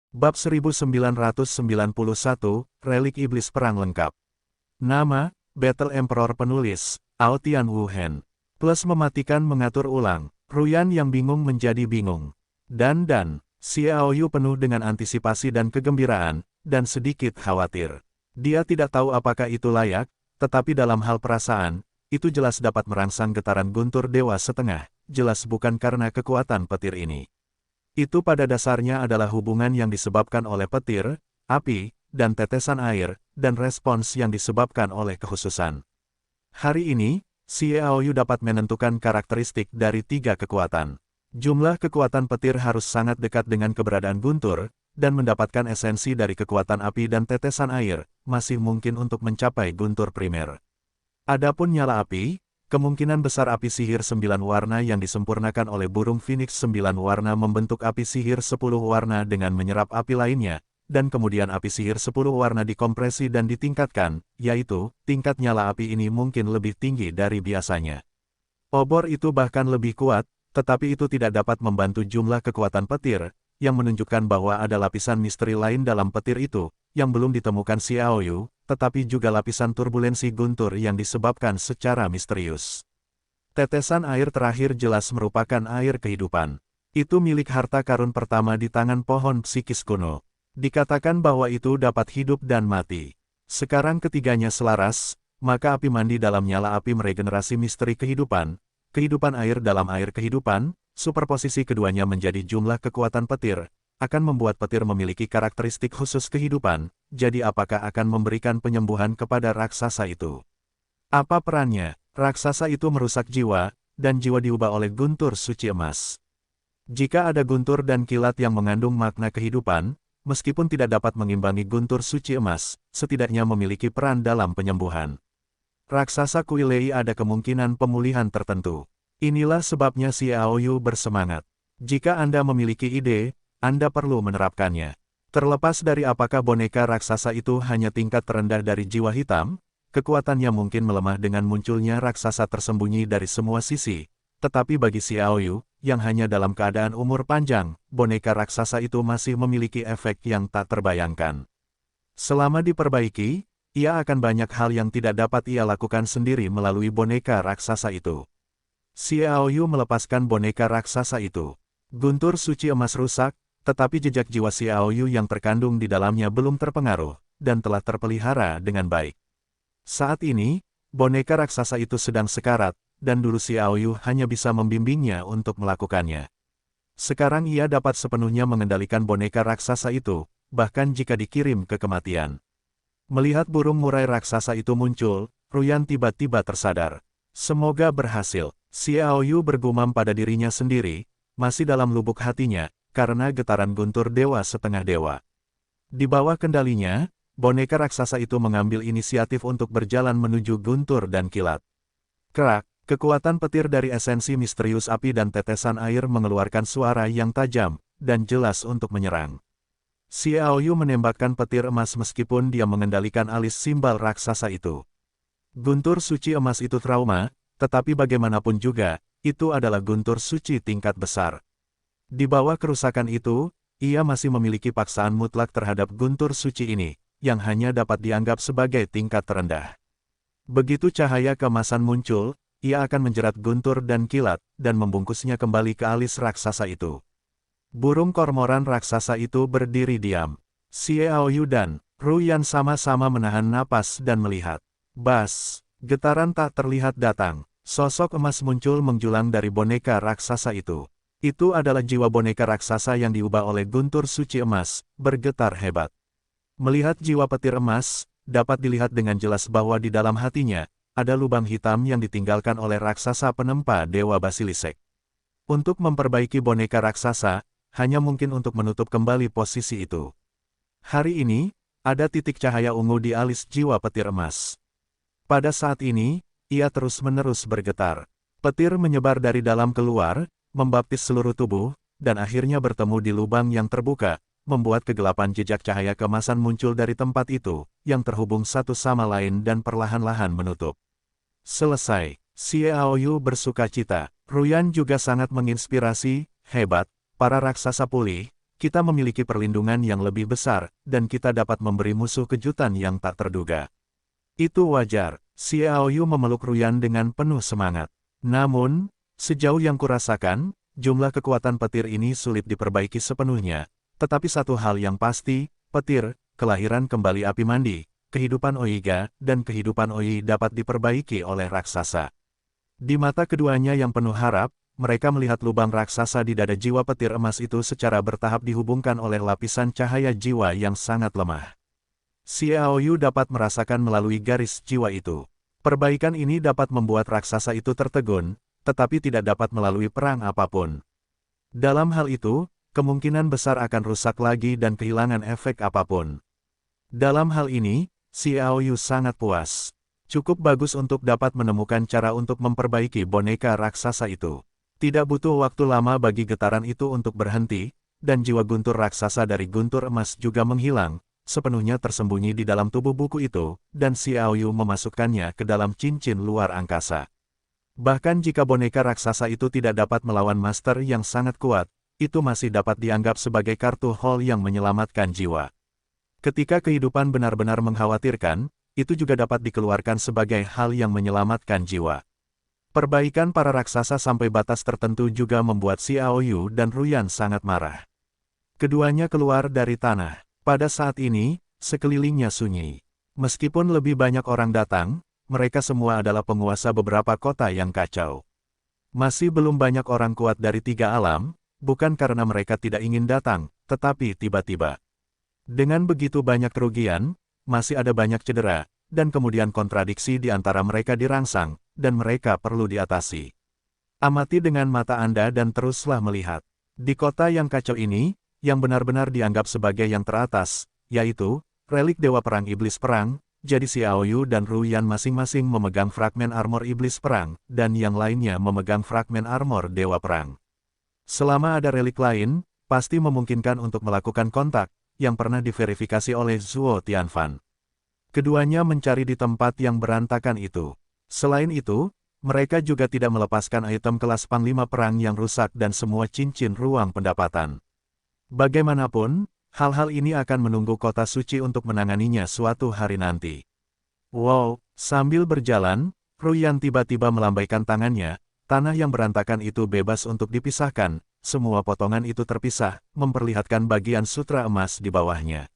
Bab 1991, Relik Iblis Perang Lengkap. Nama, Battle Emperor Penulis, Aotian Wu Hen. Plus mematikan mengatur ulang, Ruyan yang bingung menjadi bingung. Dan, Xiao Yu penuh dengan antisipasi dan kegembiraan, dan sedikit khawatir. Dia tidak tahu apakah itu layak, tetapi dalam hal perasaan, itu jelas dapat merangsang getaran guntur dewa setengah, jelas bukan karena kekuatan petir ini. Itu pada dasarnya adalah hubungan yang disebabkan oleh petir, api, dan tetesan air, dan respons yang disebabkan oleh kekhususan. Hari ini, Xiao Yu dapat menentukan karakteristik dari 3 kekuatan. Jumlah kekuatan petir harus sangat dekat dengan keberadaan guntur, dan mendapatkan esensi dari kekuatan api dan tetesan air, masih mungkin untuk mencapai guntur primer. Adapun nyala api, kemungkinan besar api sihir 9 warna yang disempurnakan oleh burung phoenix 9 warna membentuk api sihir 10 warna dengan menyerap api lainnya, dan kemudian api sihir 10 warna dikompresi dan ditingkatkan, yaitu, tingkat nyala api ini mungkin lebih tinggi dari biasanya. Obor itu bahkan lebih kuat, tetapi itu tidak dapat membantu jumlah kekuatan petir, yang menunjukkan bahwa ada lapisan misteri lain dalam petir itu, yang belum ditemukan Xiao Yu, tetapi juga lapisan turbulensi guntur yang disebabkan secara misterius. Tetesan air terakhir jelas merupakan air kehidupan. Itu milik harta karun pertama di tangan pohon psikis kuno. Dikatakan bahwa itu dapat hidup dan mati. Sekarang ketiganya selaras, maka api mandi dalam nyala api meregenerasi misteri kehidupan, kehidupan air dalam air kehidupan, superposisi keduanya menjadi jumlah kekuatan petir, akan membuat petir memiliki karakteristik khusus kehidupan, jadi apakah akan memberikan penyembuhan kepada raksasa itu? Apa perannya? Raksasa itu merusak jiwa, dan jiwa diubah oleh guntur suci emas. Jika ada guntur dan kilat yang mengandung makna kehidupan, meskipun tidak dapat mengimbangi guntur suci emas, setidaknya memiliki peran dalam penyembuhan. Raksasa Kuilei ada kemungkinan pemulihan tertentu. Inilah sebabnya Xiao Yu bersemangat. Jika Anda memiliki ide, Anda perlu menerapkannya. Terlepas dari apakah boneka raksasa itu hanya tingkat terendah dari jiwa hitam, kekuatannya mungkin melemah dengan munculnya raksasa tersembunyi dari semua sisi. Tetapi bagi Xiao Yu, yang hanya dalam keadaan umur panjang, boneka raksasa itu masih memiliki efek yang tak terbayangkan. Selama diperbaiki, ia akan banyak hal yang tidak dapat ia lakukan sendiri melalui boneka raksasa itu. Xiao Yu melepaskan boneka raksasa itu. Guntur suci emas rusak, tetapi jejak jiwa Xiao Yu yang terkandung di dalamnya belum terpengaruh, dan telah terpelihara dengan baik. Saat ini, boneka raksasa itu sedang sekarat, dan dulu Xiao Yu hanya bisa membimbingnya untuk melakukannya. Sekarang ia dapat sepenuhnya mengendalikan boneka raksasa itu, bahkan jika dikirim ke kematian. Melihat burung murai raksasa itu muncul, Ruyan tiba-tiba tersadar. Semoga berhasil. Xiao Yu bergumam pada dirinya sendiri, masih dalam lubuk hatinya, karena getaran guntur dewa setengah dewa. Di bawah kendalinya, boneka raksasa itu mengambil inisiatif untuk berjalan menuju guntur dan kilat. Kerak, kekuatan petir dari esensi misterius api dan tetesan air mengeluarkan suara yang tajam, dan jelas untuk menyerang. Xiao Yu menembakkan petir emas meskipun dia mengendalikan alis simbal raksasa itu. Guntur suci emas itu trauma, tetapi bagaimanapun juga, itu adalah guntur suci tingkat besar. Di bawah kerusakan itu, ia masih memiliki paksaan mutlak terhadap guntur suci ini, yang hanya dapat dianggap sebagai tingkat terendah. Begitu cahaya keemasan muncul, ia akan menjerat guntur dan kilat, dan membungkusnya kembali ke alis raksasa itu. Burung kormoran raksasa itu berdiri diam. Xiao Yu dan Ruyan sama-sama menahan napas dan melihat. Bas, getaran tak terlihat datang. Sosok emas muncul menjulang dari boneka raksasa itu. Itu adalah jiwa boneka raksasa yang diubah oleh guntur suci emas, bergetar hebat. Melihat jiwa petir emas, dapat dilihat dengan jelas bahwa di dalam hatinya, ada lubang hitam yang ditinggalkan oleh raksasa penempa Dewa Basilisek. Untuk memperbaiki boneka raksasa, hanya mungkin untuk menutup kembali posisi itu. Hari ini, ada titik cahaya ungu di alis jiwa petir emas. Pada saat ini, ia terus-menerus bergetar. Petir menyebar dari dalam keluar, membaptis seluruh tubuh, dan akhirnya bertemu di lubang yang terbuka, membuat kegelapan jejak cahaya keemasan muncul dari tempat itu, yang terhubung satu sama lain dan perlahan-lahan menutup. Selesai. Xiao Yu bersukacita. Ruyan juga sangat menginspirasi, hebat, para raksasa pulih, kita memiliki perlindungan yang lebih besar, dan kita dapat memberi musuh kejutan yang tak terduga. Itu wajar, Xiaoyu memeluk Ruyan dengan penuh semangat. Namun, sejauh yang kurasakan, jumlah kekuatan petir ini sulit diperbaiki sepenuhnya. Tetapi satu hal yang pasti, petir, kelahiran kembali api mandi, kehidupan Oiga, dan kehidupan Oi dapat diperbaiki oleh raksasa. Di mata keduanya yang penuh harap, mereka melihat lubang raksasa di dada jiwa petir emas itu secara bertahap dihubungkan oleh lapisan cahaya jiwa yang sangat lemah. Xiaoyu dapat merasakan melalui garis jiwa itu. Perbaikan ini dapat membuat raksasa itu tertegun, tetapi tidak dapat melalui perang apapun. Dalam hal itu, kemungkinan besar akan rusak lagi dan kehilangan efek apapun. Dalam hal ini, Xiaoyu sangat puas. Cukup bagus untuk dapat menemukan cara untuk memperbaiki boneka raksasa itu. Tidak butuh waktu lama bagi getaran itu untuk berhenti, dan jiwa guntur raksasa dari guntur emas juga menghilang, sepenuhnya tersembunyi di dalam tubuh buku itu, dan Xiaoyu memasukkannya ke dalam cincin luar angkasa. Bahkan jika boneka raksasa itu tidak dapat melawan master yang sangat kuat, itu masih dapat dianggap sebagai kartu hall yang menyelamatkan jiwa. Ketika kehidupan benar-benar mengkhawatirkan, itu juga dapat dikeluarkan sebagai hal yang menyelamatkan jiwa. Perbaikan para raksasa sampai batas tertentu juga membuat Xiaoyu dan Ruyan sangat marah. Keduanya keluar dari tanah. Pada saat ini, sekelilingnya sunyi. Meskipun lebih banyak orang datang, mereka semua adalah penguasa beberapa kota yang kacau. Masih belum banyak orang kuat dari tiga alam, bukan karena mereka tidak ingin datang, tetapi tiba-tiba. Dengan begitu banyak kerugian, masih ada banyak cedera, dan kemudian kontradiksi di antara mereka dirangsang, dan mereka perlu diatasi. Amati dengan mata Anda dan teruslah melihat. Di kota yang kacau ini, yang benar-benar dianggap sebagai yang teratas, yaitu, relik Dewa Perang Iblis Perang, jadi Xiaoyu dan Ruyan masing-masing memegang fragmen armor Iblis Perang, dan yang lainnya memegang fragmen armor Dewa Perang. Selama ada relik lain, pasti memungkinkan untuk melakukan kontak, yang pernah diverifikasi oleh Zhuo Tianfan. Keduanya mencari di tempat yang berantakan itu. Selain itu, mereka juga tidak melepaskan item kelas Panglima Perang yang rusak dan semua cincin ruang pendapatan. Bagaimanapun, hal-hal ini akan menunggu kota suci untuk menanganinya suatu hari nanti. Wow, sambil berjalan, Ruyan tiba-tiba melambaikan tangannya, tanah yang berantakan itu bebas untuk dipisahkan. Semua potongan itu terpisah, memperlihatkan bagian sutra emas di bawahnya.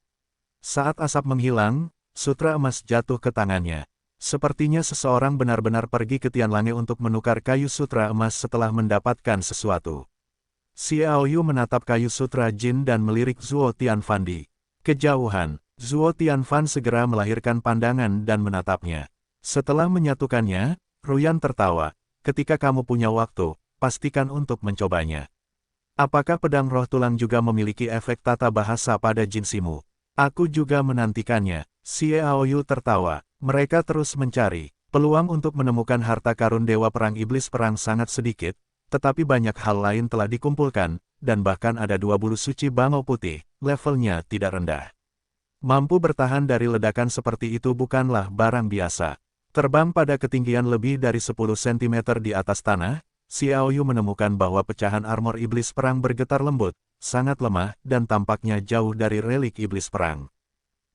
Saat asap menghilang, sutra emas jatuh ke tangannya. Sepertinya seseorang benar-benar pergi ke Tianlange untuk menukar kayu sutra emas setelah mendapatkan sesuatu. Xiaoyu menatap kayu sutra jin dan melirik Zhuo Tianfan di kejauhan. Zhuo Tianfan segera melahirkan pandangan dan menatapnya. Setelah menyatukannya, Ruyan tertawa. Ketika kamu punya waktu, pastikan untuk mencobanya. Apakah pedang roh tulang juga memiliki efek tata bahasa pada jinsimu? Aku juga menantikannya. Xiaoyu tertawa. Mereka terus mencari. Peluang untuk menemukan harta karun Dewa Perang Iblis Perang sangat sedikit, tetapi banyak hal lain telah dikumpulkan, dan bahkan ada 2 bulu suci bangau putih, levelnya tidak rendah. Mampu bertahan dari ledakan seperti itu bukanlah barang biasa. Terbang pada ketinggian lebih dari 10 cm di atas tanah, Xiaoyu menemukan bahwa pecahan armor Iblis Perang bergetar lembut, sangat lemah, dan tampaknya jauh dari relik Iblis Perang.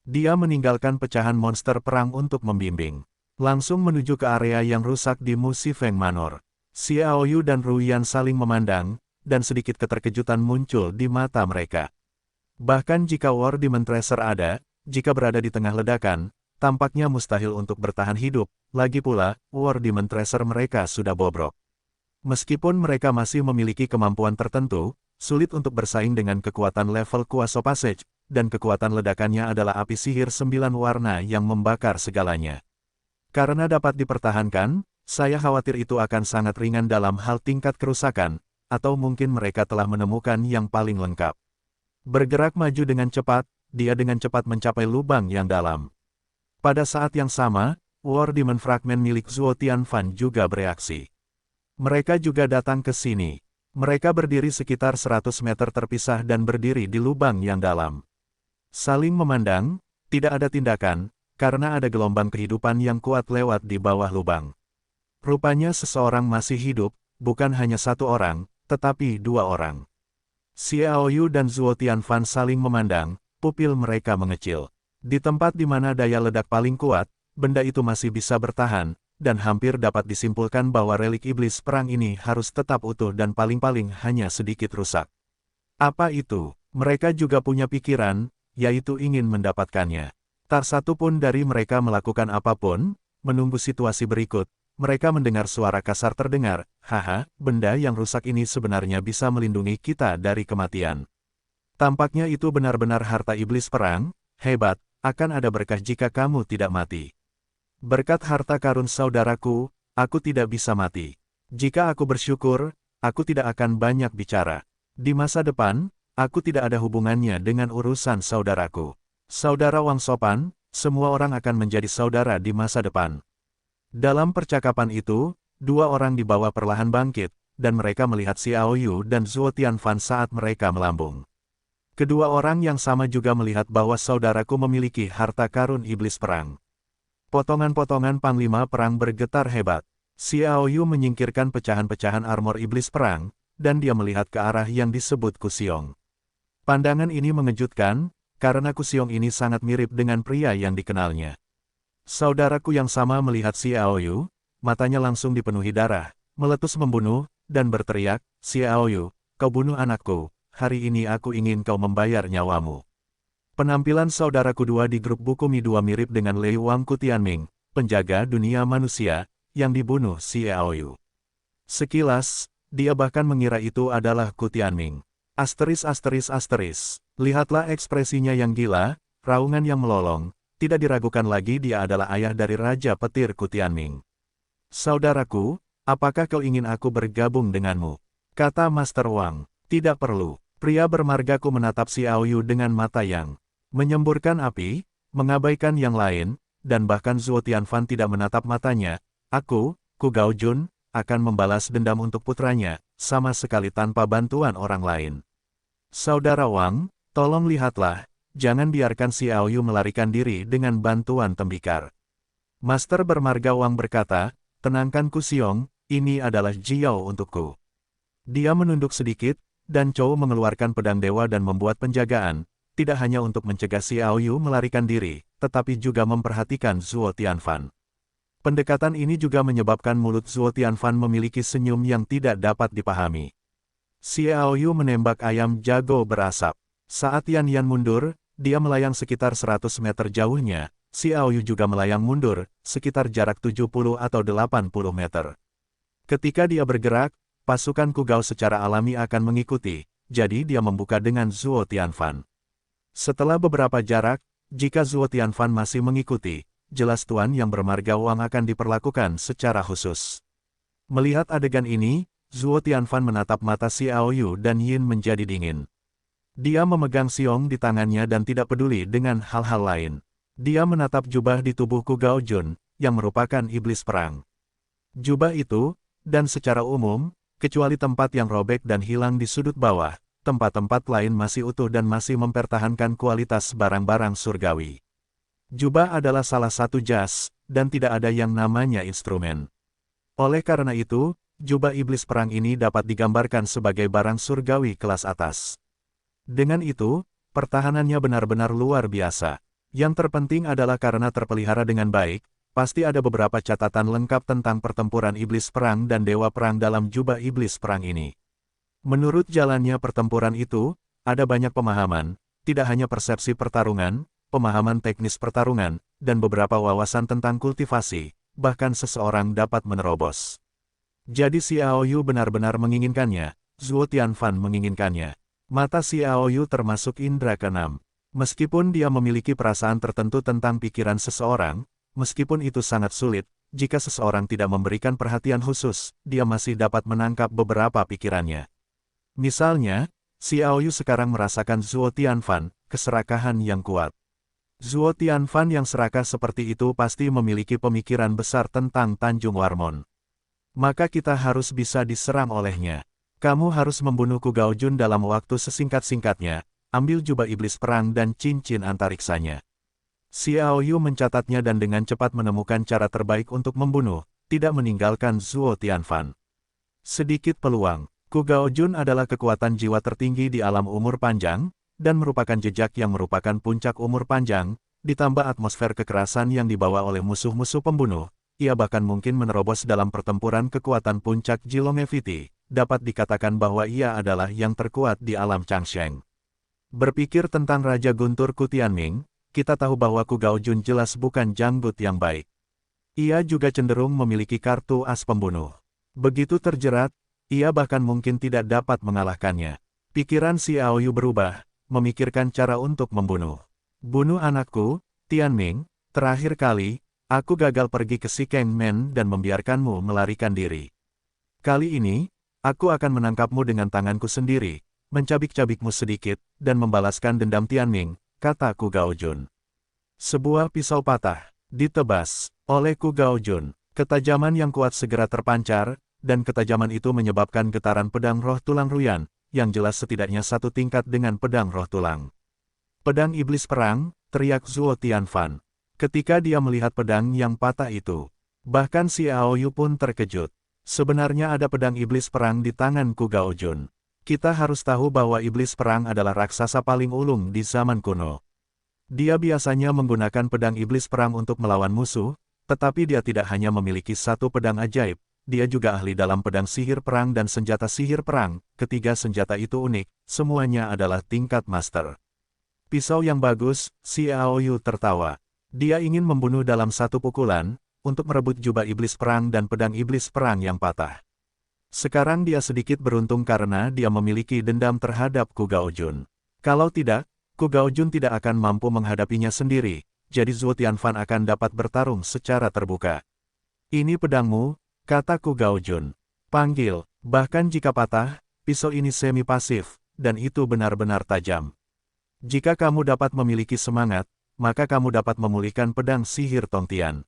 Dia meninggalkan pecahan monster perang untuk membimbing. Langsung menuju ke area yang rusak di Musifeng Manor. Xiaoyu dan Ruyan saling memandang, dan sedikit keterkejutan muncul di mata mereka. Bahkan jika War Demon Tracer ada, jika berada di tengah ledakan, tampaknya mustahil untuk bertahan hidup, lagi pula, War Demon Tracer mereka sudah bobrok. Meskipun mereka masih memiliki kemampuan tertentu, sulit untuk bersaing dengan kekuatan level Kuaso Passage, dan kekuatan ledakannya adalah api sihir 9 warna yang membakar segalanya. Karena dapat dipertahankan, saya khawatir itu akan sangat ringan dalam hal tingkat kerusakan, atau mungkin mereka telah menemukan yang paling lengkap. Bergerak maju dengan cepat, dia dengan cepat mencapai lubang yang dalam. Pada saat yang sama, War Demon Fragment milik Zhuo Tianfan juga bereaksi. Mereka juga datang ke sini. Mereka berdiri sekitar 100 meter terpisah dan berdiri di lubang yang dalam. Saling memandang, tidak ada tindakan, karena ada gelombang kehidupan yang kuat lewat di bawah lubang. Rupanya seseorang masih hidup, bukan hanya satu orang, tetapi 2 orang. Xiao Yu dan Zuo Tianfan saling memandang, pupil mereka mengecil. Di tempat di mana daya ledak paling kuat, benda itu masih bisa bertahan, dan hampir dapat disimpulkan bahwa relik iblis perang ini harus tetap utuh dan paling-paling hanya sedikit rusak. Apa itu? Mereka juga punya pikiran, yaitu ingin mendapatkannya. Tak satu pun dari mereka melakukan apapun, menunggu situasi berikut. Mereka mendengar suara kasar terdengar, haha, benda yang rusak ini sebenarnya bisa melindungi kita dari kematian. Tampaknya itu benar-benar harta iblis perang, hebat, akan ada berkah jika kamu tidak mati. Berkat harta karun saudaraku, aku tidak bisa mati. Jika aku bersyukur, aku tidak akan banyak bicara. Di masa depan, aku tidak ada hubungannya dengan urusan saudaraku. Saudara Wang sopan, semua orang akan menjadi saudara di masa depan. Dalam percakapan itu, dua orang di bawah perlahan bangkit, dan mereka melihat Xiao Yu dan Zuo Tianfan saat mereka melambung. Kedua orang yang sama juga melihat bahwa saudaraku memiliki harta karun iblis perang. Potongan-potongan panglima perang bergetar hebat. Xiao Yu menyingkirkan pecahan-pecahan armor iblis perang, dan dia melihat ke arah yang disebut Kusiong. Pandangan ini mengejutkan, karena Kusiong ini sangat mirip dengan pria yang dikenalnya. Saudaraku yang sama melihat Xiao Yu, matanya langsung dipenuhi darah, meletus membunuh, dan berteriak, Xiao Yu, kau bunuh anakku. Hari ini aku ingin kau membayar nyawamu. Penampilan saudaraku dua di grup buku Mi 2 mirip dengan Lei Wang Tianming, penjaga dunia manusia, yang dibunuh Xiao Yu. Sekilas, dia bahkan mengira itu adalah Tianming. Asteris. Lihatlah ekspresinya yang gila, raungan yang melolong, tidak diragukan lagi dia adalah ayah dari Raja Petir Tianming. Saudaraku, apakah kau ingin aku bergabung denganmu? Kata Master Wang. Tidak perlu. Pria bermargaku menatap Xiao Yu dengan mata yang menyemburkan api, mengabaikan yang lain, dan bahkan Zuo Tianfan tidak menatap matanya. Aku, Ku Gaojun, akan membalas dendam untuk putranya, sama sekali tanpa bantuan orang lain. Saudara Wang, tolong lihatlah, jangan biarkan Xiao Yu melarikan diri dengan bantuan tembikar. Master bermarga Wang berkata, tenangkan Kusiong, ini adalah Jiao untukku. Dia menunduk sedikit, dan Chou mengeluarkan pedang dewa dan membuat penjagaan, tidak hanya untuk mencegah Xiao Yu melarikan diri, tetapi juga memperhatikan Zuo Tianfan. Pendekatan ini juga menyebabkan mulut Zuo Tianfan memiliki senyum yang tidak dapat dipahami. Xiao Yu menembak ayam jago berasap. Saat Yan mundur, dia melayang sekitar 100 meter jauhnya, Xiao Yu juga melayang mundur, sekitar jarak 70 atau 80 meter. Ketika dia bergerak, pasukan Kugao secara alami akan mengikuti, jadi dia membuka dengan Zuo Tianfan. Setelah beberapa jarak, jika Zuo Tianfan masih mengikuti, jelas tuan yang bermarga Wang akan diperlakukan secara khusus. Melihat adegan ini, Zuo Tianfan menatap mata Xiao Yu dan Yin menjadi dingin. Dia memegang siong di tangannya dan tidak peduli dengan hal-hal lain. Dia menatap jubah di tubuh Ku Gaojun, yang merupakan iblis perang. Jubah itu, dan secara umum, kecuali tempat yang robek dan hilang di sudut bawah, tempat-tempat lain masih utuh dan masih mempertahankan kualitas barang-barang surgawi. Jubah adalah salah satu jas, dan tidak ada yang namanya instrumen. Oleh karena itu, jubah iblis perang ini dapat digambarkan sebagai barang surgawi kelas atas. Dengan itu, pertahanannya benar-benar luar biasa. Yang terpenting adalah karena terpelihara dengan baik, pasti ada beberapa catatan lengkap tentang pertempuran iblis perang dan dewa perang dalam jubah iblis perang ini. Menurut jalannya pertempuran itu, ada banyak pemahaman, tidak hanya persepsi pertarungan, pemahaman teknis pertarungan, dan beberapa wawasan tentang kultivasi, bahkan seseorang dapat menerobos. Jadi Xiao Yu benar-benar menginginkannya, Zuo Tianfan menginginkannya. Mata Xiao Yu termasuk indera keenam. Meskipun dia memiliki perasaan tertentu tentang pikiran seseorang, meskipun itu sangat sulit, jika seseorang tidak memberikan perhatian khusus, dia masih dapat menangkap beberapa pikirannya. Misalnya, Xiao Yu sekarang merasakan Zuo Tianfan, keserakahan yang kuat. Zuo Tianfan yang serakah seperti itu pasti memiliki pemikiran besar tentang Tanjung Warmon. Maka kita harus bisa diserang olehnya. Kamu harus membunuh Ku Gaojun dalam waktu sesingkat-singkatnya, ambil jubah iblis perang dan cincin antariksanya. Xiao Yu mencatatnya dan dengan cepat menemukan cara terbaik untuk membunuh, tidak meninggalkan Zuo Tianfan. Sedikit peluang, Ku Gaojun adalah kekuatan jiwa tertinggi di alam umur panjang, dan merupakan jejak yang merupakan puncak umur panjang, ditambah atmosfer kekerasan yang dibawa oleh musuh-musuh pembunuh. Ia bahkan mungkin menerobos dalam pertempuran kekuatan puncak Jilongevity. Dapat dikatakan bahwa ia adalah yang terkuat di alam Changsheng. Berpikir tentang Raja Guntur Kutianming, kita tahu bahwa Ku Gaojun jelas bukan janggut yang baik. Ia juga cenderung memiliki kartu as pembunuh. Begitu terjerat, ia bahkan mungkin tidak dapat mengalahkannya. Pikiran si Aoyu berubah, memikirkan cara untuk membunuh. Bunuh anakku, Tianming, terakhir kali, aku gagal pergi ke Shikeng Men dan membiarkanmu melarikan diri. Kali ini, aku akan menangkapmu dengan tanganku sendiri, mencabik-cabikmu sedikit, dan membalaskan dendam Tianming, kata Ku Gaojun. Sebuah pisau patah, ditebas, oleh Ku Gaojun. Ketajaman yang kuat segera terpancar, dan ketajaman itu menyebabkan getaran pedang roh tulang Ruyan, yang jelas setidaknya satu tingkat dengan pedang roh tulang. Pedang iblis perang, teriak Zuo Tianfan. Ketika dia melihat pedang yang patah itu, bahkan si Aoyu pun terkejut. Sebenarnya ada pedang iblis perang di tangan Ku Gaojun. Kita harus tahu bahwa iblis perang adalah raksasa paling ulung di zaman kuno. Dia biasanya menggunakan pedang iblis perang untuk melawan musuh, tetapi dia tidak hanya memiliki satu pedang ajaib, dia juga ahli dalam pedang sihir perang dan senjata sihir perang. Ketiga senjata itu unik, semuanya adalah tingkat master. Pisau yang bagus, si Aoyu tertawa. Dia ingin membunuh dalam satu pukulan, untuk merebut jubah iblis perang dan pedang iblis perang yang patah. Sekarang dia sedikit beruntung karena dia memiliki dendam terhadap Ku Gaojun. Kalau tidak, Ku Gaojun tidak akan mampu menghadapinya sendiri, jadi Zuo Tianfan akan dapat bertarung secara terbuka. Ini pedangmu, kata Ku Gaojun. Panggil, bahkan jika patah, pisau ini semi-pasif, dan itu benar-benar tajam. Jika kamu dapat memiliki semangat, maka kamu dapat memulihkan pedang sihir Tongtian.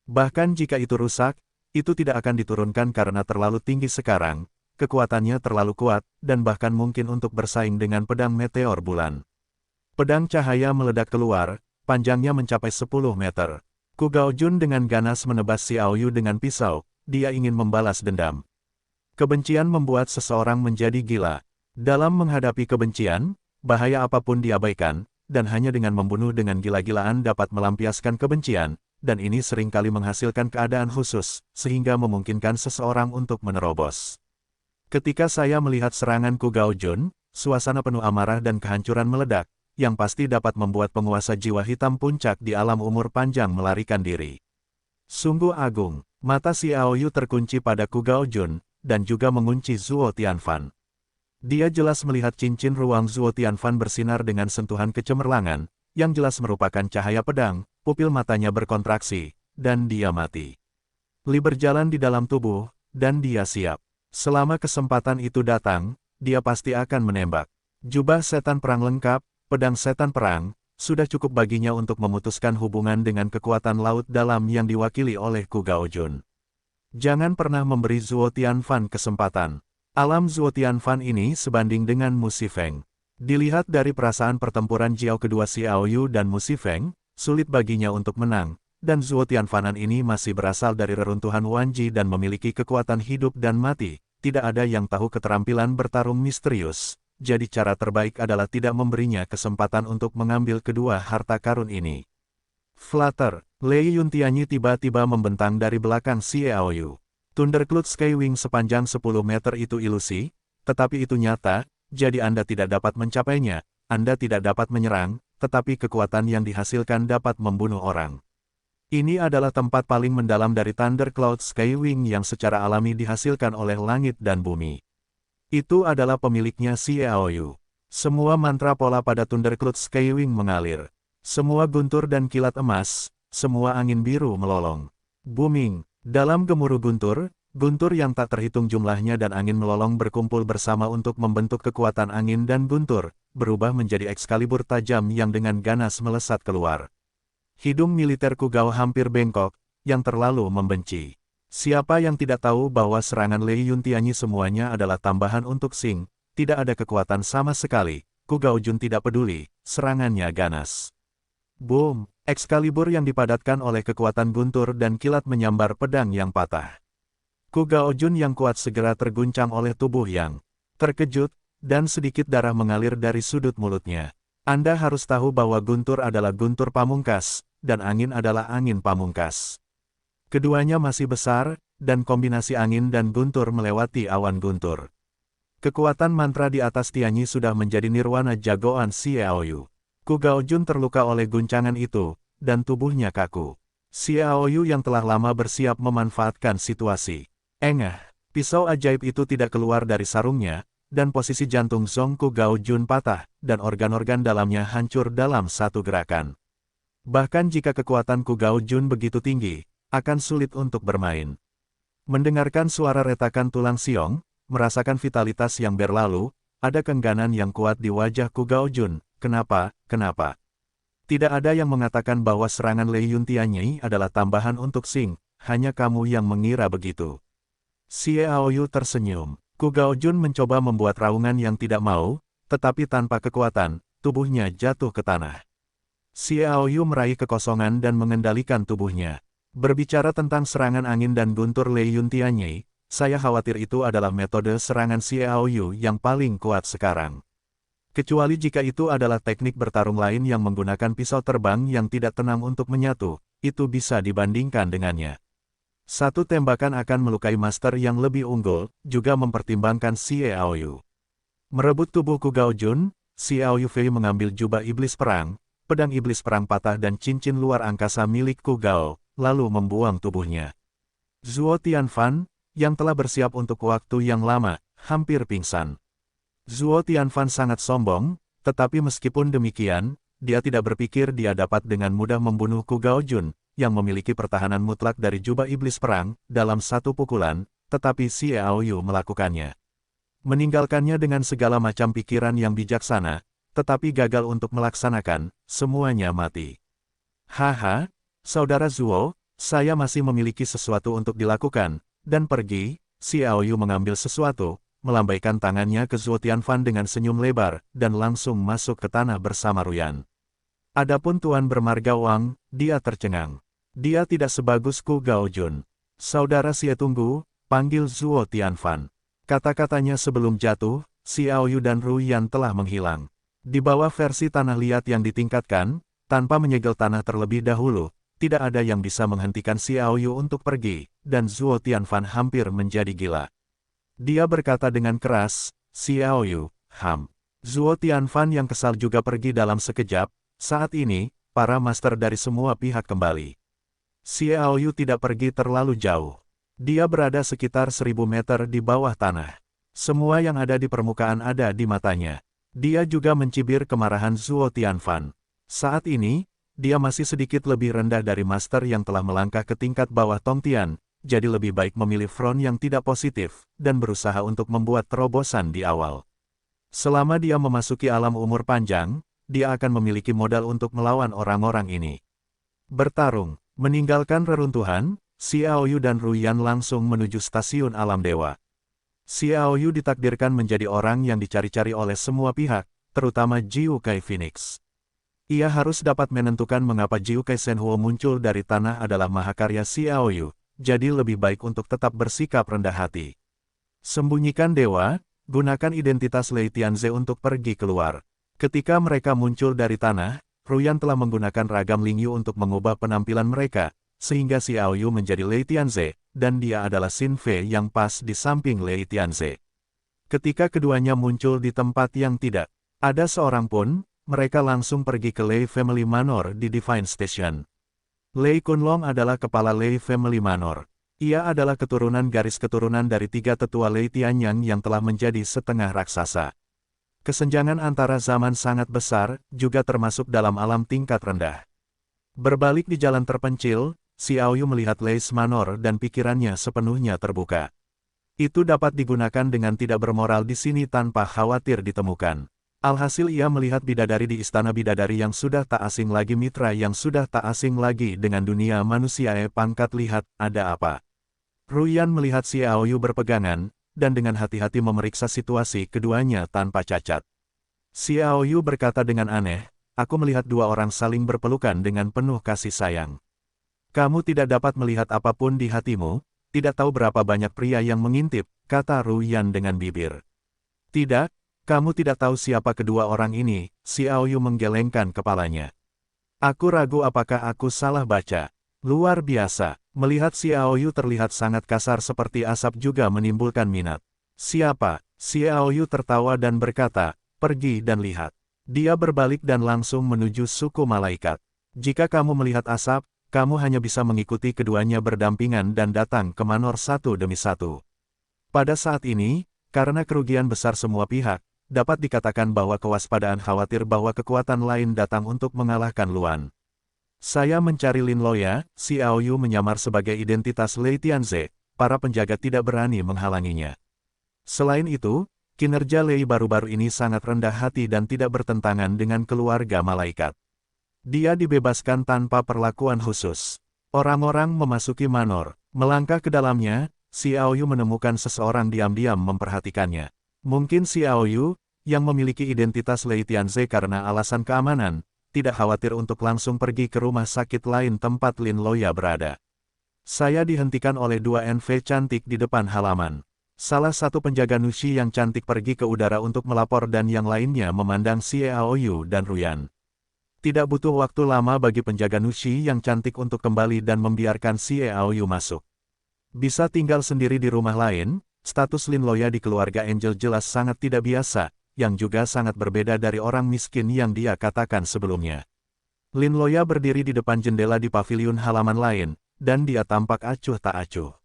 Bahkan jika itu rusak, itu tidak akan diturunkan karena terlalu tinggi sekarang, kekuatannya terlalu kuat, dan bahkan mungkin untuk bersaing dengan pedang meteor bulan. Pedang cahaya meledak keluar, panjangnya mencapai 10 meter. Ku Gaojun dengan ganas menebas si Aoyu dengan pisau. Dia ingin membalas dendam. Kebencian membuat seseorang menjadi gila. Dalam menghadapi kebencian, bahaya apapun diabaikan, dan hanya dengan membunuh dengan gila-gilaan dapat melampiaskan kebencian, dan ini seringkali menghasilkan keadaan khusus, sehingga memungkinkan seseorang untuk menerobos. Ketika saya melihat serangan Ku Gaojun, suasana penuh amarah dan kehancuran meledak, yang pasti dapat membuat penguasa jiwa hitam puncak di alam umur panjang melarikan diri. Sungguh agung. Mata si Aoyu terkunci pada Ku Gaojun, dan juga mengunci Zuo Tianfan. Dia jelas melihat cincin ruang Zuo Tianfan bersinar dengan sentuhan kecemerlangan, yang jelas merupakan cahaya pedang, pupil matanya berkontraksi, dan dia mati. Li berjalan di dalam tubuh, dan dia siap. Selama kesempatan itu datang, dia pasti akan menembak. Jubah setan perang lengkap, pedang setan perang, sudah cukup baginya untuk memutuskan hubungan dengan kekuatan laut dalam yang diwakili oleh Ku Gaojun. Jangan pernah memberi Zuo Tianfan kesempatan. Alam Zuo Tianfan ini sebanding dengan Mu Shifeng. Dilihat dari perasaan pertempuran Jiao kedua si Aoyu dan Mu Shifeng, sulit baginya untuk menang, dan Zuo Tianfanan ini masih berasal dari reruntuhan Wanji dan memiliki kekuatan hidup dan mati. Tidak ada yang tahu keterampilan bertarung misterius. Jadi cara terbaik adalah tidak memberinya kesempatan untuk mengambil kedua harta karun ini. Flutter, Lei Yuntianyi tiba-tiba membentang dari belakang si Aoyu. Thundercloud Skywing sepanjang 10 meter itu ilusi, tetapi itu nyata, jadi Anda tidak dapat mencapainya, Anda tidak dapat menyerang, tetapi kekuatan yang dihasilkan dapat membunuh orang. Ini adalah tempat paling mendalam dari Thundercloud Skywing yang secara alami dihasilkan oleh langit dan bumi. Itu adalah pemiliknya si Aoyu. Semua mantra pola pada Thundercloud Skywing mengalir. Semua guntur dan kilat emas, semua angin biru melolong. Booming, dalam gemuruh guntur, guntur yang tak terhitung jumlahnya dan angin melolong berkumpul bersama untuk membentuk kekuatan angin dan guntur, berubah menjadi Excalibur tajam yang dengan ganas melesat keluar. Hidung militer Ku Gao hampir bengkok, yang terlalu membenci. Siapa yang tidak tahu bahwa serangan Lei Yuntianyi semuanya adalah tambahan untuk Xing, tidak ada kekuatan sama sekali, Ku Gaojun tidak peduli, serangannya ganas. Boom, Excalibur yang dipadatkan oleh kekuatan guntur dan kilat menyambar pedang yang patah. Ku Gaojun yang kuat segera terguncang oleh tubuh yang terkejut, dan sedikit darah mengalir dari sudut mulutnya. Anda harus tahu bahwa guntur adalah guntur pamungkas, dan angin adalah angin pamungkas. Keduanya masih besar, dan kombinasi angin dan guntur melewati awan guntur. Kekuatan mantra di atas Tianyi sudah menjadi nirwana jagoan Xiaoyu. Ku Gaojun terluka oleh guncangan itu, dan tubuhnya kaku. Xiaoyu yang telah lama bersiap memanfaatkan situasi. Engah, pisau ajaib itu tidak keluar dari sarungnya, dan posisi jantung Zhong Ku Gaojun patah, dan organ-organ dalamnya hancur dalam satu gerakan. Bahkan jika kekuatan Ku Gaojun begitu tinggi, akan sulit untuk bermain. Mendengarkan suara retakan tulang siong, merasakan vitalitas yang berlalu, ada keengganan yang kuat di wajah Ku Gaojun. Kenapa? Tidak ada yang mengatakan bahwa serangan Lei Yuntianyi adalah tambahan untuk Xing, hanya kamu yang mengira begitu. Xiaoyu tersenyum. Ku Gaojun mencoba membuat raungan yang tidak mau, tetapi tanpa kekuatan, tubuhnya jatuh ke tanah. Xiaoyu meraih kekosongan dan mengendalikan tubuhnya. Berbicara tentang serangan angin dan guntur Lei Yuntianyi, saya khawatir itu adalah metode serangan Xiaoyu yang paling kuat sekarang. Kecuali jika itu adalah teknik bertarung lain yang menggunakan pisau terbang yang tidak tenang untuk menyatu, itu bisa dibandingkan dengannya. Satu tembakan akan melukai master yang lebih unggul, juga mempertimbangkan Xiaoyu. Merebut tubuh Ku Gaojun, Xiaoyu Fei mengambil jubah iblis perang, pedang iblis perang patah dan cincin luar angkasa milik Ku Gao, lalu membuang tubuhnya. Zhuo Tianfan, yang telah bersiap untuk waktu yang lama, hampir pingsan. Zhuo Tianfan sangat sombong, tetapi meskipun demikian, dia tidak berpikir dia dapat dengan mudah membunuh Ku Gaojun, yang memiliki pertahanan mutlak dari jubah iblis perang, dalam satu pukulan, tetapi Xiaoyu melakukannya. Meninggalkannya dengan segala macam pikiran yang bijaksana, tetapi gagal untuk melaksanakan, semuanya mati. Haha, saudara Zhuo, saya masih memiliki sesuatu untuk dilakukan, dan pergi. Xiaoyu mengambil sesuatu, melambaikan tangannya ke Zhuo Tianfan dengan senyum lebar, dan langsung masuk ke tanah bersama Ruyan. Adapun Tuan bermarga Wang, dia tercengang. Dia tidak sebagus Ku Gaojun. Saudara Xie tunggu, panggil Zhuo Tianfan. Kata-katanya sebelum jatuh, Xiaoyu dan Ruyan telah menghilang. Di bawah versi tanah liat yang ditingkatkan, tanpa menyegel tanah terlebih dahulu, tidak ada yang bisa menghentikan Xiaoyu untuk pergi, dan Zhuo Tianfan hampir menjadi gila. Dia berkata dengan keras, Xiaoyu, Zhuo Tianfan yang kesal juga pergi dalam sekejap. Saat ini, para master dari semua pihak kembali. Xiaoyu tidak pergi terlalu jauh. Dia berada sekitar 1000 meter di bawah tanah. Semua yang ada di permukaan ada di matanya. Dia juga mencibir kemarahan Zhuo Tianfan. Saat ini, dia masih sedikit lebih rendah dari master yang telah melangkah ke tingkat bawah Tongtian, jadi lebih baik memilih front yang tidak positif, dan berusaha untuk membuat terobosan di awal. Selama dia memasuki alam umur panjang, dia akan memiliki modal untuk melawan orang-orang ini. Bertarung, meninggalkan reruntuhan, Xiaoyu dan Ruyan langsung menuju stasiun alam dewa. Xiaoyu ditakdirkan menjadi orang yang dicari-cari oleh semua pihak, terutama Jiukai Phoenix. Ia harus dapat menentukan mengapa Jiukai Shenhuo muncul dari tanah adalah mahakarya Xiaoyu, jadi lebih baik untuk tetap bersikap rendah hati. Sembunyikan dewa, gunakan identitas Lei Tianze untuk pergi keluar. Ketika mereka muncul dari tanah, Ruyan telah menggunakan ragam Lingyu untuk mengubah penampilan mereka, sehingga Xiaoyu menjadi Lei Tianze, dan dia adalah Xin Fei yang pas di samping Lei Tianze. Ketika keduanya muncul di tempat yang tidak ada seorang pun, mereka langsung pergi ke Lei Family Manor di Divine Station. Lei Kunlong adalah kepala Lei Family Manor. Ia adalah keturunan garis keturunan dari 3 tetua Lei Tianyang yang telah menjadi setengah raksasa. Kesenjangan antara zaman sangat besar, juga termasuk dalam alam tingkat rendah. Berbalik di jalan terpencil, Xiaoyu melihat Lei Manor dan pikirannya sepenuhnya terbuka. Itu dapat digunakan dengan tidak bermoral di sini tanpa khawatir ditemukan. Alhasil ia melihat bidadari di istana bidadari yang sudah tak asing lagi mitra yang sudah tak asing lagi dengan dunia manusia. Pangkat lihat, ada apa? Ruyan melihat Xiaoyu berpegangan, dan dengan hati-hati memeriksa situasi keduanya tanpa cacat. Xiaoyu berkata dengan aneh, aku melihat 2 orang saling berpelukan dengan penuh kasih sayang. Kamu tidak dapat melihat apapun di hatimu, tidak tahu berapa banyak pria yang mengintip, kata Ruyan dengan bibir. Tidak, kamu tidak tahu siapa kedua orang ini, Xiao Yu menggelengkan kepalanya. Aku ragu apakah aku salah baca. Luar biasa, melihat Xiao Yu terlihat sangat kasar seperti asap juga menimbulkan minat. Siapa? Xiao Yu tertawa dan berkata, pergi dan lihat. Dia berbalik dan langsung menuju suku malaikat. Jika kamu melihat asap, kamu hanya bisa mengikuti keduanya berdampingan dan datang ke Manor satu demi satu. Pada saat ini, karena kerugian besar semua pihak, dapat dikatakan bahwa kewaspadaan khawatir bahwa kekuatan lain datang untuk mengalahkan Luan. Saya mencari Lin Loya, Xiao Yu menyamar sebagai identitas Lei Tianze, para penjaga tidak berani menghalanginya. Selain itu, kinerja Lei baru-baru ini sangat rendah hati dan tidak bertentangan dengan keluarga malaikat. Dia dibebaskan tanpa perlakuan khusus. Orang-orang memasuki manor. Melangkah ke dalamnya, Xiao Yu menemukan seseorang diam-diam memperhatikannya. Mungkin Xiao Yu, yang memiliki identitas Lei Tianze karena alasan keamanan, tidak khawatir untuk langsung pergi ke rumah sakit lain tempat Lin Loya berada. Saya dihentikan oleh dua NV cantik di depan halaman. Salah satu penjaga Nushi yang cantik pergi ke udara untuk melapor dan yang lainnya memandang Xiao Yu dan Ruyan. Tidak butuh waktu lama bagi penjaga Nushi yang cantik untuk kembali dan membiarkan Xiao Yu masuk. Bisa tinggal sendiri di rumah lain, status Lin Loya di keluarga Angel jelas sangat tidak biasa, yang juga sangat berbeda dari orang miskin yang dia katakan sebelumnya. Lin Loya berdiri di depan jendela di paviliun halaman lain, dan dia tampak acuh tak acuh.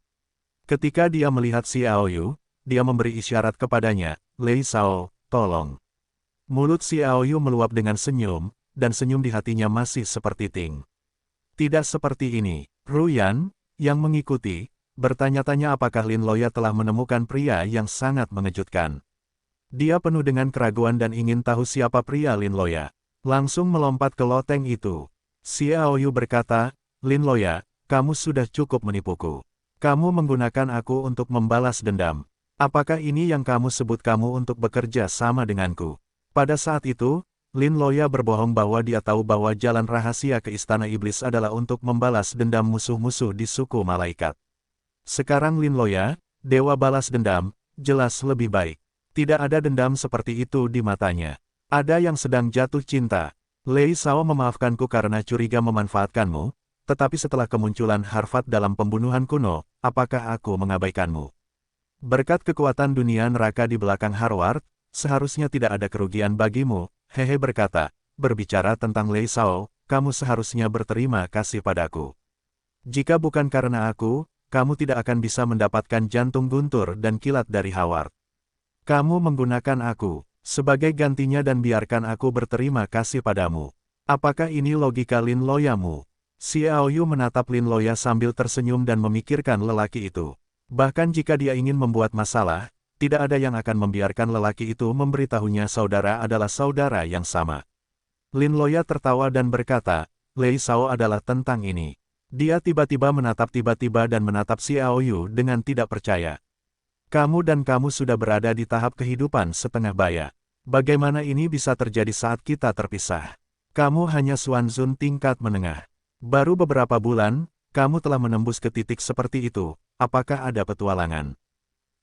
Ketika dia melihat Xiao Yu, dia memberi isyarat kepadanya, Lei Sao, tolong. Mulut Xiao Yu meluap dengan senyum, dan senyum di hatinya masih seperti Ting. Tidak seperti ini. Ruyan, yang mengikuti, bertanya-tanya apakah Lin Loya telah menemukan pria yang sangat mengejutkan. Dia penuh dengan keraguan dan ingin tahu siapa pria Lin Loya. Langsung melompat ke loteng itu. Xiao Yu berkata, Lin Loya, kamu sudah cukup menipuku. Kamu menggunakan aku untuk membalas dendam. Apakah ini yang kamu sebut kamu untuk bekerja sama denganku? Pada saat itu, Lin Loya berbohong bahwa dia tahu bahwa jalan rahasia ke Istana Iblis adalah untuk membalas dendam musuh-musuh di suku malaikat. Sekarang Lin Loya, dewa balas dendam, jelas lebih baik. Tidak ada dendam seperti itu di matanya. Ada yang sedang jatuh cinta. Lei Sao memaafkanku karena curiga memanfaatkanmu, tetapi setelah kemunculan Harfat dalam pembunuhan kuno, apakah aku mengabaikanmu? Berkat kekuatan dunia neraka di belakang Harvard, seharusnya tidak ada kerugian bagimu, Hehe berkata, berbicara tentang Lei Sao, kamu seharusnya berterima kasih padaku. Jika bukan karena aku, kamu tidak akan bisa mendapatkan jantung guntur dan kilat dari Harvard. Kamu menggunakan aku sebagai gantinya dan biarkan aku berterima kasih padamu. Apakah ini logika Lin Loyamu? Xiao Yu menatap Lin Loya sambil tersenyum dan memikirkan lelaki itu. Bahkan jika dia ingin membuat masalah, tidak ada yang akan membiarkan lelaki itu memberitahunya saudara adalah saudara yang sama. Lin Loya tertawa dan berkata, Lei Sao adalah tentang ini. Dia tiba-tiba menatap dan menatap Xiao Yu dengan tidak percaya. Kamu dan kamu sudah berada di tahap kehidupan setengah baya. Bagaimana ini bisa terjadi saat kita terpisah? Kamu hanya Xuanzun tingkat menengah. Baru beberapa bulan, kamu telah menembus ke titik seperti itu, apakah ada petualangan?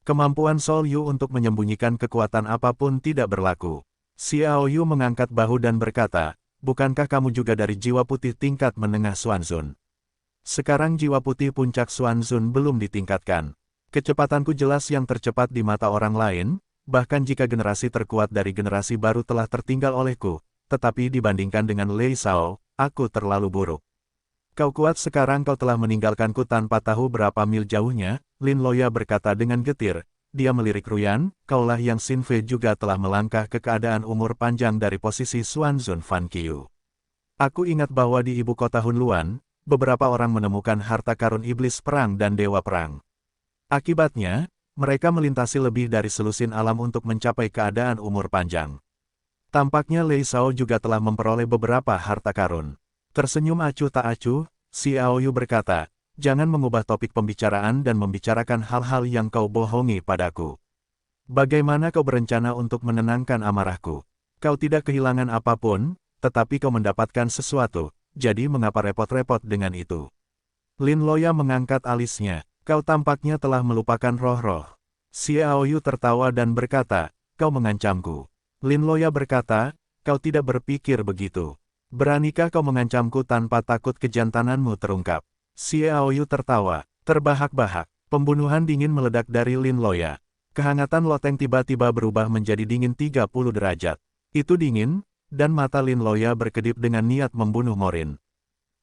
Kemampuan Sol Yu untuk menyembunyikan kekuatan apapun tidak berlaku. Xiao Yu mengangkat bahu dan berkata, bukankah kamu juga dari jiwa putih tingkat menengah Xuanzun? Sekarang jiwa putih puncak Xuanzun belum ditingkatkan. Kecepatanku jelas yang tercepat di mata orang lain, bahkan jika generasi terkuat dari generasi baru telah tertinggal olehku, tetapi dibandingkan dengan Lei Sao, aku terlalu buruk. Kau kuat sekarang kau telah meninggalkanku tanpa tahu berapa mil jauhnya, Lin Loya berkata dengan getir. Dia melirik Ruyan, kaulah yang Xin Fei juga telah melangkah ke keadaan umur panjang dari posisi Xuanzun Fan Qiu. Aku ingat bahwa di ibu kota Hunluan, beberapa orang menemukan harta karun iblis perang dan dewa perang. Akibatnya, mereka melintasi lebih dari selusin alam untuk mencapai keadaan umur panjang. Tampaknya Lei Sao juga telah memperoleh beberapa harta karun. Tersenyum acuh tak acuh, Xiao Yu berkata, jangan mengubah topik pembicaraan dan membicarakan hal-hal yang kau bohongi padaku. Bagaimana kau berencana untuk menenangkan amarahku? Kau tidak kehilangan apapun, tetapi kau mendapatkan sesuatu, jadi mengapa repot-repot dengan itu? Lin Loya mengangkat alisnya, Kau tampaknya telah melupakan roh-roh. Xiaoyu tertawa dan berkata, kau mengancamku. Lin Loya berkata, kau tidak berpikir begitu. Beranikah kau mengancamku tanpa takut kejantananmu terungkap? Xiaoyu tertawa, terbahak-bahak. Pembunuhan dingin meledak dari Lin Loya. Kehangatan loteng tiba-tiba berubah menjadi dingin 30 derajat. Itu dingin, dan mata Lin Loya berkedip dengan niat membunuh Morin.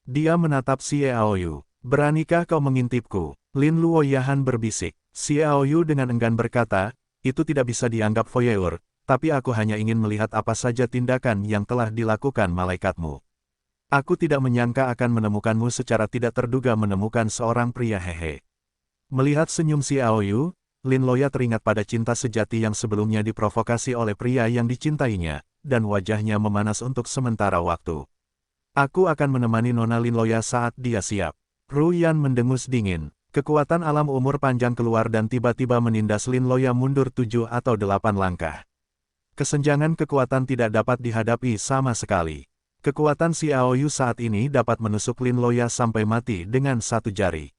Dia menatap Xiaoyu. Beranikah kau mengintipku? Lin Luoyahan berbisik. Xiaoyu dengan enggan berkata, itu tidak bisa dianggap voyeur, tapi aku hanya ingin melihat apa saja tindakan yang telah dilakukan malaikatmu. Aku tidak menyangka akan menemukanmu secara tidak terduga menemukan seorang pria hehe. Melihat senyum Xiaoyu, Lin Loya teringat pada cinta sejati yang sebelumnya diprovokasi oleh pria yang dicintainya, dan wajahnya memanas untuk sementara waktu. Aku akan menemani Nona Lin Loya saat dia siap. Ru Yan mendengus dingin. Kekuatan alam umur panjang keluar dan tiba-tiba menindas Lin Loya mundur 7 atau 8 langkah. Kesenjangan kekuatan tidak dapat dihadapi sama sekali. Kekuatan Xiaoyu saat ini dapat menusuk Lin Loya sampai mati dengan satu jari.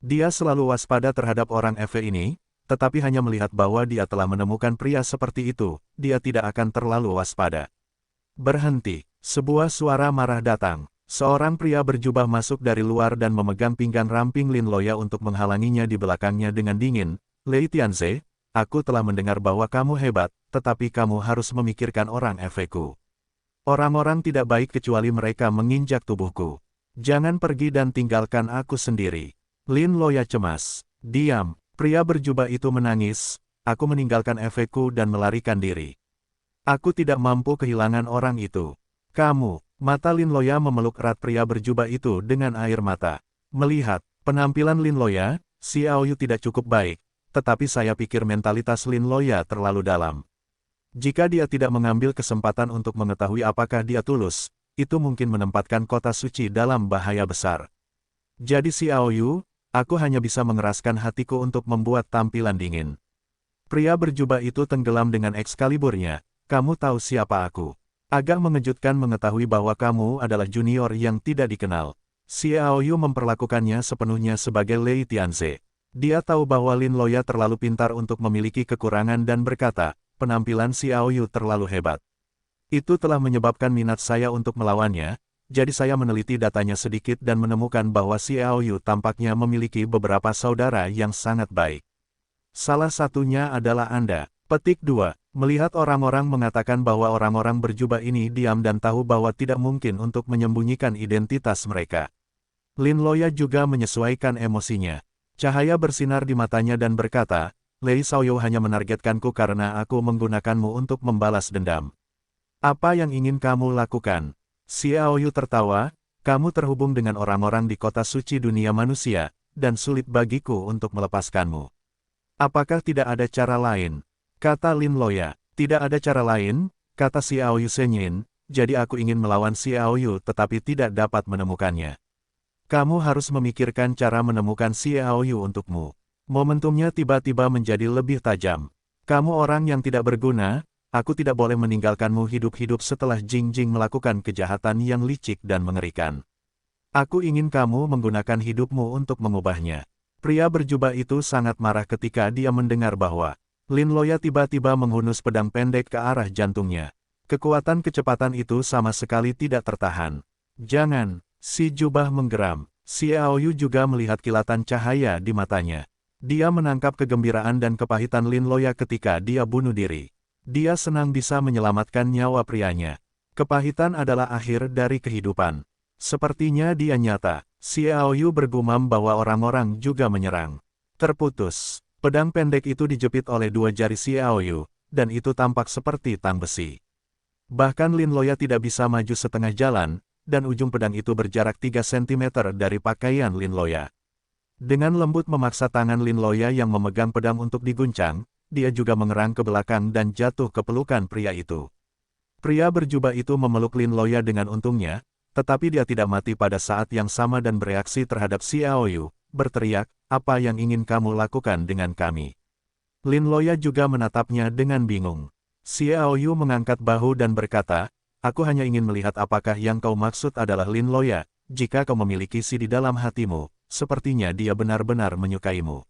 Dia selalu waspada terhadap orang Eve ini, tetapi hanya melihat bahwa dia telah menemukan pria seperti itu, dia tidak akan terlalu waspada. Berhenti, sebuah suara marah datang. Seorang pria berjubah masuk dari luar dan memegang pinggang ramping Lin Loya untuk menghalanginya di belakangnya dengan dingin. Lei Tianze, aku telah mendengar bahwa kamu hebat, tetapi kamu harus memikirkan orang Eve-ku. Orang-orang tidak baik kecuali mereka menginjak tubuhku. Jangan pergi dan tinggalkan aku sendiri. Lin Loya cemas. Diam, pria berjubah itu menangis, aku meninggalkan Eve-ku dan melarikan diri. Aku tidak mampu kehilangan orang itu. Kamu. Mata Lin Loya memeluk erat pria berjubah itu dengan air mata. Melihat penampilan Lin Loya, Xiaoyu tidak cukup baik, tetapi saya pikir mentalitas Lin Loya terlalu dalam. Jika dia tidak mengambil kesempatan untuk mengetahui apakah dia tulus, itu mungkin menempatkan kota suci dalam bahaya besar. Jadi Xiaoyu, aku hanya bisa mengeraskan hatiku untuk membuat tampilan dingin. Pria berjubah itu tenggelam dengan Excalibur-nya, kamu tahu siapa aku. Agak mengejutkan mengetahui bahwa kamu adalah junior yang tidak dikenal. Xiaoyu memperlakukannya sepenuhnya sebagai Lei Tianze. Dia tahu bahwa Lin Loya terlalu pintar untuk memiliki kekurangan dan berkata, penampilan Xiaoyu terlalu hebat. Itu telah menyebabkan minat saya untuk melawannya, jadi saya meneliti datanya sedikit dan menemukan bahwa Xiaoyu tampaknya memiliki beberapa saudara yang sangat baik. Salah satunya adalah Anda. Petik 2. Melihat orang-orang mengatakan bahwa orang-orang berjubah ini diam dan tahu bahwa tidak mungkin untuk menyembunyikan identitas mereka. Lin Loya juga menyesuaikan emosinya. Cahaya bersinar di matanya dan berkata, Lei Xiaoyu hanya menargetkanku karena aku menggunakanmu untuk membalas dendam. Apa yang ingin kamu lakukan? Xiaoyu tertawa, kamu terhubung dengan orang-orang di kota suci dunia manusia, dan sulit bagiku untuk melepaskanmu. Apakah tidak ada cara lain? Kata Lin Loya, tidak ada cara lain, kata Xiaoyu senyum, jadi aku ingin melawan Xiaoyu tetapi tidak dapat menemukannya. Kamu harus memikirkan cara menemukan Xiaoyu untukmu. Momentumnya tiba-tiba menjadi lebih tajam. Kamu orang yang tidak berguna, aku tidak boleh meninggalkanmu hidup-hidup setelah Jing Jing melakukan kejahatan yang licik dan mengerikan. Aku ingin kamu menggunakan hidupmu untuk mengubahnya. Pria berjubah itu sangat marah ketika dia mendengar bahwa Lin Loya tiba-tiba menghunus pedang pendek ke arah jantungnya. Kekuatan kecepatan itu sama sekali tidak tertahan. Jangan, si jubah menggeram. Xiaoyu juga melihat kilatan cahaya di matanya. Dia menangkap kegembiraan dan kepahitan Lin Loya ketika dia bunuh diri. Dia senang bisa menyelamatkan nyawa prianya. Kepahitan adalah akhir dari kehidupan. Sepertinya dia nyata. Xiaoyu bergumam bahwa orang-orang juga menyerang. Terputus. Pedang pendek itu dijepit oleh dua jari Xiaoyu, dan itu tampak seperti tang besi. Bahkan Lin Loya tidak bisa maju setengah jalan, dan ujung pedang itu berjarak 3 cm dari pakaian Lin Loya. Dengan lembut memaksa tangan Lin Loya yang memegang pedang untuk diguncang, dia juga mengerang ke belakang dan jatuh ke pelukan pria itu. Pria berjubah itu memeluk Lin Loya dengan untungnya, tetapi dia tidak mati pada saat yang sama dan bereaksi terhadap Xiaoyu, berteriak, apa yang ingin kamu lakukan dengan kami? Lin Loya juga menatapnya dengan bingung. Xiaoyu mengangkat bahu dan berkata, aku hanya ingin melihat apakah yang kau maksud adalah Lin Loya, jika kau memiliki si di dalam hatimu, sepertinya dia benar-benar menyukaimu.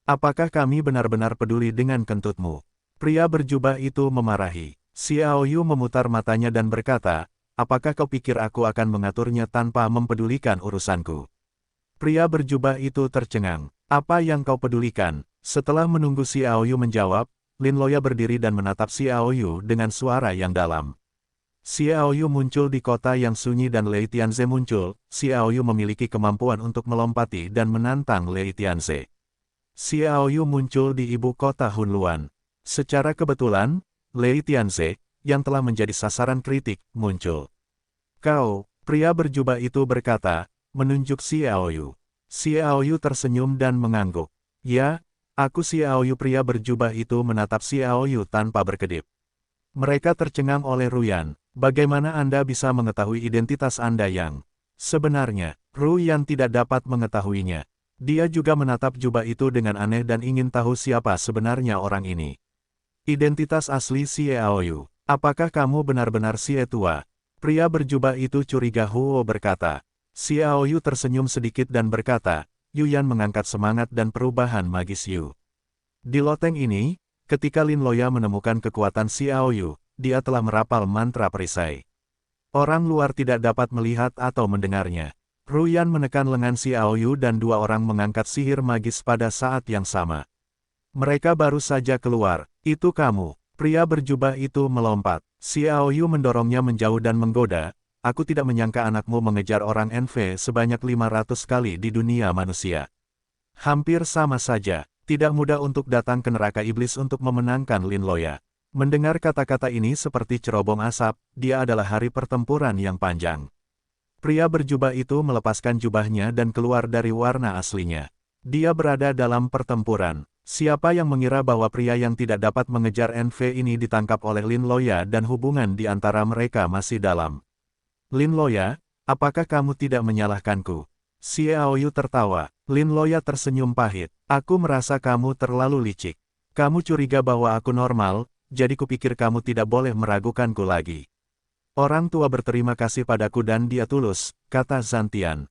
Apakah kami benar-benar peduli dengan kentutmu? Pria berjubah itu memarahi. Xiao Yu memutar matanya dan berkata, apakah kau pikir aku akan mengaturnya tanpa mempedulikan urusanku? Pria berjubah itu tercengang. Apa yang kau pedulikan? Setelah menunggu Xiao Yu menjawab, Lin Loya berdiri dan menatap Xiao Yu dengan suara yang dalam. Xiao Yu muncul di kota yang sunyi dan Lei Tianze muncul. Xiao Yu memiliki kemampuan untuk melompati dan menantang Lei Tianze. Xiao Yu muncul di ibu kota Hunluan. Secara kebetulan, Lei Tianze, yang telah menjadi sasaran kritik, muncul. Kau, pria berjubah itu berkata, menunjuk Xiao Yu. Xiao Yu tersenyum dan mengangguk. Ya, aku Xiao Yu. Pria berjubah itu menatap Xiao Yu tanpa berkedip. Mereka tercengang oleh Ruyan. Bagaimana Anda bisa mengetahui identitas Anda yang sebenarnya? Ruyan tidak dapat mengetahuinya. Dia juga menatap jubah itu dengan aneh dan ingin tahu siapa sebenarnya orang ini. Identitas asli Xiao Yu. Apakah kamu benar-benar Xie tua? Pria berjubah itu curiga. Huo berkata. Xiao Yu tersenyum sedikit dan berkata, Yuyan mengangkat semangat dan perubahan magis Yu. Di loteng ini, ketika Lin Loya menemukan kekuatan Xiao Yu, dia telah merapal mantra perisai. Orang luar tidak dapat melihat atau mendengarnya. Ruyan menekan lengan Xiao Yu dan dua orang mengangkat sihir magis pada saat yang sama. Mereka baru saja keluar. Itu kamu. Pria berjubah itu melompat. Xiao Yu mendorongnya menjauh dan menggoda. Aku tidak menyangka anakmu mengejar orang NV sebanyak 500 kali di dunia manusia. Hampir sama saja, tidak mudah untuk datang ke neraka iblis untuk memenangkan Lin Loya. Mendengar kata-kata ini seperti cerobong asap, dia adalah hari pertempuran yang panjang. Pria berjubah itu melepaskan jubahnya dan keluar dari warna aslinya. Dia berada dalam pertempuran. Siapa yang mengira bahwa pria yang tidak dapat mengejar NV ini ditangkap oleh Lin Loya dan hubungan di antara mereka masih dalam. Lin Loya, apakah kamu tidak menyalahkanku? Xiao Yu tertawa. Lin Loya tersenyum pahit. Aku merasa kamu terlalu licik. Kamu curiga bahwa aku normal, jadi kupikir kamu tidak boleh meragukanku lagi. Orang tua berterima kasih padaku dan dia tulus, kata Zantian.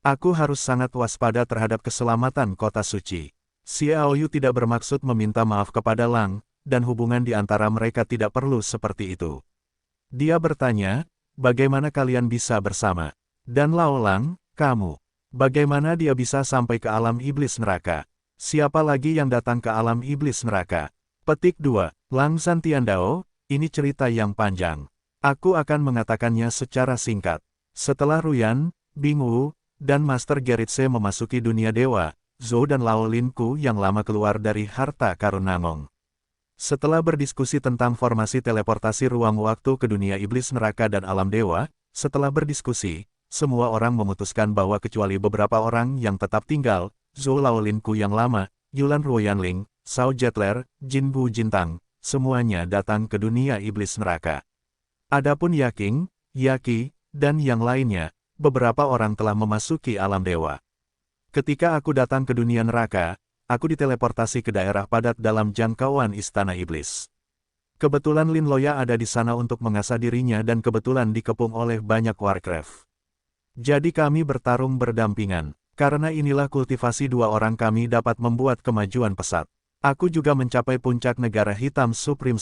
Aku harus sangat waspada terhadap keselamatan kota suci. Xiao Yu tidak bermaksud meminta maaf kepada Lang, dan hubungan di antara mereka tidak perlu seperti itu. Dia bertanya, bagaimana kalian bisa bersama? Dan Lao Lang, kamu. Bagaimana dia bisa sampai ke alam iblis neraka? Siapa lagi yang datang ke alam iblis neraka? Petik 2. Lang Zantiandao, ini cerita yang panjang. Aku akan mengatakannya secara singkat. Setelah Ruyan, Bing Wu, dan Master Geritse memasuki dunia dewa, Zhou dan Lao Linku yang lama keluar dari harta karun Namong. Setelah berdiskusi tentang formasi teleportasi ruang waktu ke dunia iblis neraka dan alam dewa, setelah berdiskusi, semua orang memutuskan bahwa kecuali beberapa orang yang tetap tinggal, Zhou Lao Linku yang lama, Yulan Ruoyanling, Sao Jetler, Jin Bu Jintang, semuanya datang ke dunia iblis neraka. Adapun Yaking, Yaki, dan yang lainnya, beberapa orang telah memasuki alam dewa. Ketika aku datang ke dunia neraka, aku diteleportasi ke daerah padat dalam jangkauan istana iblis. Kebetulan Lin Loya ada di sana untuk mengasah dirinya dan kebetulan dikepung oleh banyak Warcraft. Jadi kami bertarung berdampingan. Karena inilah kultivasi dua orang kami dapat membuat kemajuan pesat. Aku juga mencapai puncak negara hitam Supreme.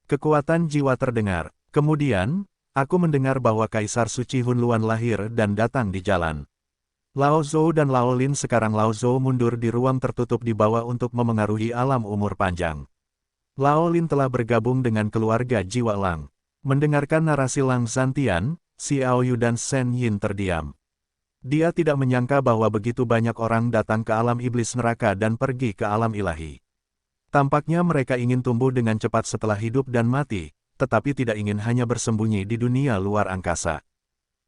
Kekuatan jiwa terdengar. Kemudian, aku mendengar bahwa Kaisar Suci Hunluan lahir dan datang di jalan. Lao Zhou dan Lao Lin. Sekarang Lao Zhou mundur di ruang tertutup di bawah untuk memengaruhi alam umur panjang. Lao Lin telah bergabung dengan keluarga jiwa Lang. Mendengarkan narasi Lang Zantian, Xiao Yu dan Shen Yin terdiam. Dia tidak menyangka bahwa begitu banyak orang datang ke alam iblis neraka dan pergi ke alam ilahi. Tampaknya mereka ingin tumbuh dengan cepat setelah hidup dan mati, tetapi tidak ingin hanya bersembunyi di dunia luar angkasa.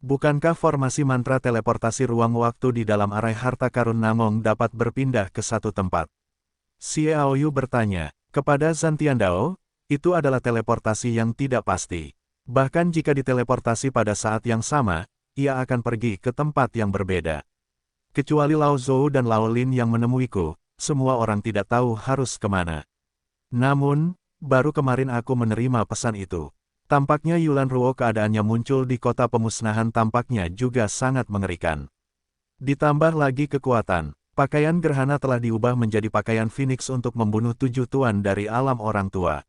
Bukankah formasi mantra teleportasi ruang waktu di dalam arai harta karun Namong dapat berpindah ke satu tempat? Xiao Yu bertanya, kepada Zantiandao, itu adalah teleportasi yang tidak pasti. Bahkan jika diteleportasi pada saat yang sama, ia akan pergi ke tempat yang berbeda. Kecuali Lao Zhou dan Lao Lin yang menemuiku, semua orang tidak tahu harus kemana. Namun, baru kemarin aku menerima pesan itu. Tampaknya Yulan Ruo keadaannya muncul di kota pemusnahan tampaknya juga sangat mengerikan. Ditambah lagi kekuatan, pakaian gerhana telah diubah menjadi pakaian Phoenix untuk membunuh 7 tuan dari alam orang tua.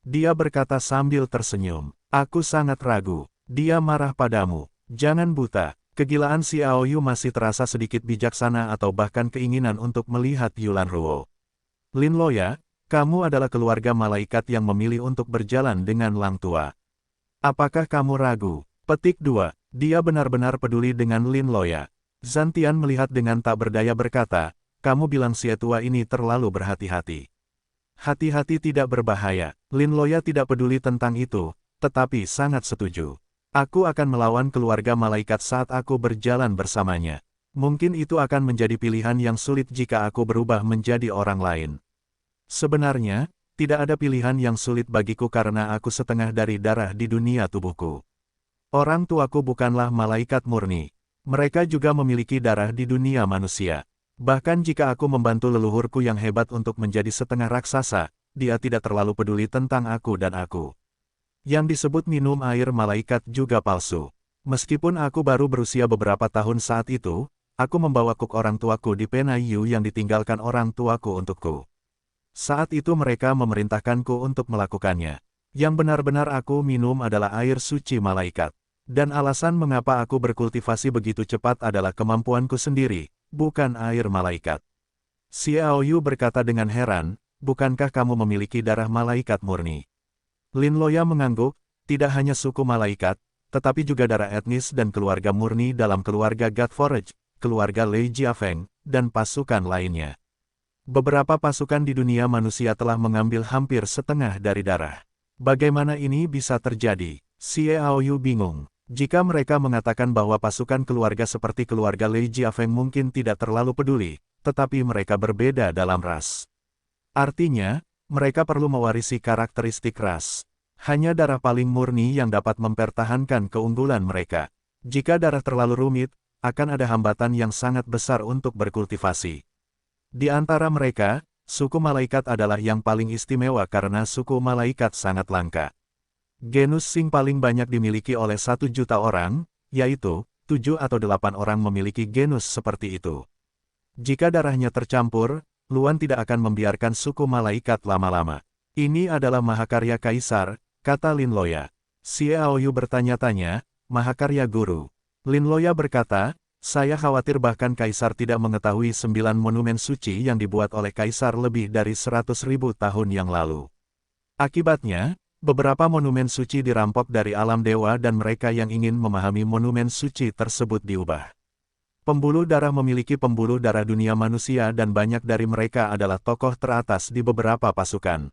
Dia berkata sambil tersenyum, aku sangat ragu. Dia marah padamu. Jangan buta. Kegilaan Xiao Yu masih terasa sedikit bijaksana atau bahkan keinginan untuk melihat Yulan Ruo. Lin Loya, kamu adalah keluarga malaikat yang memilih untuk berjalan dengan Lang Tua. Apakah kamu ragu? Petik 2. Dia benar-benar peduli dengan Lin Loya. Zantian melihat dengan tak berdaya berkata, kamu bilang si tua ini terlalu berhati-hati. Hati-hati tidak berbahaya. Lin Loya tidak peduli tentang itu, tetapi sangat setuju. Aku akan melawan keluarga malaikat saat aku berjalan bersamanya. Mungkin itu akan menjadi pilihan yang sulit jika aku berubah menjadi orang lain. Sebenarnya, tidak ada pilihan yang sulit bagiku karena aku setengah dari darah di dunia tubuhku. Orang tuaku bukanlah malaikat murni. Mereka juga memiliki darah di dunia manusia. Bahkan jika aku membantu leluhurku yang hebat untuk menjadi setengah raksasa, dia tidak terlalu peduli tentang aku dan aku. Yang disebut minum air malaikat juga palsu. Meskipun aku baru berusia beberapa tahun saat itu, aku membawa kuk orang tuaku di Penayu yang ditinggalkan orang tuaku untukku. Saat itu mereka memerintahkanku untuk melakukannya. Yang benar-benar aku minum adalah air suci malaikat. Dan alasan mengapa aku berkultivasi begitu cepat adalah kemampuanku sendiri, bukan air malaikat. Xiao Yu berkata dengan heran, bukankah kamu memiliki darah malaikat murni? Lin Loya mengangguk, tidak hanya suku malaikat, tetapi juga darah etnis dan keluarga murni dalam keluarga Godforge, keluarga Lei Jiafeng, dan pasukan lainnya. Beberapa pasukan di dunia manusia telah mengambil hampir setengah dari darah. Bagaimana ini bisa terjadi? Xiao Yu bingung. Jika mereka mengatakan bahwa pasukan keluarga seperti keluarga Lei Jiafeng mungkin tidak terlalu peduli, tetapi mereka berbeda dalam ras. Artinya, mereka perlu mewarisi karakteristik ras. Hanya darah paling murni yang dapat mempertahankan keunggulan mereka. Jika darah terlalu rumit, akan ada hambatan yang sangat besar untuk berkultivasi. Di antara mereka, suku malaikat adalah yang paling istimewa karena suku malaikat sangat langka. Genus Sing paling banyak dimiliki oleh 1 juta orang, yaitu 7 atau 8 orang memiliki genus seperti itu. Jika darahnya tercampur, Luan tidak akan membiarkan suku malaikat lama-lama. Ini adalah mahakarya kaisar, kata Lin Loya. Xiao Yu bertanya-tanya, mahakarya guru. Lin Loya berkata, saya khawatir bahkan kaisar tidak mengetahui 9 monumen suci yang dibuat oleh kaisar lebih dari 100.000 tahun yang lalu. Akibatnya, beberapa monumen suci dirampok dari alam dewa dan mereka yang ingin memahami monumen suci tersebut diubah. Pembuluh darah memiliki pembuluh darah dunia manusia dan banyak dari mereka adalah tokoh teratas di beberapa pasukan.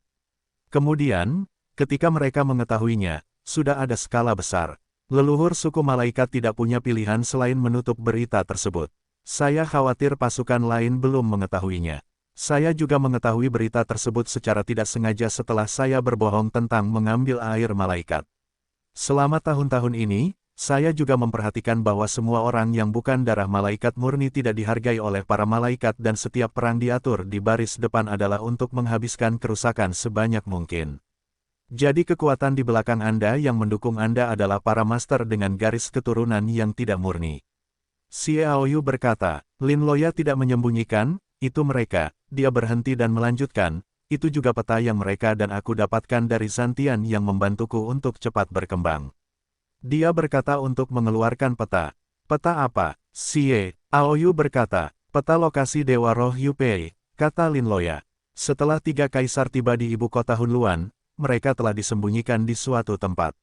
Kemudian, ketika mereka mengetahuinya, sudah ada skala besar. Leluhur suku malaikat tidak punya pilihan selain menutup berita tersebut. Saya khawatir pasukan lain belum mengetahuinya. Saya juga mengetahui berita tersebut secara tidak sengaja setelah saya berbohong tentang mengambil air malaikat. Selama tahun-tahun ini, saya juga memperhatikan bahwa semua orang yang bukan darah malaikat murni tidak dihargai oleh para malaikat dan setiap perang diatur di baris depan adalah untuk menghabiskan kerusakan sebanyak mungkin. Jadi kekuatan di belakang Anda yang mendukung Anda adalah para master dengan garis keturunan yang tidak murni. Xiao Yu berkata, Lin Loya tidak menyembunyikan, itu mereka, dia berhenti dan melanjutkan, itu juga peta yang mereka dan aku dapatkan dari Zantian yang membantuku untuk cepat berkembang. Dia berkata untuk mengeluarkan peta. Peta apa? Xiao Yu berkata, peta lokasi Dewa Roh Yupei, kata Lin Loya. Setelah 3 kaisar tiba di ibu kota Hunluan, mereka telah disembunyikan di suatu tempat.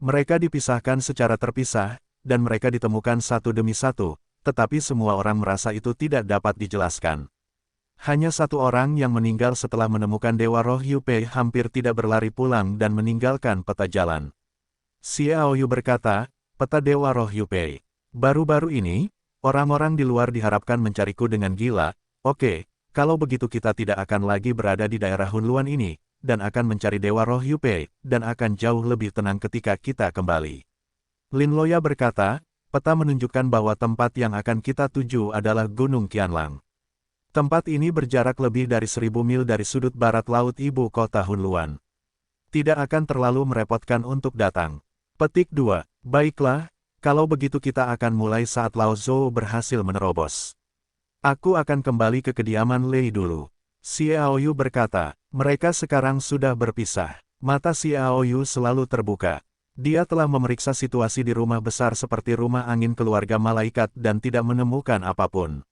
Mereka dipisahkan secara terpisah, dan mereka ditemukan satu demi satu, tetapi semua orang merasa itu tidak dapat dijelaskan. Hanya 1 orang yang meninggal setelah menemukan Dewa Roh Yupei hampir tidak berlari pulang dan meninggalkan peta jalan. Xiao Yu berkata, peta Dewa Roh Yupei. Baru-baru ini, orang-orang di luar diharapkan mencariku dengan gila. Oke, kalau begitu kita tidak akan lagi berada di daerah Hunluan ini, dan akan mencari Dewa Roh Yupei, dan akan jauh lebih tenang ketika kita kembali. Lin Loya berkata, peta menunjukkan bahwa tempat yang akan kita tuju adalah Gunung Qianlang. Tempat ini berjarak lebih dari 1000 mil dari sudut barat laut ibu kota Hunluan. Tidak akan terlalu merepotkan untuk datang. Petik 2. Baiklah, Kalau begitu kita akan mulai saat Lao Zhou berhasil menerobos. Aku akan kembali ke kediaman Lei dulu. Xiaoyu berkata, mereka sekarang sudah berpisah. Mata Xiaoyu selalu terbuka. Dia telah memeriksa situasi di rumah besar seperti rumah angin keluarga malaikat dan tidak menemukan apapun.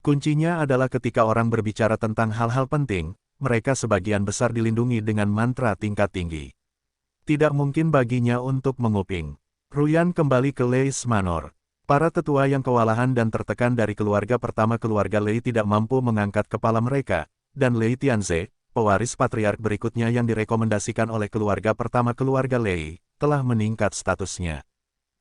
Kuncinya adalah ketika orang berbicara tentang hal-hal penting, mereka sebagian besar dilindungi dengan mantra tingkat tinggi. Tidak mungkin baginya untuk menguping. Ruyan kembali ke Leis Manor. Para tetua yang kewalahan dan tertekan dari keluarga pertama keluarga Lei tidak mampu mengangkat kepala mereka, dan Lei Tianze, pewaris patriark berikutnya yang direkomendasikan oleh keluarga pertama keluarga Lei, telah meningkat statusnya.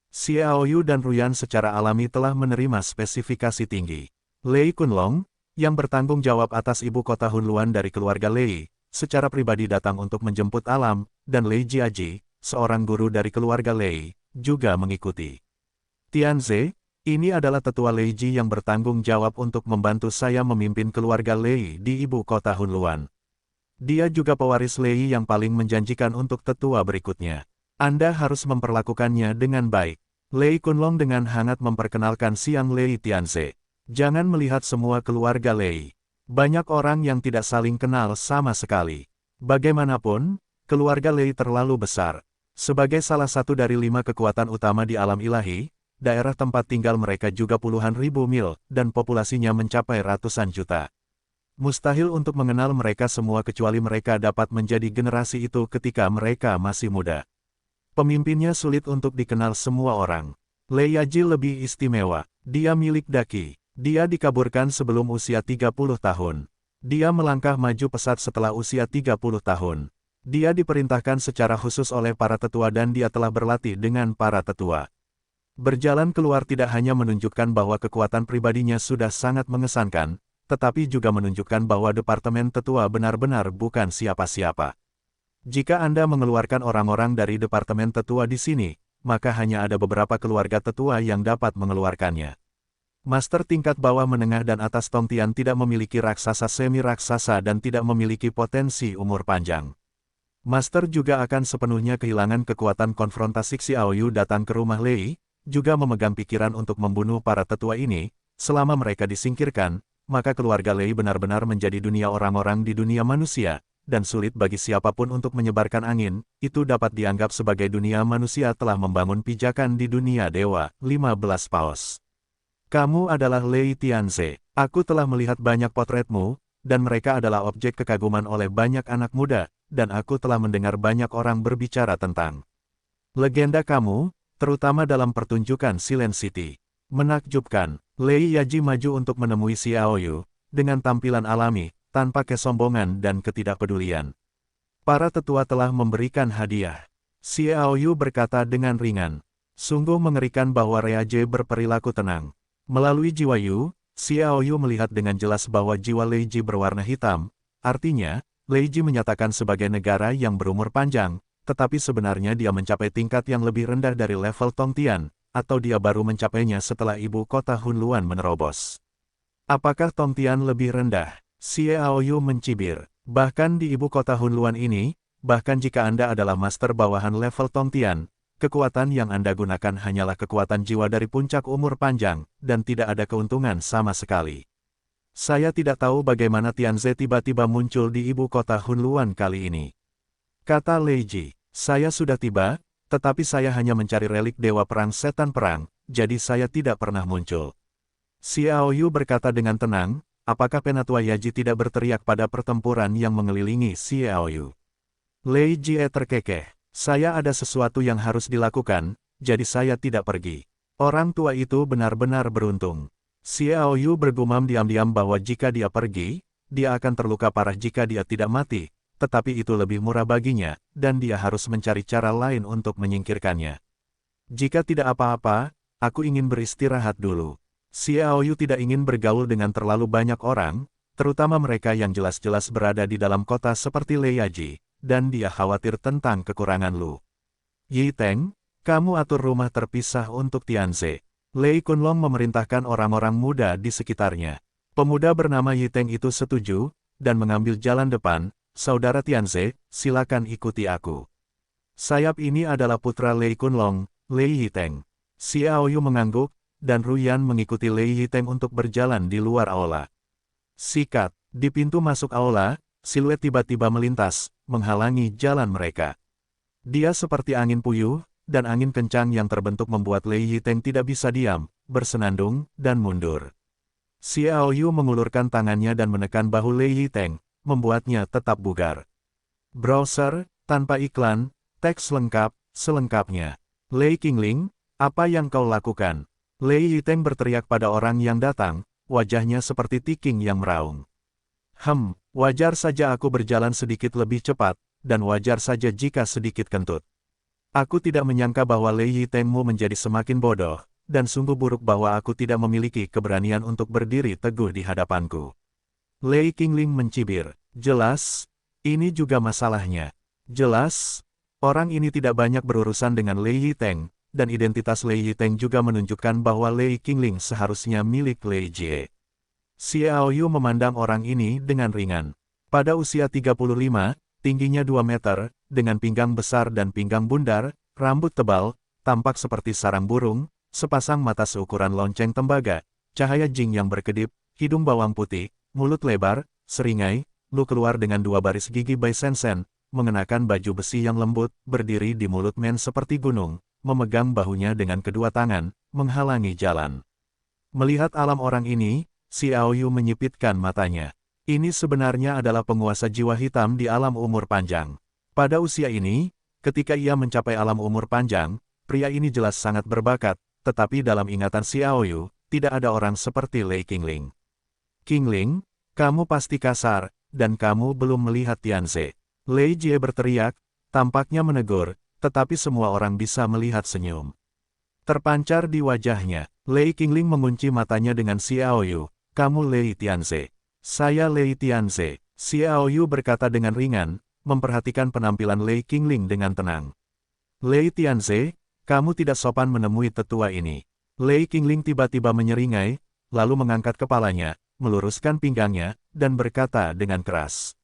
Xiaoyu dan Ruyan secara alami telah menerima spesifikasi tinggi. Lei Kunlong, yang bertanggung jawab atas ibu kota Hunluan dari keluarga Lei, secara pribadi datang untuk menjemput Alam, dan Lei Jiaji, seorang guru dari keluarga Lei, juga mengikuti. Tianze, ini adalah tetua Lei Ji yang bertanggung jawab untuk membantu saya memimpin keluarga Lei di ibu kota Hunluan. Dia juga pewaris Lei yang paling menjanjikan untuk tetua berikutnya. Anda harus memperlakukannya dengan baik. Lei Kunlong dengan hangat memperkenalkan Siang Lei Tianze. Jangan melihat semua keluarga Lei. Banyak orang yang tidak saling kenal sama sekali. Bagaimanapun, keluarga Lei terlalu besar. Sebagai salah satu dari 5 kekuatan utama di alam ilahi, daerah tempat tinggal mereka juga puluhan ribu mil, dan populasinya mencapai ratusan juta. Mustahil untuk mengenal mereka semua kecuali mereka dapat menjadi generasi itu ketika mereka masih muda. Pemimpinnya sulit untuk dikenal semua orang. Lei Yaji lebih istimewa. Dia milik daki. Dia dikaburkan sebelum usia 30 tahun. Dia melangkah maju pesat setelah usia 30 tahun. Dia diperintahkan secara khusus oleh para tetua dan dia telah berlatih dengan para tetua. Berjalan keluar tidak hanya menunjukkan bahwa kekuatan pribadinya sudah sangat mengesankan, tetapi juga menunjukkan bahwa Departemen Tetua benar-benar bukan siapa-siapa. Jika Anda mengeluarkan orang-orang dari Departemen Tetua di sini, maka hanya ada beberapa keluarga tetua yang dapat mengeluarkannya. Master tingkat bawah menengah dan atas Tongtian tidak memiliki raksasa semi-raksasa dan tidak memiliki potensi umur panjang. Master juga akan sepenuhnya kehilangan kekuatan konfrontasi. Xiaoyu datang ke rumah Lei, juga memegang pikiran untuk membunuh para tetua ini. Selama mereka disingkirkan, maka keluarga Lei benar-benar menjadi dunia orang-orang di dunia manusia, dan sulit bagi siapapun untuk menyebarkan angin. Itu dapat dianggap sebagai dunia manusia telah membangun pijakan di dunia dewa. 15 paus. Kamu adalah Lei Tianze. Aku telah melihat banyak potretmu, dan mereka adalah objek kekaguman oleh banyak anak muda, dan aku telah mendengar banyak orang berbicara tentang legenda kamu, terutama dalam pertunjukan Silent City. Menakjubkan, Lei Yaji maju untuk menemui Xiaoyu, dengan tampilan alami, tanpa kesombongan dan ketidakpedulian. Para tetua telah memberikan hadiah. Xiaoyu berkata dengan ringan. Sungguh mengerikan bahwa Reaje berperilaku tenang. Melalui jiwa Yu, Xiaoyu melihat dengan jelas bahwa jiwa Lei Ji berwarna hitam, artinya, Lei Ji menyatakan sebagai negara yang berumur panjang, tetapi sebenarnya dia mencapai tingkat yang lebih rendah dari level Tongtian, atau dia baru mencapainya setelah ibu kota Hunluan menerobos. Apakah Tongtian lebih rendah? Xiaoyu mencibir. Bahkan di ibu kota Hunluan ini, bahkan jika Anda adalah master bawahan level Tongtian, kekuatan yang Anda gunakan hanyalah kekuatan jiwa dari puncak umur panjang, dan tidak ada keuntungan sama sekali. Saya tidak tahu bagaimana Tianze tiba-tiba muncul di ibu kota Hunluan kali ini. Kata Lei Ji, saya sudah tiba, tetapi saya hanya mencari relik Dewa Perang Setan Perang, jadi saya tidak pernah muncul. Xiaoyu berkata dengan tenang, apakah Penatua Yaji tidak berteriak pada pertempuran yang mengelilingi Xiaoyu? Lei Ji terkekeh, saya ada sesuatu yang harus dilakukan, jadi saya tidak pergi. Orang tua itu benar-benar beruntung. Xiaoyu bergumam diam-diam bahwa jika dia pergi, dia akan terluka parah jika dia tidak mati. Tetapi itu lebih murah baginya, dan dia harus mencari cara lain untuk menyingkirkannya. Jika tidak apa-apa, aku ingin beristirahat dulu. Xiaoyu tidak ingin bergaul dengan terlalu banyak orang, terutama mereka yang jelas-jelas berada di dalam kota seperti Lei Yaji, dan dia khawatir tentang kekurangan Lu. Yi Teng, kamu atur rumah terpisah untuk Tianze. Lei Kunlong memerintahkan orang-orang muda di sekitarnya. Pemuda bernama Yi Teng itu setuju, dan mengambil jalan depan. Saudara Tianze, silakan ikuti aku. Sayap ini adalah putra Lei Kunlong, Lei Yi Teng. Xiao Yu mengangguk, dan Ruyan mengikuti Lei Yiteng untuk berjalan di luar aula. Sikat, di pintu masuk aula, siluet tiba-tiba melintas, menghalangi jalan mereka. Dia seperti angin puyuh, dan angin kencang yang terbentuk membuat Lei Yiteng tidak bisa diam, bersenandung, dan mundur. Xiao Yu mengulurkan tangannya dan menekan bahu Lei Yiteng, membuatnya tetap bugar. Browser, tanpa iklan, teks lengkap, selengkapnya. Lei Qingling, apa yang kau lakukan? Lei Yiteng berteriak pada orang yang datang, wajahnya seperti tiking yang meraung. Wajar saja aku berjalan sedikit lebih cepat, dan wajar saja jika sedikit kentut. Aku tidak menyangka bahwa Lei Yitengmu menjadi semakin bodoh, dan sungguh buruk bahwa aku tidak memiliki keberanian untuk berdiri teguh di hadapanku. Lei Qingling mencibir. Jelas, ini juga masalahnya. Jelas, orang ini tidak banyak berurusan dengan Lei Yiteng, dan identitas Lei Yiteng juga menunjukkan bahwa Lei Qingling seharusnya milik Lei Jie. Xiao Yu memandang orang ini dengan ringan. Pada usia 35, tingginya 2 meter, dengan pinggang besar dan pinggang bundar, rambut tebal, tampak seperti sarang burung, sepasang mata seukuran lonceng tembaga, cahaya jing yang berkedip, hidung bawang putih, mulut lebar, seringai, lu keluar dengan 2 baris gigi Bai Sensen, mengenakan baju besi yang lembut, berdiri di mulut men seperti gunung, memegang bahunya dengan kedua tangan, menghalangi jalan. Melihat alam orang ini, Xiao Yu menyipitkan matanya. Ini sebenarnya adalah penguasa jiwa hitam di alam umur panjang. Pada usia ini, ketika ia mencapai alam umur panjang, pria ini jelas sangat berbakat, tetapi dalam ingatan Xiao Yu, tidak ada orang seperti Lei Qingling. Qingling, kamu pasti kasar, dan kamu belum melihat Tianze. Lei Jie berteriak, tampaknya menegur, tetapi semua orang bisa melihat senyum terpancar di wajahnya. Lei Qingling mengunci matanya dengan Xiao Yu. Kamu Lei Tianze. Saya Lei Tianze. Xiao Yu berkata dengan ringan, memperhatikan penampilan Lei Qingling dengan tenang. Lei Tianze, kamu tidak sopan menemui tetua ini. Lei Qingling tiba-tiba menyeringai, lalu mengangkat kepalanya, meluruskan pinggangnya, dan berkata dengan keras.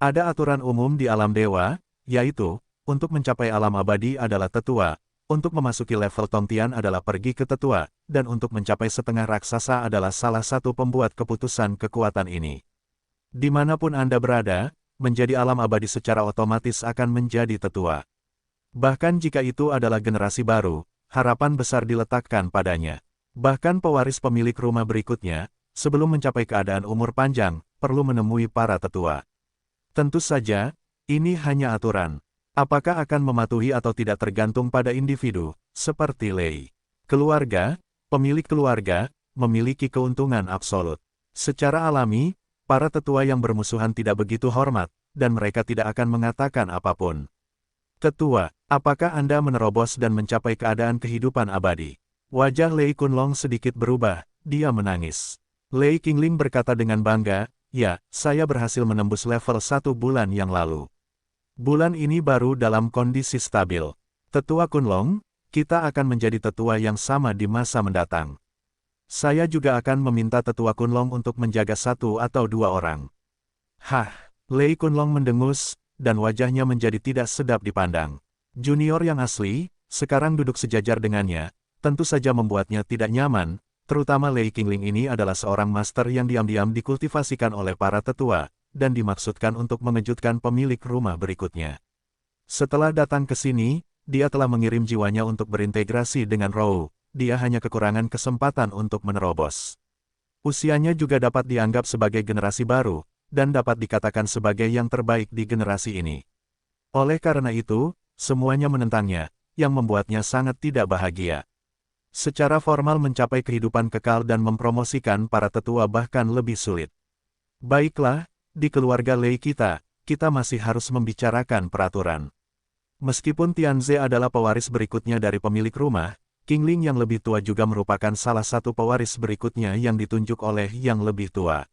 Ada aturan umum di alam dewa, yaitu, untuk mencapai alam abadi adalah tetua, untuk memasuki level Tongtian adalah pergi ke tetua, dan untuk mencapai setengah raksasa adalah salah satu pembuat keputusan kekuatan ini. Dimanapun Anda berada, menjadi alam abadi secara otomatis akan menjadi tetua. Bahkan jika itu adalah generasi baru, harapan besar diletakkan padanya. Bahkan pewaris pemilik rumah berikutnya, sebelum mencapai keadaan umur panjang, perlu menemui para tetua. Tentu saja, ini hanya aturan. Apakah akan mematuhi atau tidak tergantung pada individu, seperti Lei. Keluarga, pemilik keluarga, memiliki keuntungan absolut. Secara alami, para tetua yang bermusuhan tidak begitu hormat, dan mereka tidak akan mengatakan apapun. Tetua, apakah Anda menerobos dan mencapai keadaan kehidupan abadi? Wajah Lei Kunlong sedikit berubah, dia menangis. Lei Qingling berkata dengan bangga, ya, saya berhasil menembus level 1 bulan yang lalu. Bulan ini baru dalam kondisi stabil. Tetua Kunlong, kita akan menjadi tetua yang sama di masa mendatang. Saya juga akan meminta Tetua Kunlong untuk menjaga 1 atau 2 orang. Hah, Lei Kunlong mendengus, dan wajahnya menjadi tidak sedap dipandang. Junior yang asli, sekarang duduk sejajar dengannya, tentu saja membuatnya tidak nyaman, terutama Lei Qingling ini adalah seorang master yang diam-diam dikultivasikan oleh para tetua, dan dimaksudkan untuk mengejutkan pemilik rumah berikutnya. Setelah datang ke sini, dia telah mengirim jiwanya untuk berintegrasi dengan Rou, dia hanya kekurangan kesempatan untuk menerobos. Usianya juga dapat dianggap sebagai generasi baru, dan dapat dikatakan sebagai yang terbaik di generasi ini. Oleh karena itu, semuanya menentangnya, yang membuatnya sangat tidak bahagia. Secara formal mencapai kehidupan kekal dan mempromosikan para tetua bahkan lebih sulit. Baiklah, di keluarga Lei kita masih harus membicarakan peraturan. Meskipun Tianze adalah pewaris berikutnya dari pemilik rumah, Qingling yang lebih tua juga merupakan salah satu pewaris berikutnya yang ditunjuk oleh yang lebih tua.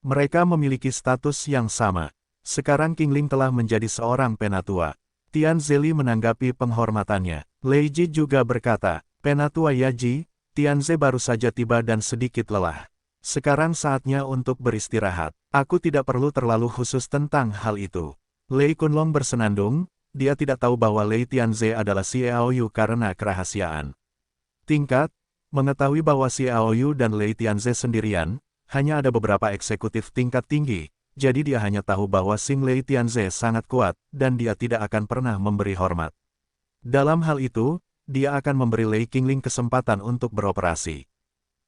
Mereka memiliki status yang sama. Sekarang Qingling telah menjadi seorang penatua. Tianze Li menanggapi penghormatannya. Lei Ji juga berkata, Penatua Yaji, Tianze baru saja tiba dan sedikit lelah. Sekarang saatnya untuk beristirahat. Aku tidak perlu terlalu khusus tentang hal itu. Lei Kunlong bersenandung, dia tidak tahu bahwa Lei Tianze adalah Xiao Yu karena kerahasiaan. Tingkat, mengetahui bahwa Xiao Yu dan Lei Tianze sendirian, hanya ada beberapa eksekutif tingkat tinggi, jadi dia hanya tahu bahwa Xing Lei Tianze sangat kuat, dan dia tidak akan pernah memberi hormat. Dalam hal itu, dia akan memberi Lei Qingling kesempatan untuk beroperasi.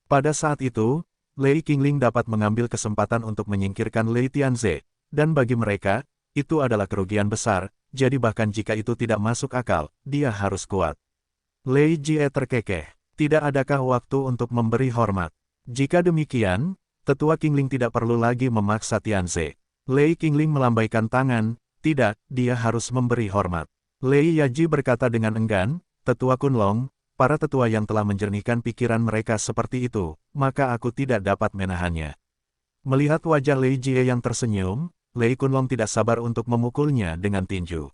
Pada saat itu, Lei Qingling dapat mengambil kesempatan untuk menyingkirkan Lei Tianze, dan bagi mereka, itu adalah kerugian besar, jadi bahkan jika itu tidak masuk akal, dia harus kuat. Lei Jie terkekeh. Tidak adakah waktu untuk memberi hormat? Jika demikian, tetua Qingling tidak perlu lagi memaksa Tianze. Lei Qingling melambaikan tangan, tidak, dia harus memberi hormat. Lei Yaji berkata dengan enggan, tetua Kunlong, para tetua yang telah menjernihkan pikiran mereka seperti itu, maka aku tidak dapat menahannya. Melihat wajah Lei Jie yang tersenyum, Lei Kunlong tidak sabar untuk memukulnya dengan tinju.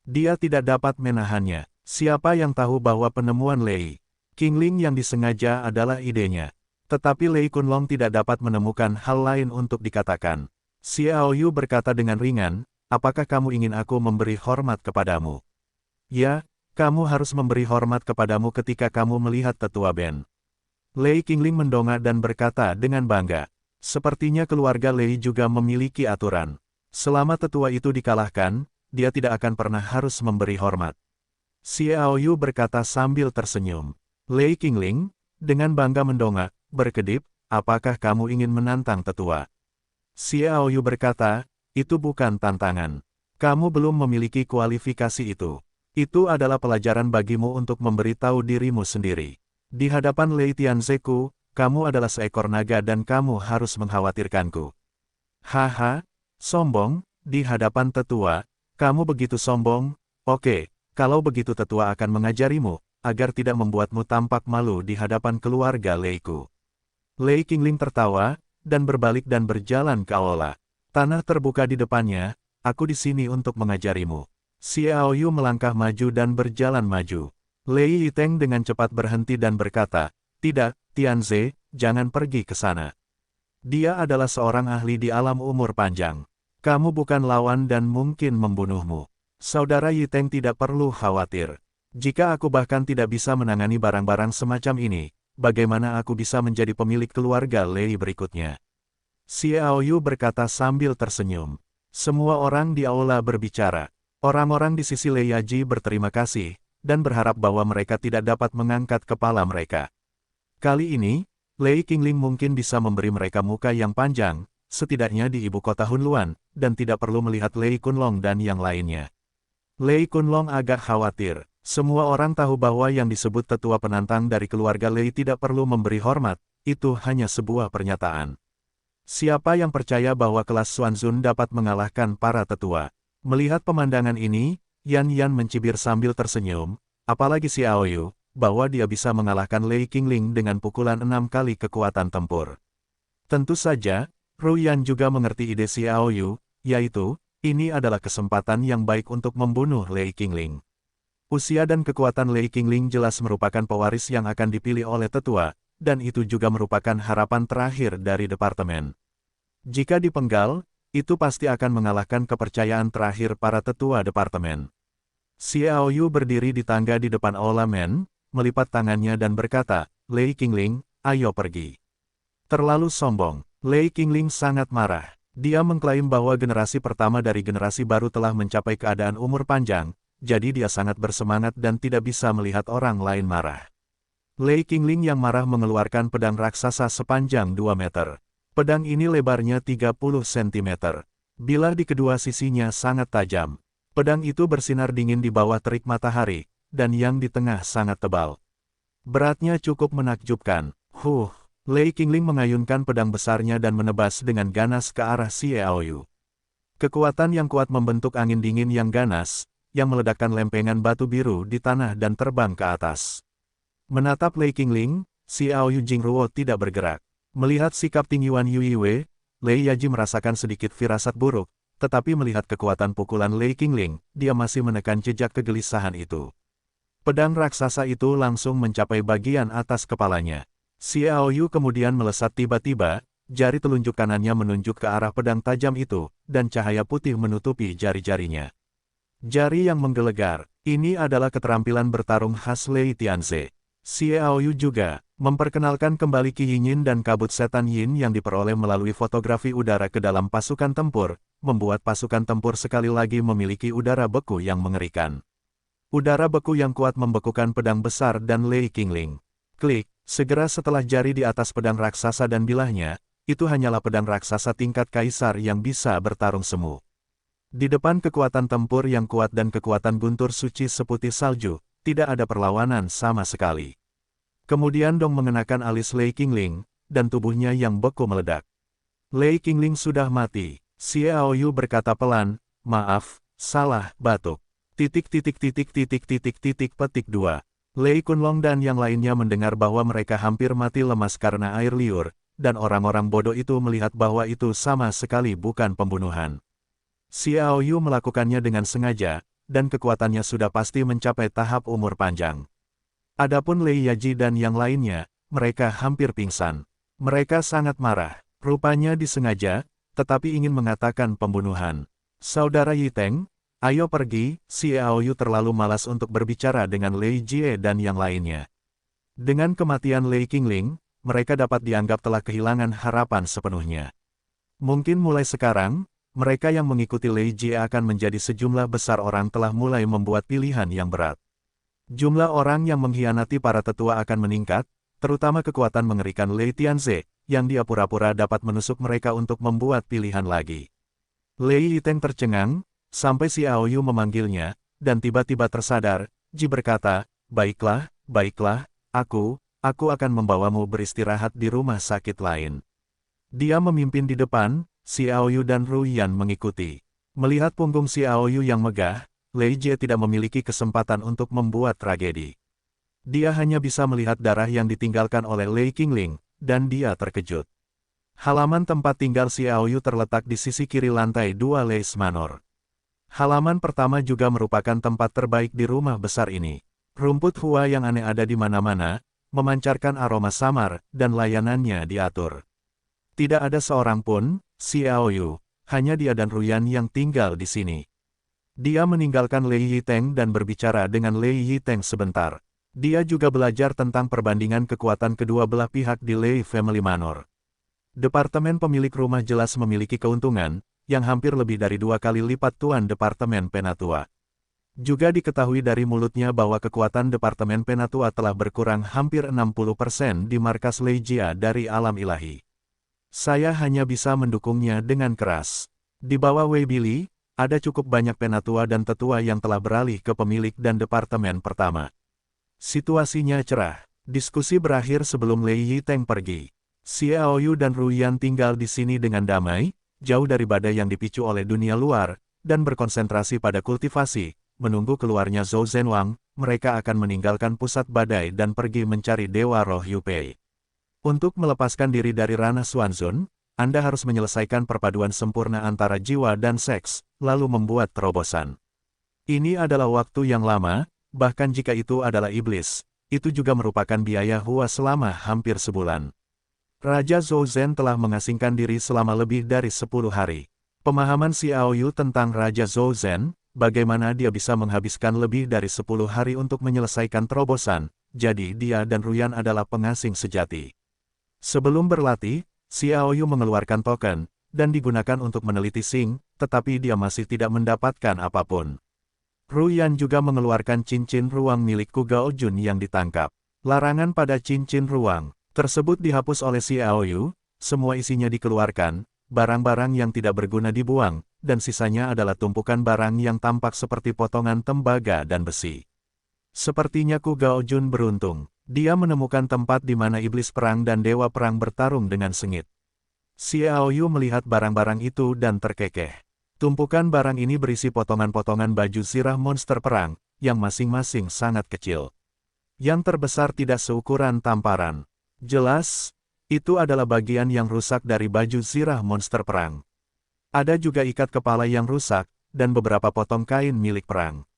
Dia tidak dapat menahannya. Siapa yang tahu bahwa penemuan Lei Qingling yang disengaja adalah idenya. Tetapi Lei Kunlong tidak dapat menemukan hal lain untuk dikatakan. Xiao Yu berkata dengan ringan, apakah kamu ingin aku memberi hormat kepadamu? Ya, kamu harus memberi hormat kepadamu ketika kamu melihat tetua Ben. Lei Qingling mendongak dan berkata dengan bangga. Sepertinya keluarga Lei juga memiliki aturan. Selama tetua itu dikalahkan, dia tidak akan pernah harus memberi hormat. Xiao Yu berkata sambil tersenyum. Lei Qingling, dengan bangga mendongak, berkedip, apakah kamu ingin menantang tetua? Xiao Yu berkata, itu bukan tantangan. Kamu belum memiliki kualifikasi itu. Itu adalah pelajaran bagimu untuk memberitahu dirimu sendiri. Di hadapan Lei Tianzeku, kamu adalah seekor naga dan kamu harus mengkhawatirkanku. Haha, sombong, di hadapan tetua, kamu begitu sombong, oke. Kalau begitu tetua akan mengajarimu, agar tidak membuatmu tampak malu di hadapan keluarga Leiku. Lei Qingling tertawa, dan berbalik dan berjalan ke aula. Tanah terbuka di depannya, aku di sini untuk mengajarimu. Xiao Yu melangkah maju dan berjalan maju. Lei Yiteng dengan cepat berhenti dan berkata, tidak, Tianze, jangan pergi ke sana. Dia adalah seorang ahli di alam umur panjang. Kamu bukan lawan dan mungkin membunuhmu. Saudara Yiteng tidak perlu khawatir. Jika aku bahkan tidak bisa menangani barang-barang semacam ini, bagaimana aku bisa menjadi pemilik keluarga Lei berikutnya? Xiao Yu berkata sambil tersenyum. Semua orang di aula berbicara. Orang-orang di sisi Lei Yaji berterima kasih, dan berharap bahwa mereka tidak dapat mengangkat kepala mereka. Kali ini, Lei Qingling mungkin bisa memberi mereka muka yang panjang, setidaknya di ibu kota Hunluan, dan tidak perlu melihat Lei Kunlong dan yang lainnya. Lei Kunlong agak khawatir. Semua orang tahu bahwa yang disebut tetua penantang dari keluarga Lei tidak perlu memberi hormat, itu hanya sebuah pernyataan. Siapa yang percaya bahwa kelas Xuanzun dapat mengalahkan para tetua? Melihat pemandangan ini, Yan Yan mencibir sambil tersenyum, apalagi Xiao Yu, bahwa dia bisa mengalahkan Lei Qingling dengan pukulan 6 kali kekuatan tempur. Tentu saja, Ruyan juga mengerti ide Xiao Yu, yaitu, ini adalah kesempatan yang baik untuk membunuh Lei Qingling. Usia dan kekuatan Lei Qingling jelas merupakan pewaris yang akan dipilih oleh tetua, dan itu juga merupakan harapan terakhir dari departemen. Jika dipenggal, itu pasti akan mengalahkan kepercayaan terakhir para tetua departemen. Xiao Yu berdiri di tangga di depan aula Men, melipat tangannya dan berkata, Lei Qingling, ayo pergi. Terlalu sombong. Lei Qingling sangat marah. Dia mengklaim bahwa generasi pertama dari generasi baru telah mencapai keadaan umur panjang, jadi dia sangat bersemangat dan tidak bisa melihat orang lain marah. Lei Qingling yang marah mengeluarkan pedang raksasa sepanjang 2 meter. Pedang ini lebarnya 30 cm. Bilah di kedua sisinya sangat tajam. Pedang itu bersinar dingin di bawah terik matahari, dan yang di tengah sangat tebal. Beratnya cukup menakjubkan. Lei Qingling mengayunkan pedang besarnya dan menebas dengan ganas ke arah Xiao Yu. Kekuatan yang kuat membentuk angin dingin yang ganas, yang meledakkan lempengan batu biru di tanah dan terbang ke atas. Menatap Lei Qingling, Xiao Yu Jingruo tidak bergerak. Melihat sikap tinggi Wan Yuiwei, Lei Yaji merasakan sedikit firasat buruk, tetapi melihat kekuatan pukulan Lei Qingling, dia masih menekan jejak kegelisahan itu. Pedang raksasa itu langsung mencapai bagian atas kepalanya. Xiao Yu kemudian melesat tiba-tiba, jari telunjuk kanannya menunjuk ke arah pedang tajam itu, dan cahaya putih menutupi jari-jarinya. Jari yang menggelegar, ini adalah keterampilan bertarung khas Lei Tianze. Xiao Yu juga memperkenalkan kembali Qi Yin dan kabut setan Yin yang diperoleh melalui fotografi udara ke dalam pasukan tempur, membuat pasukan tempur sekali lagi memiliki udara beku yang mengerikan. Udara beku yang kuat membekukan pedang besar dan Lei Qingling. Klik, segera setelah jari di atas pedang raksasa dan bilahnya, itu hanyalah pedang raksasa tingkat kaisar yang bisa bertarung semu. Di depan kekuatan tempur yang kuat dan kekuatan guntur suci seputih salju, tidak ada perlawanan sama sekali. Kemudian Dong mengenakan alis Lei Qingling, dan tubuhnya yang beku meledak. Lei Qingling sudah mati. Xiao Yu berkata pelan, maaf, salah, batuk. Petik 2. Lei Kunlong dan yang lainnya mendengar bahwa mereka hampir mati lemas karena air liur, dan orang-orang bodoh itu melihat bahwa itu sama sekali bukan pembunuhan. Xiao Yu melakukannya dengan sengaja, dan kekuatannya sudah pasti mencapai tahap umur panjang. Adapun Lei Yaji dan yang lainnya, mereka hampir pingsan. Mereka sangat marah, rupanya disengaja, tetapi ingin mengatakan pembunuhan. Saudara Yiteng, ayo pergi. Xiao Yu terlalu malas untuk berbicara dengan Lei Jie dan yang lainnya. Dengan kematian Lei Qingling, mereka dapat dianggap telah kehilangan harapan sepenuhnya. Mungkin mulai sekarang, mereka yang mengikuti Lei Jie akan menjadi sejumlah besar orang telah mulai membuat pilihan yang berat. Jumlah orang yang mengkhianati para tetua akan meningkat, terutama kekuatan mengerikan Lei Tianze, yang dia pura-pura dapat menusuk mereka untuk membuat pilihan lagi. Lei Yiteng tercengang, sampai Xiao Yu memanggilnya, dan tiba-tiba tersadar. Ji berkata, baiklah, aku akan membawamu beristirahat di rumah sakit lain. Dia memimpin di depan, Xiao Yu dan Ru Yan mengikuti. Melihat punggung Xiao Yu yang megah, Lei Jie tidak memiliki kesempatan untuk membuat tragedi. Dia hanya bisa melihat darah yang ditinggalkan oleh Lei Qingling, dan dia terkejut. Halaman tempat tinggal Xiao Yu terletak di sisi kiri lantai 2 Leis Manor. Halaman pertama juga merupakan tempat terbaik di rumah besar ini. Rumput hua yang aneh ada di mana-mana, memancarkan aroma samar, dan layanannya diatur. Tidak ada seorang pun, Xiao Yu, hanya dia dan Ru Yan yang tinggal di sini. Dia meninggalkan Lei Yiteng dan berbicara dengan Lei Yiteng sebentar. Dia juga belajar tentang perbandingan kekuatan kedua belah pihak di Lei Family Manor. Departemen pemilik rumah jelas memiliki keuntungan, yang hampir lebih dari 2 kali lipat Tuan Departemen Penatua. Juga diketahui dari mulutnya bahwa kekuatan Departemen Penatua telah berkurang hampir 60% di markas Lei Jia dari alam ilahi. Saya hanya bisa mendukungnya dengan keras. Di bawah Wei Billy, ada cukup banyak penatua dan tetua yang telah beralih ke pemilik dan departemen pertama. Situasinya cerah. Diskusi berakhir sebelum Lei Yiteng pergi. Xiao Yu dan Ru Yan tinggal di sini dengan damai, jauh dari badai yang dipicu oleh dunia luar, dan berkonsentrasi pada kultivasi. Menunggu keluarnya Zhou Zhenwang, mereka akan meninggalkan pusat badai dan pergi mencari Dewa Roh Yupei. Untuk melepaskan diri dari ranah Xuanzun, Anda harus menyelesaikan perpaduan sempurna antara jiwa dan seks, lalu membuat terobosan. Ini adalah waktu yang lama, bahkan jika itu adalah iblis, itu juga merupakan biaya hua selama hampir sebulan. Raja Zhou Zhen telah mengasingkan diri selama lebih dari 10 hari. Pemahaman Xiao Yu tentang Raja Zhou Zhen, bagaimana dia bisa menghabiskan lebih dari 10 hari untuk menyelesaikan terobosan, jadi dia dan Ru Yan adalah pengasing sejati. Sebelum berlatih, Xiao Yu mengeluarkan token, dan digunakan untuk meneliti Xing, tetapi dia masih tidak mendapatkan apapun. Ru Yan juga mengeluarkan cincin ruang milik Ku Gao Jun yang ditangkap. Larangan pada cincin ruang tersebut dihapus oleh Xiao Yu, semua isinya dikeluarkan, barang-barang yang tidak berguna dibuang, dan sisanya adalah tumpukan barang yang tampak seperti potongan tembaga dan besi. Sepertinya Ku Gao Jun beruntung. Dia menemukan tempat di mana iblis perang dan dewa perang bertarung dengan sengit. Xiao Yu melihat barang-barang itu dan terkekeh. Tumpukan barang ini berisi potongan-potongan baju zirah monster perang, yang masing-masing sangat kecil. Yang terbesar tidak seukuran tamparan. Jelas, itu adalah bagian yang rusak dari baju zirah monster perang. Ada juga ikat kepala yang rusak, dan beberapa potong kain milik perang.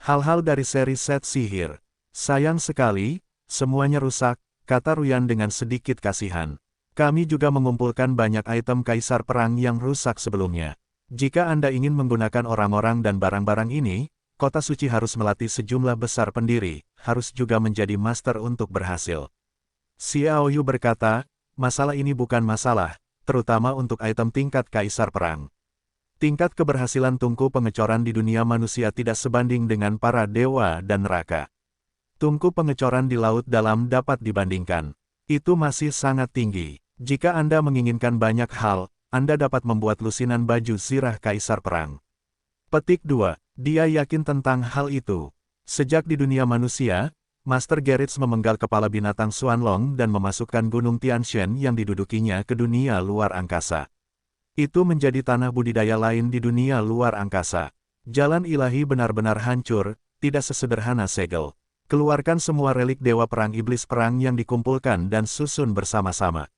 Hal-hal dari seri set sihir. Sayang sekali, semuanya rusak, kata Ru Yan dengan sedikit kasihan. Kami juga mengumpulkan banyak item kaisar perang yang rusak sebelumnya. Jika Anda ingin menggunakan orang-orang dan barang-barang ini, kota suci harus melatih sejumlah besar pendiri, harus juga menjadi master untuk berhasil. Xiao Yu berkata, masalah ini bukan masalah, terutama untuk item tingkat kaisar perang. Tingkat keberhasilan tungku pengecoran di dunia manusia tidak sebanding dengan para dewa dan neraka. Tungku pengecoran di laut dalam dapat dibandingkan. Itu masih sangat tinggi. Jika Anda menginginkan banyak hal, Anda dapat membuat lusinan baju zirah kaisar perang. Petik 2. Dia yakin tentang hal itu. Sejak di dunia manusia, Master Gerritz memenggal kepala binatang Xuanlong dan memasukkan gunung Tianshan yang didudukinya ke dunia luar angkasa. Itu menjadi tanah budidaya lain di dunia luar angkasa. Jalan ilahi benar-benar hancur, tidak sesederhana segel. Keluarkan semua relik dewa perang iblis perang yang dikumpulkan dan susun bersama-sama.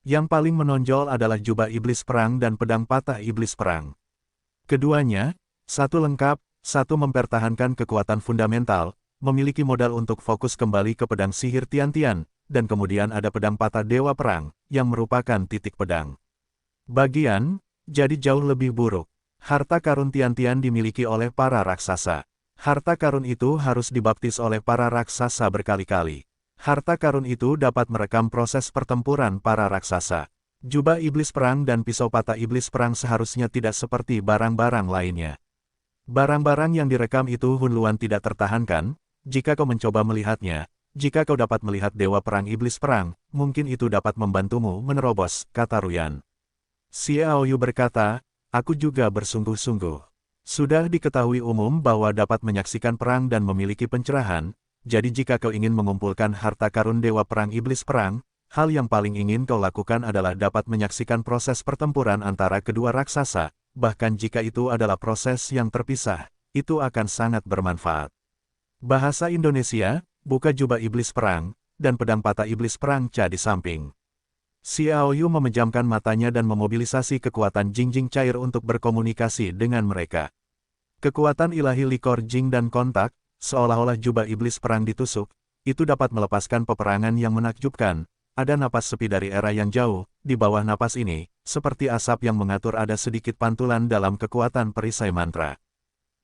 Yang paling menonjol adalah jubah iblis perang dan pedang patah iblis perang. Keduanya, satu lengkap, satu mempertahankan kekuatan fundamental, memiliki modal untuk fokus kembali ke pedang sihir Tian-Tian, dan kemudian ada pedang patah dewa perang, yang merupakan titik pedang. Bagian, jadi jauh lebih buruk. Harta karun Tian-Tian dimiliki oleh para raksasa. Harta karun itu harus dibaptis oleh para raksasa berkali-kali. Harta karun itu dapat merekam proses pertempuran para raksasa. Jubah iblis perang dan pisau patah iblis perang seharusnya tidak seperti barang-barang lainnya. Barang-barang yang direkam itu Hun Luan tidak tertahankan, jika kau mencoba melihatnya, jika kau dapat melihat dewa perang iblis perang, mungkin itu dapat membantumu menerobos, kata Ruyan. Xiao Yu berkata, aku juga bersungguh-sungguh. Sudah diketahui umum bahwa dapat menyaksikan perang dan memiliki pencerahan, jadi jika kau ingin mengumpulkan harta karun dewa perang iblis perang, hal yang paling ingin kau lakukan adalah dapat menyaksikan proses pertempuran antara kedua raksasa. Bahkan jika itu adalah proses yang terpisah, itu akan sangat bermanfaat. Bahasa Indonesia, buka jubah iblis perang, dan pedang patah iblis perang Ca di samping. Xiao Yu memejamkan matanya dan memobilisasi kekuatan Jing-Jing cair untuk berkomunikasi dengan mereka. Kekuatan ilahi likor Jing dan kontak, seolah-olah jubah iblis perang ditusuk, itu dapat melepaskan peperangan yang menakjubkan. Ada napas sepi dari era yang jauh, di bawah napas ini, seperti asap yang mengatur ada sedikit pantulan dalam kekuatan perisai mantra.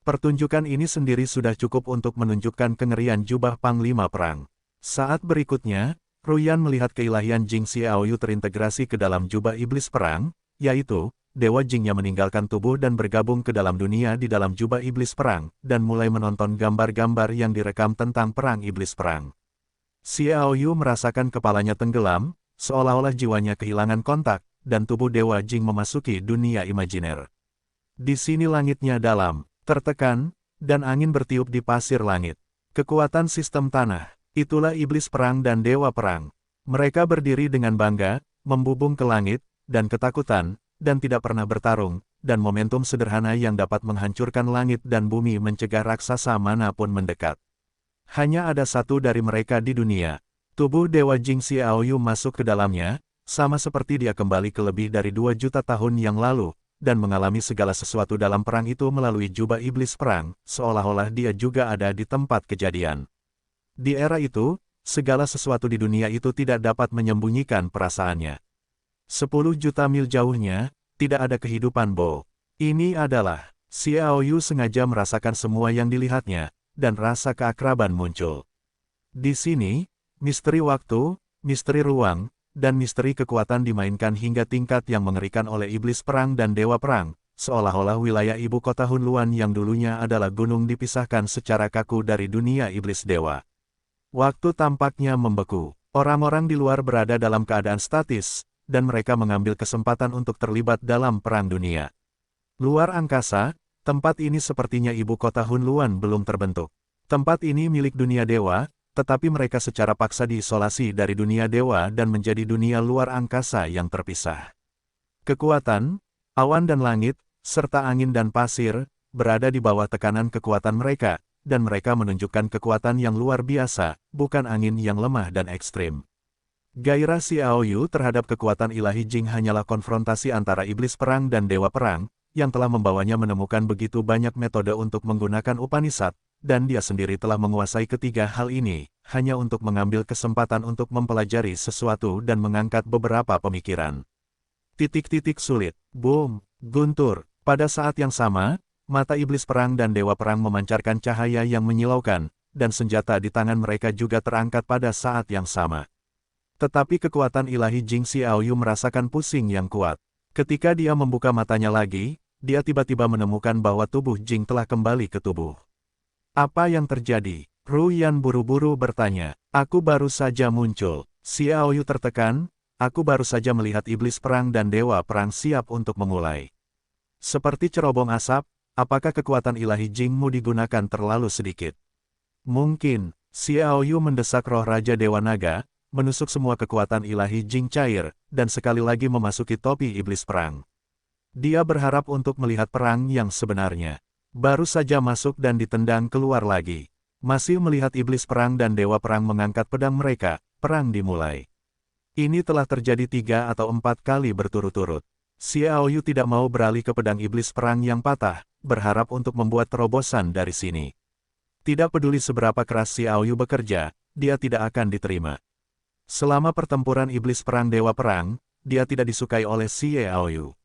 Pertunjukan ini sendiri sudah cukup untuk menunjukkan kengerian jubah Panglima Perang. Saat berikutnya, Ruyan melihat keilahian Jing Xiao Yu terintegrasi ke dalam jubah iblis perang, yaitu, Dewa Jingnya meninggalkan tubuh dan bergabung ke dalam dunia di dalam jubah iblis perang, dan mulai menonton gambar-gambar yang direkam tentang perang iblis perang. Xiao Yu merasakan kepalanya tenggelam, seolah-olah jiwanya kehilangan kontak, dan tubuh Dewa Jing memasuki dunia imajiner. Di sini langitnya dalam, tertekan, dan angin bertiup di pasir langit. Kekuatan sistem tanah, itulah iblis perang dan dewa perang. Mereka berdiri dengan bangga, membubung ke langit, dan ketakutan, dan tidak pernah bertarung, dan momentum sederhana yang dapat menghancurkan langit dan bumi mencegah raksasa manapun mendekat. Hanya ada satu dari mereka di dunia. Tubuh Dewa Jing Xiao Yu masuk ke dalamnya, sama seperti dia kembali ke lebih dari 2 juta tahun yang lalu, dan mengalami segala sesuatu dalam perang itu melalui jubah iblis perang, seolah-olah dia juga ada di tempat kejadian. Di era itu, segala sesuatu di dunia itu tidak dapat menyembunyikan perasaannya. 10 juta mil jauhnya, tidak ada kehidupan Bo. Ini adalah, Xiao Yu sengaja merasakan semua yang dilihatnya, dan rasa keakraban muncul. Di sini, misteri waktu, misteri ruang, dan misteri kekuatan dimainkan hingga tingkat yang mengerikan oleh iblis perang dan dewa perang, seolah-olah wilayah ibu kota Hun Luan yang dulunya adalah gunung dipisahkan secara kaku dari dunia iblis dewa. Waktu tampaknya membeku. Orang-orang di luar berada dalam keadaan statis, dan mereka mengambil kesempatan untuk terlibat dalam perang dunia. Luar angkasa, tempat ini sepertinya ibu kota Hun Luan belum terbentuk. Tempat ini milik dunia dewa, tetapi mereka secara paksa diisolasi dari dunia dewa dan menjadi dunia luar angkasa yang terpisah. Kekuatan, awan dan langit, serta angin dan pasir, berada di bawah tekanan kekuatan mereka, dan mereka menunjukkan kekuatan yang luar biasa, bukan angin yang lemah dan ekstrim. Gairah Xiao Yu terhadap kekuatan ilahi Jing hanyalah konfrontasi antara iblis perang dan dewa perang, yang telah membawanya menemukan begitu banyak metode untuk menggunakan Upanishad, dan dia sendiri telah menguasai ketiga hal ini, hanya untuk mengambil kesempatan untuk mempelajari sesuatu dan mengangkat beberapa pemikiran. Titik-titik sulit, boom, guntur. Pada saat yang sama, mata iblis perang dan dewa perang memancarkan cahaya yang menyilaukan, dan senjata di tangan mereka juga terangkat pada saat yang sama. Tetapi kekuatan ilahi Jing Xiaoyu merasakan pusing yang kuat. Ketika dia membuka matanya lagi, dia tiba-tiba menemukan bahwa tubuh Jing telah kembali ke tubuh. Apa yang terjadi? Ruyan buru-buru bertanya. Aku baru saja muncul. Xiaoyu tertekan, aku baru saja melihat iblis perang dan dewa perang siap untuk memulai. Seperti cerobong asap, apakah kekuatan ilahi Jingmu digunakan terlalu sedikit? Mungkin, Xiaoyu mendesak roh Raja Dewa Naga, menusuk semua kekuatan ilahi Jing cair, dan sekali lagi memasuki topi iblis perang. Dia berharap untuk melihat perang yang sebenarnya. Baru saja masuk dan ditendang keluar lagi. Masih melihat iblis perang dan dewa perang mengangkat pedang mereka, perang dimulai. Ini telah terjadi 3 atau 4 kali berturut-turut. Xiaoyu tidak mau beralih ke pedang iblis perang yang patah, berharap untuk membuat terobosan dari sini. Tidak peduli seberapa keras Xiaoyu bekerja, dia tidak akan diterima. Selama pertempuran iblis perang dewa perang, dia tidak disukai oleh Xiaoyu.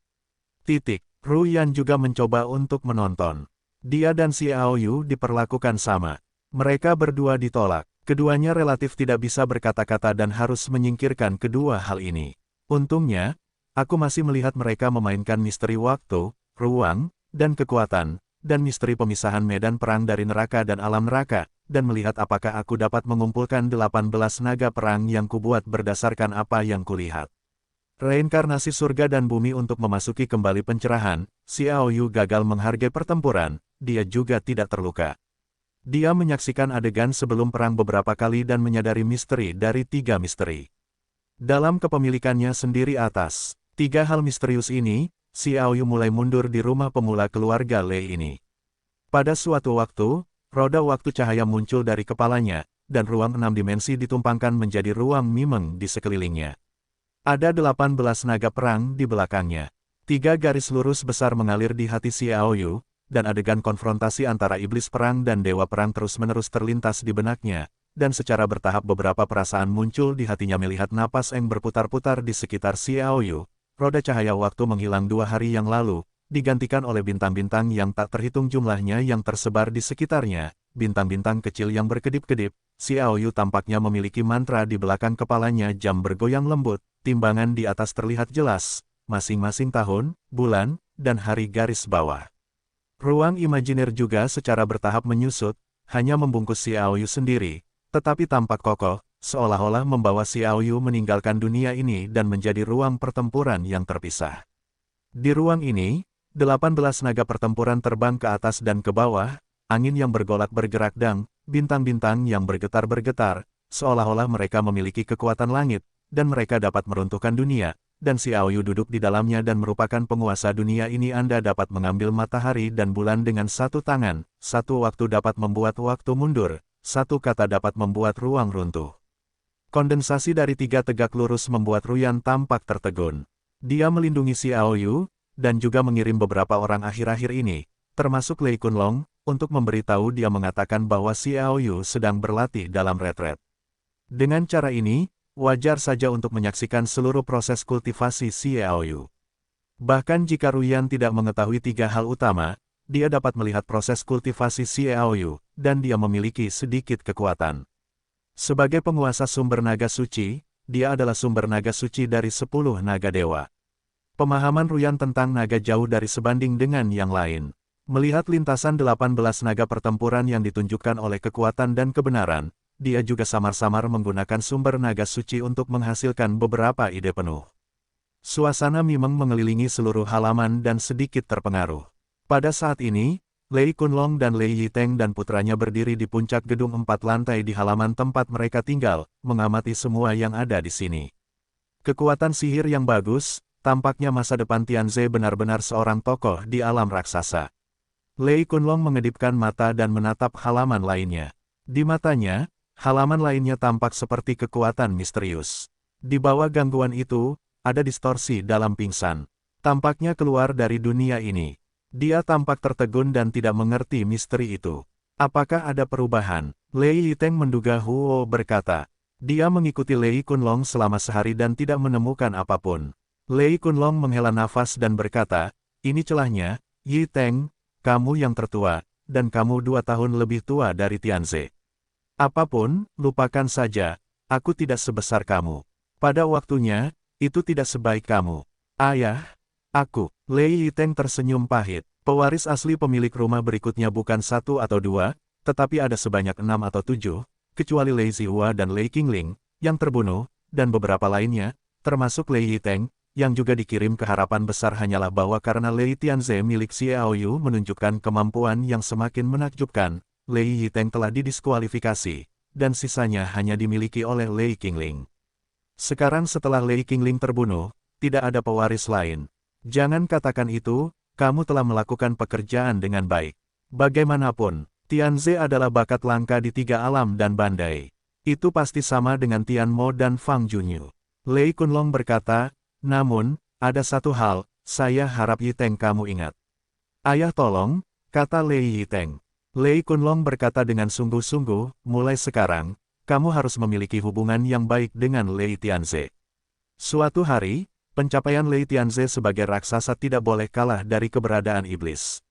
Ruyan juga mencoba untuk menonton. Dia dan Xiaoyu diperlakukan sama. Mereka berdua ditolak. Keduanya relatif tidak bisa berkata-kata dan harus menyingkirkan kedua hal ini. Untungnya, aku masih melihat mereka memainkan misteri waktu, ruang, dan kekuatan, dan misteri pemisahan medan perang dari neraka dan alam neraka, dan melihat apakah aku dapat mengumpulkan 18 naga perang yang kubuat berdasarkan apa yang kulihat. Reinkarnasi surga dan bumi untuk memasuki kembali pencerahan, Xiaoyu gagal menghargai pertempuran, dia juga tidak terluka. Dia menyaksikan adegan sebelum perang beberapa kali dan menyadari misteri dari 3 misteri. Dalam kepemilikannya sendiri atas 3 hal misterius ini, Xiaoyu mulai mundur di rumah pemula keluarga Lei ini. Pada suatu waktu, roda waktu cahaya muncul dari kepalanya, dan ruang 6 dimensi ditumpangkan menjadi ruang mimeng di sekelilingnya. Ada 18 naga perang di belakangnya. 3 garis lurus besar mengalir di hati Xiaoyu, dan adegan konfrontasi antara iblis perang dan dewa perang terus-menerus terlintas di benaknya, dan secara bertahap beberapa perasaan muncul di hatinya melihat napas Eng berputar-putar di sekitar Xiaoyu. Roda cahaya waktu menghilang 2 hari yang lalu, digantikan oleh bintang-bintang yang tak terhitung jumlahnya yang tersebar di sekitarnya, bintang-bintang kecil yang berkedip-kedip. Xiaoyu tampaknya memiliki mantra di belakang kepalanya, jam bergoyang lembut, timbangan di atas terlihat jelas, masing-masing tahun, bulan, dan hari garis bawah. Ruang imajiner juga secara bertahap menyusut, hanya membungkus Xiaoyu sendiri, tetapi tampak kokoh, seolah-olah membawa Xiaoyu meninggalkan dunia ini dan menjadi ruang pertempuran yang terpisah. Di ruang ini, 18 naga pertempuran terbang ke atas dan ke bawah, angin yang bergolak bergerak dan bintang-bintang yang bergetar-bergetar, seolah-olah mereka memiliki kekuatan langit, dan mereka dapat meruntuhkan dunia, dan Xiaoyu duduk di dalamnya dan merupakan penguasa dunia ini. Anda dapat mengambil matahari dan bulan dengan satu tangan, satu waktu dapat membuat waktu mundur, satu kata dapat membuat ruang runtuh. Kondensasi dari 3 tegak lurus membuat Ruyan tampak tertegun. Dia melindungi Xiaoyu, dan juga mengirim beberapa orang akhir-akhir ini, termasuk Lei Kunlong, untuk memberitahu dia mengatakan bahwa Xiaoyu sedang berlatih dalam retret. Dengan cara ini, wajar saja untuk menyaksikan seluruh proses kultivasi Xiaoyu. Bahkan jika Ruyan tidak mengetahui 3 hal utama, dia dapat melihat proses kultivasi Xiaoyu, dan dia memiliki sedikit kekuatan. Sebagai penguasa sumber naga suci, dia adalah sumber naga suci dari 10 naga dewa. Pemahaman Ruyan tentang naga jauh dari sebanding dengan yang lain. Melihat lintasan 18 naga pertempuran yang ditunjukkan oleh kekuatan dan kebenaran, dia juga samar-samar menggunakan sumber naga suci untuk menghasilkan beberapa ide penuh. Suasana mimeng mengelilingi seluruh halaman dan sedikit terpengaruh. Pada saat ini, Lei Kunlong dan Lei Yiteng dan putranya berdiri di puncak gedung 4 lantai di halaman tempat mereka tinggal, mengamati semua yang ada di sini. Kekuatan sihir yang bagus, tampaknya masa depan Tianze benar-benar seorang tokoh di alam raksasa. Lei Kunlong mengedipkan mata dan menatap halaman lainnya. Di matanya, halaman lainnya tampak seperti kekuatan misterius. Di bawah gangguan itu, ada distorsi dalam pingsan. Tampaknya keluar dari dunia ini. Dia tampak tertegun dan tidak mengerti misteri itu. Apakah ada perubahan? Lei Yiteng menduga Huo berkata. Dia mengikuti Lei Kunlong selama sehari dan tidak menemukan apapun. Lei Kunlong menghela nafas dan berkata, ini celahnya, Yiteng, kamu yang tertua, dan kamu 2 tahun lebih tua dari Tianze. Apapun, lupakan saja, aku tidak sebesar kamu. Pada waktunya, itu tidak sebaik kamu. Ayah, aku, Lei Yiteng tersenyum pahit. Pewaris asli pemilik rumah berikutnya bukan 1 atau 2, tetapi ada sebanyak 6 atau 7, kecuali Lei Zihua dan Lei Qingling, yang terbunuh, dan beberapa lainnya, termasuk Lei Yiteng, yang juga dikirim ke harapan besar hanyalah bahwa karena Lei Tianze milik Xiaoyu menunjukkan kemampuan yang semakin menakjubkan, Lei Yiteng telah didiskualifikasi, dan sisanya hanya dimiliki oleh Lei Qingling. Sekarang setelah Lei Qingling terbunuh, tidak ada pewaris lain. Jangan katakan itu, kamu telah melakukan pekerjaan dengan baik. Bagaimanapun, Tianze adalah bakat langka di 3 alam dan bandai. Itu pasti sama dengan Tian Mo dan Fang Junyu. Lei Kunlong berkata, namun, ada satu hal, saya harap Yiteng kamu ingat. Ayah tolong, kata Lei Yiteng. Lei Kunlong berkata dengan sungguh-sungguh, mulai sekarang, kamu harus memiliki hubungan yang baik dengan Lei Tianze. Suatu hari, pencapaian Lei Tianze sebagai raksasa tidak boleh kalah dari keberadaan iblis.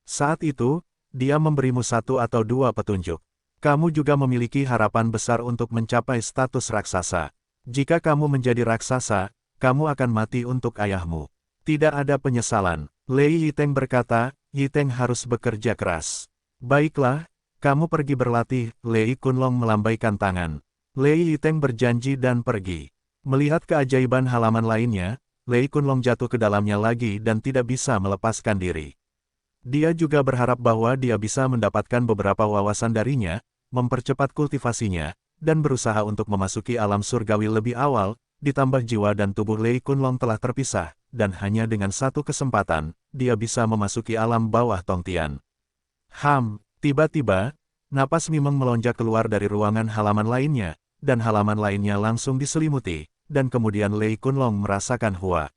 Saat itu, dia memberimu 1 atau 2 petunjuk. Kamu juga memiliki harapan besar untuk mencapai status raksasa. Jika kamu menjadi raksasa, kamu akan mati untuk ayahmu. Tidak ada penyesalan. Lei Yiteng berkata, Yiteng harus bekerja keras. Baiklah, kamu pergi berlatih. Lei Kunlong melambaikan tangan. Lei Yiteng berjanji dan pergi. Melihat keajaiban halaman lainnya, Lei Kunlong jatuh ke dalamnya lagi dan tidak bisa melepaskan diri. Dia juga berharap bahwa dia bisa mendapatkan beberapa wawasan darinya, mempercepat kultivasinya, dan berusaha untuk memasuki alam surgawi lebih awal, ditambah jiwa dan tubuh Lei Kunlong telah terpisah, dan hanya dengan 1 kesempatan, dia bisa memasuki alam bawah Tongtian. Tiba-tiba, napas Mimeng melonjak keluar dari ruangan halaman lainnya, dan halaman lainnya langsung diselimuti, dan kemudian Lei Kunlong merasakan hua.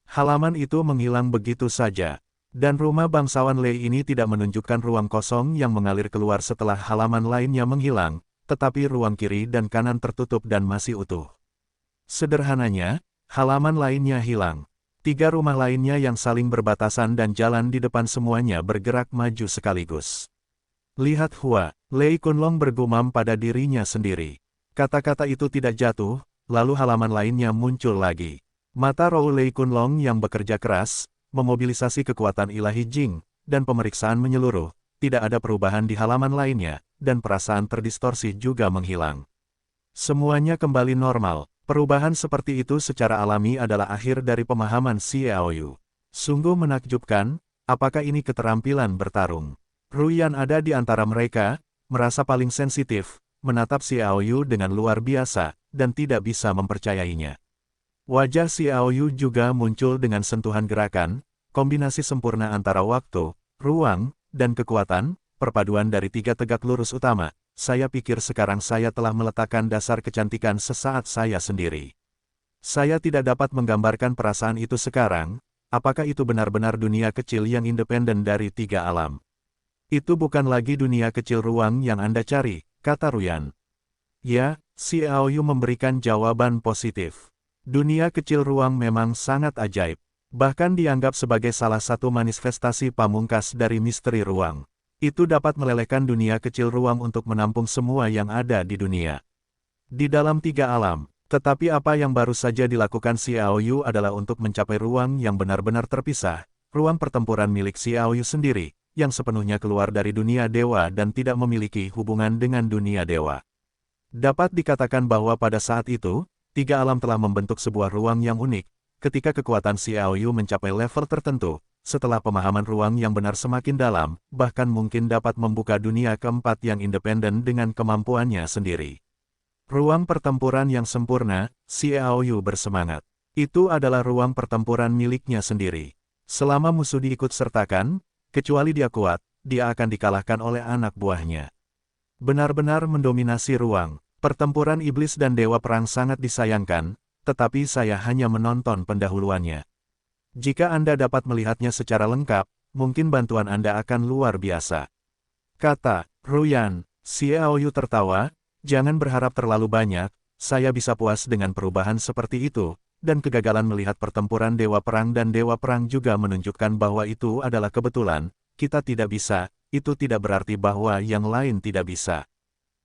Halaman itu menghilang begitu saja, dan rumah bangsawan Lei ini tidak menunjukkan ruang kosong yang mengalir keluar setelah halaman lainnya menghilang, tetapi ruang kiri dan kanan tertutup dan masih utuh. Sederhananya, halaman lainnya hilang. 3 rumah lainnya yang saling berbatasan dan jalan di depan semuanya bergerak maju sekaligus. Lihat hua, Lei Kunlong bergumam pada dirinya sendiri. Kata-kata itu tidak jatuh, lalu halaman lainnya muncul lagi. Mata roh Lei Kunlong yang bekerja keras, memobilisasi kekuatan ilahi Jing, dan pemeriksaan menyeluruh, tidak ada perubahan di halaman lainnya, dan perasaan terdistorsi juga menghilang. Semuanya kembali normal. Perubahan seperti itu secara alami adalah akhir dari pemahaman Xiaoyu. Sungguh menakjubkan, apakah ini keterampilan bertarung? Ruyan ada di antara mereka, merasa paling sensitif, menatap Xiaoyu dengan luar biasa, dan tidak bisa mempercayainya. Wajah Xiaoyu juga muncul dengan sentuhan gerakan, kombinasi sempurna antara waktu, ruang, dan kekuatan, perpaduan dari 3 tegak lurus utama. Saya pikir sekarang saya telah meletakkan dasar kecantikan sesaat saya sendiri. Saya tidak dapat menggambarkan perasaan itu sekarang, apakah itu benar-benar dunia kecil yang independen dari 3 alam. Itu bukan lagi dunia kecil ruang yang Anda cari, kata Ruyan. Ya, Xiaoyu memberikan jawaban positif. Dunia kecil ruang memang sangat ajaib, bahkan dianggap sebagai salah satu manifestasi pamungkas dari misteri ruang. Itu dapat melelehkan dunia kecil ruang untuk menampung semua yang ada di dunia. Di dalam 3 alam, tetapi apa yang baru saja dilakukan Xiaoyu adalah untuk mencapai ruang yang benar-benar terpisah, ruang pertempuran milik Xiaoyu sendiri, yang sepenuhnya keluar dari dunia dewa dan tidak memiliki hubungan dengan dunia dewa. Dapat dikatakan bahwa pada saat itu, 3 alam telah membentuk sebuah ruang yang unik, ketika kekuatan Xiaoyu mencapai level tertentu. Setelah pemahaman ruang yang benar semakin dalam, bahkan mungkin dapat membuka dunia keempat yang independen dengan kemampuannya sendiri. Ruang pertempuran yang sempurna, Xiaoyu bersemangat. Itu adalah ruang pertempuran miliknya sendiri. Selama musuh diikut-sertakan, kecuali dia kuat, dia akan dikalahkan oleh anak buahnya. Benar-benar mendominasi ruang. Pertempuran iblis dan dewa perang sangat disayangkan, tetapi saya hanya menonton pendahuluannya. Jika Anda dapat melihatnya secara lengkap, mungkin bantuan Anda akan luar biasa. Kata Ruyan. Xiaoyu tertawa, jangan berharap terlalu banyak, saya bisa puas dengan perubahan seperti itu, dan kegagalan melihat pertempuran dewa perang dan dewa perang juga menunjukkan bahwa itu adalah kebetulan, kita tidak bisa, itu tidak berarti bahwa yang lain tidak bisa.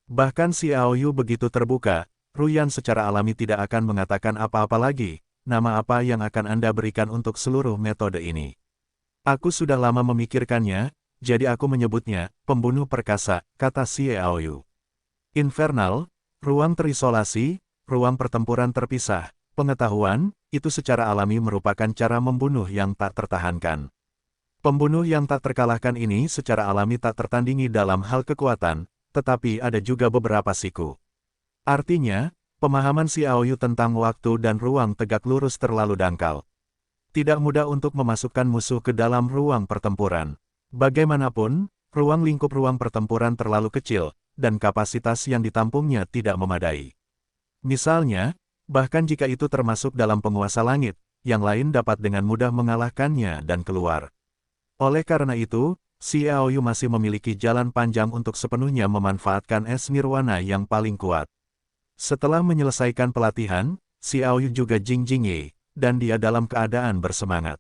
Bahkan Xiao Yu begitu terbuka, Ruyan secara alami tidak akan mengatakan apa-apa lagi. Nama apa yang akan Anda berikan untuk seluruh metode ini? Aku sudah lama memikirkannya, jadi aku menyebutnya, pembunuh perkasa, kata Xiao Yu. Infernal, ruang terisolasi, ruang pertempuran terpisah, pengetahuan, itu secara alami merupakan cara membunuh yang tak tertahankan. Pembunuh yang tak terkalahkan ini secara alami tak tertandingi dalam hal kekuatan, tetapi ada juga beberapa siku. Artinya, pemahaman Xiao Yu tentang waktu dan ruang tegak lurus terlalu dangkal. Tidak mudah untuk memasukkan musuh ke dalam ruang pertempuran. Bagaimanapun, ruang lingkup ruang pertempuran terlalu kecil, dan kapasitas yang ditampungnya tidak memadai. Misalnya, bahkan jika itu termasuk dalam penguasa langit, yang lain dapat dengan mudah mengalahkannya dan keluar. Oleh karena itu, Xiao Yu masih memiliki jalan panjang untuk sepenuhnya memanfaatkan es nirwana yang paling kuat. Setelah menyelesaikan pelatihan, Xiao Yu juga Jing-Jingye, dan dia dalam keadaan bersemangat.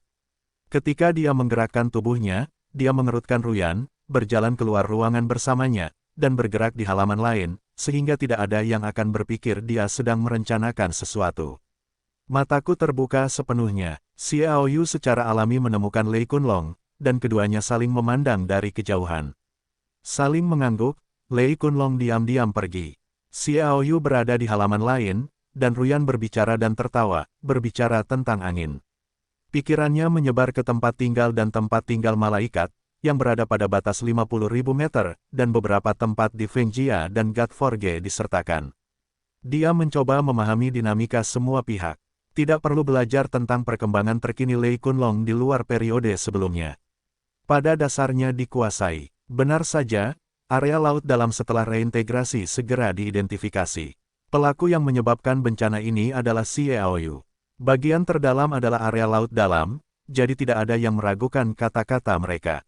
Ketika dia menggerakkan tubuhnya, dia mengerutkan Ruyan, berjalan keluar ruangan bersamanya, dan bergerak di halaman lain, sehingga tidak ada yang akan berpikir dia sedang merencanakan sesuatu. Mataku terbuka sepenuhnya. Xiao Yu secara alami menemukan Lei Kunlong, dan keduanya saling memandang dari kejauhan. Saling mengangguk, Lei Kunlong diam-diam pergi. Xiao Yu berada di halaman lain, dan Ruyan berbicara dan tertawa, berbicara tentang angin. Pikirannya menyebar ke tempat tinggal dan tempat tinggal malaikat, yang berada pada batas 50.000 meter, dan beberapa tempat di Fengjia dan Gatforge disertakan. Dia mencoba memahami dinamika semua pihak. Tidak perlu belajar tentang perkembangan terkini Lei Kunlong di luar periode sebelumnya. Pada dasarnya dikuasai. Benar saja, area laut dalam setelah reintegrasi segera diidentifikasi. Pelaku yang menyebabkan bencana ini adalah Xiao Yu. Bagian terdalam adalah area laut dalam, jadi tidak ada yang meragukan kata-kata mereka.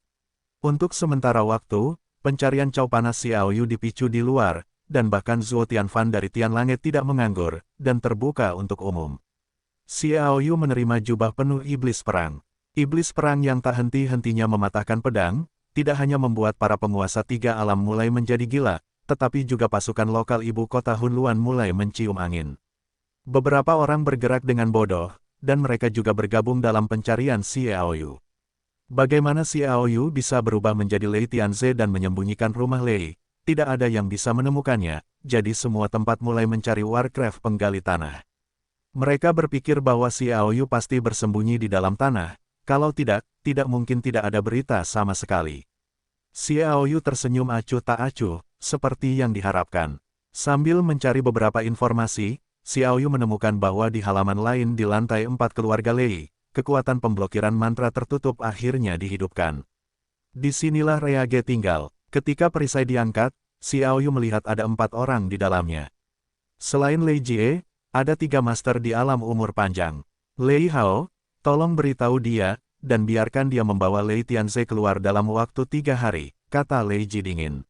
Untuk sementara waktu, pencarian Cao Panas Xiao Yu dipicu di luar, dan bahkan Zuo Tianfan dari Tian Langit tidak menganggur, dan terbuka untuk umum. Xiao Yu menerima jubah penuh iblis perang. Iblis perang yang tak henti-hentinya mematahkan pedang, tidak hanya membuat para penguasa tiga alam mulai menjadi gila, tetapi juga pasukan lokal ibu kota Hunluan mulai mencium angin. Beberapa orang bergerak dengan bodoh, dan mereka juga bergabung dalam pencarian Xiao Yu. Bagaimana Xiao Yu bisa berubah menjadi Lei Tianze dan menyembunyikan rumah Lei? Tidak ada yang bisa menemukannya, jadi semua tempat mulai mencari Warcraft penggali tanah. Mereka berpikir bahwa Xiao Yu pasti bersembunyi di dalam tanah, kalau tidak, tidak mungkin tidak ada berita sama sekali. Xiao Yu tersenyum acuh tak acuh, seperti yang diharapkan. Sambil mencari beberapa informasi, Xiao Yu menemukan bahwa di halaman lain di lantai 4 keluarga Lei, kekuatan pemblokiran mantra tertutup akhirnya dihidupkan. Disinilah Reage tinggal. Ketika perisai diangkat, Xiao Yu melihat ada 4 orang di dalamnya. Selain Lei Jie, ada 3 master di alam umur panjang. Lei Hao, tolong beritahu dia, dan biarkan dia membawa Lei Tianze keluar dalam waktu 3 hari, kata Lei Ji dingin.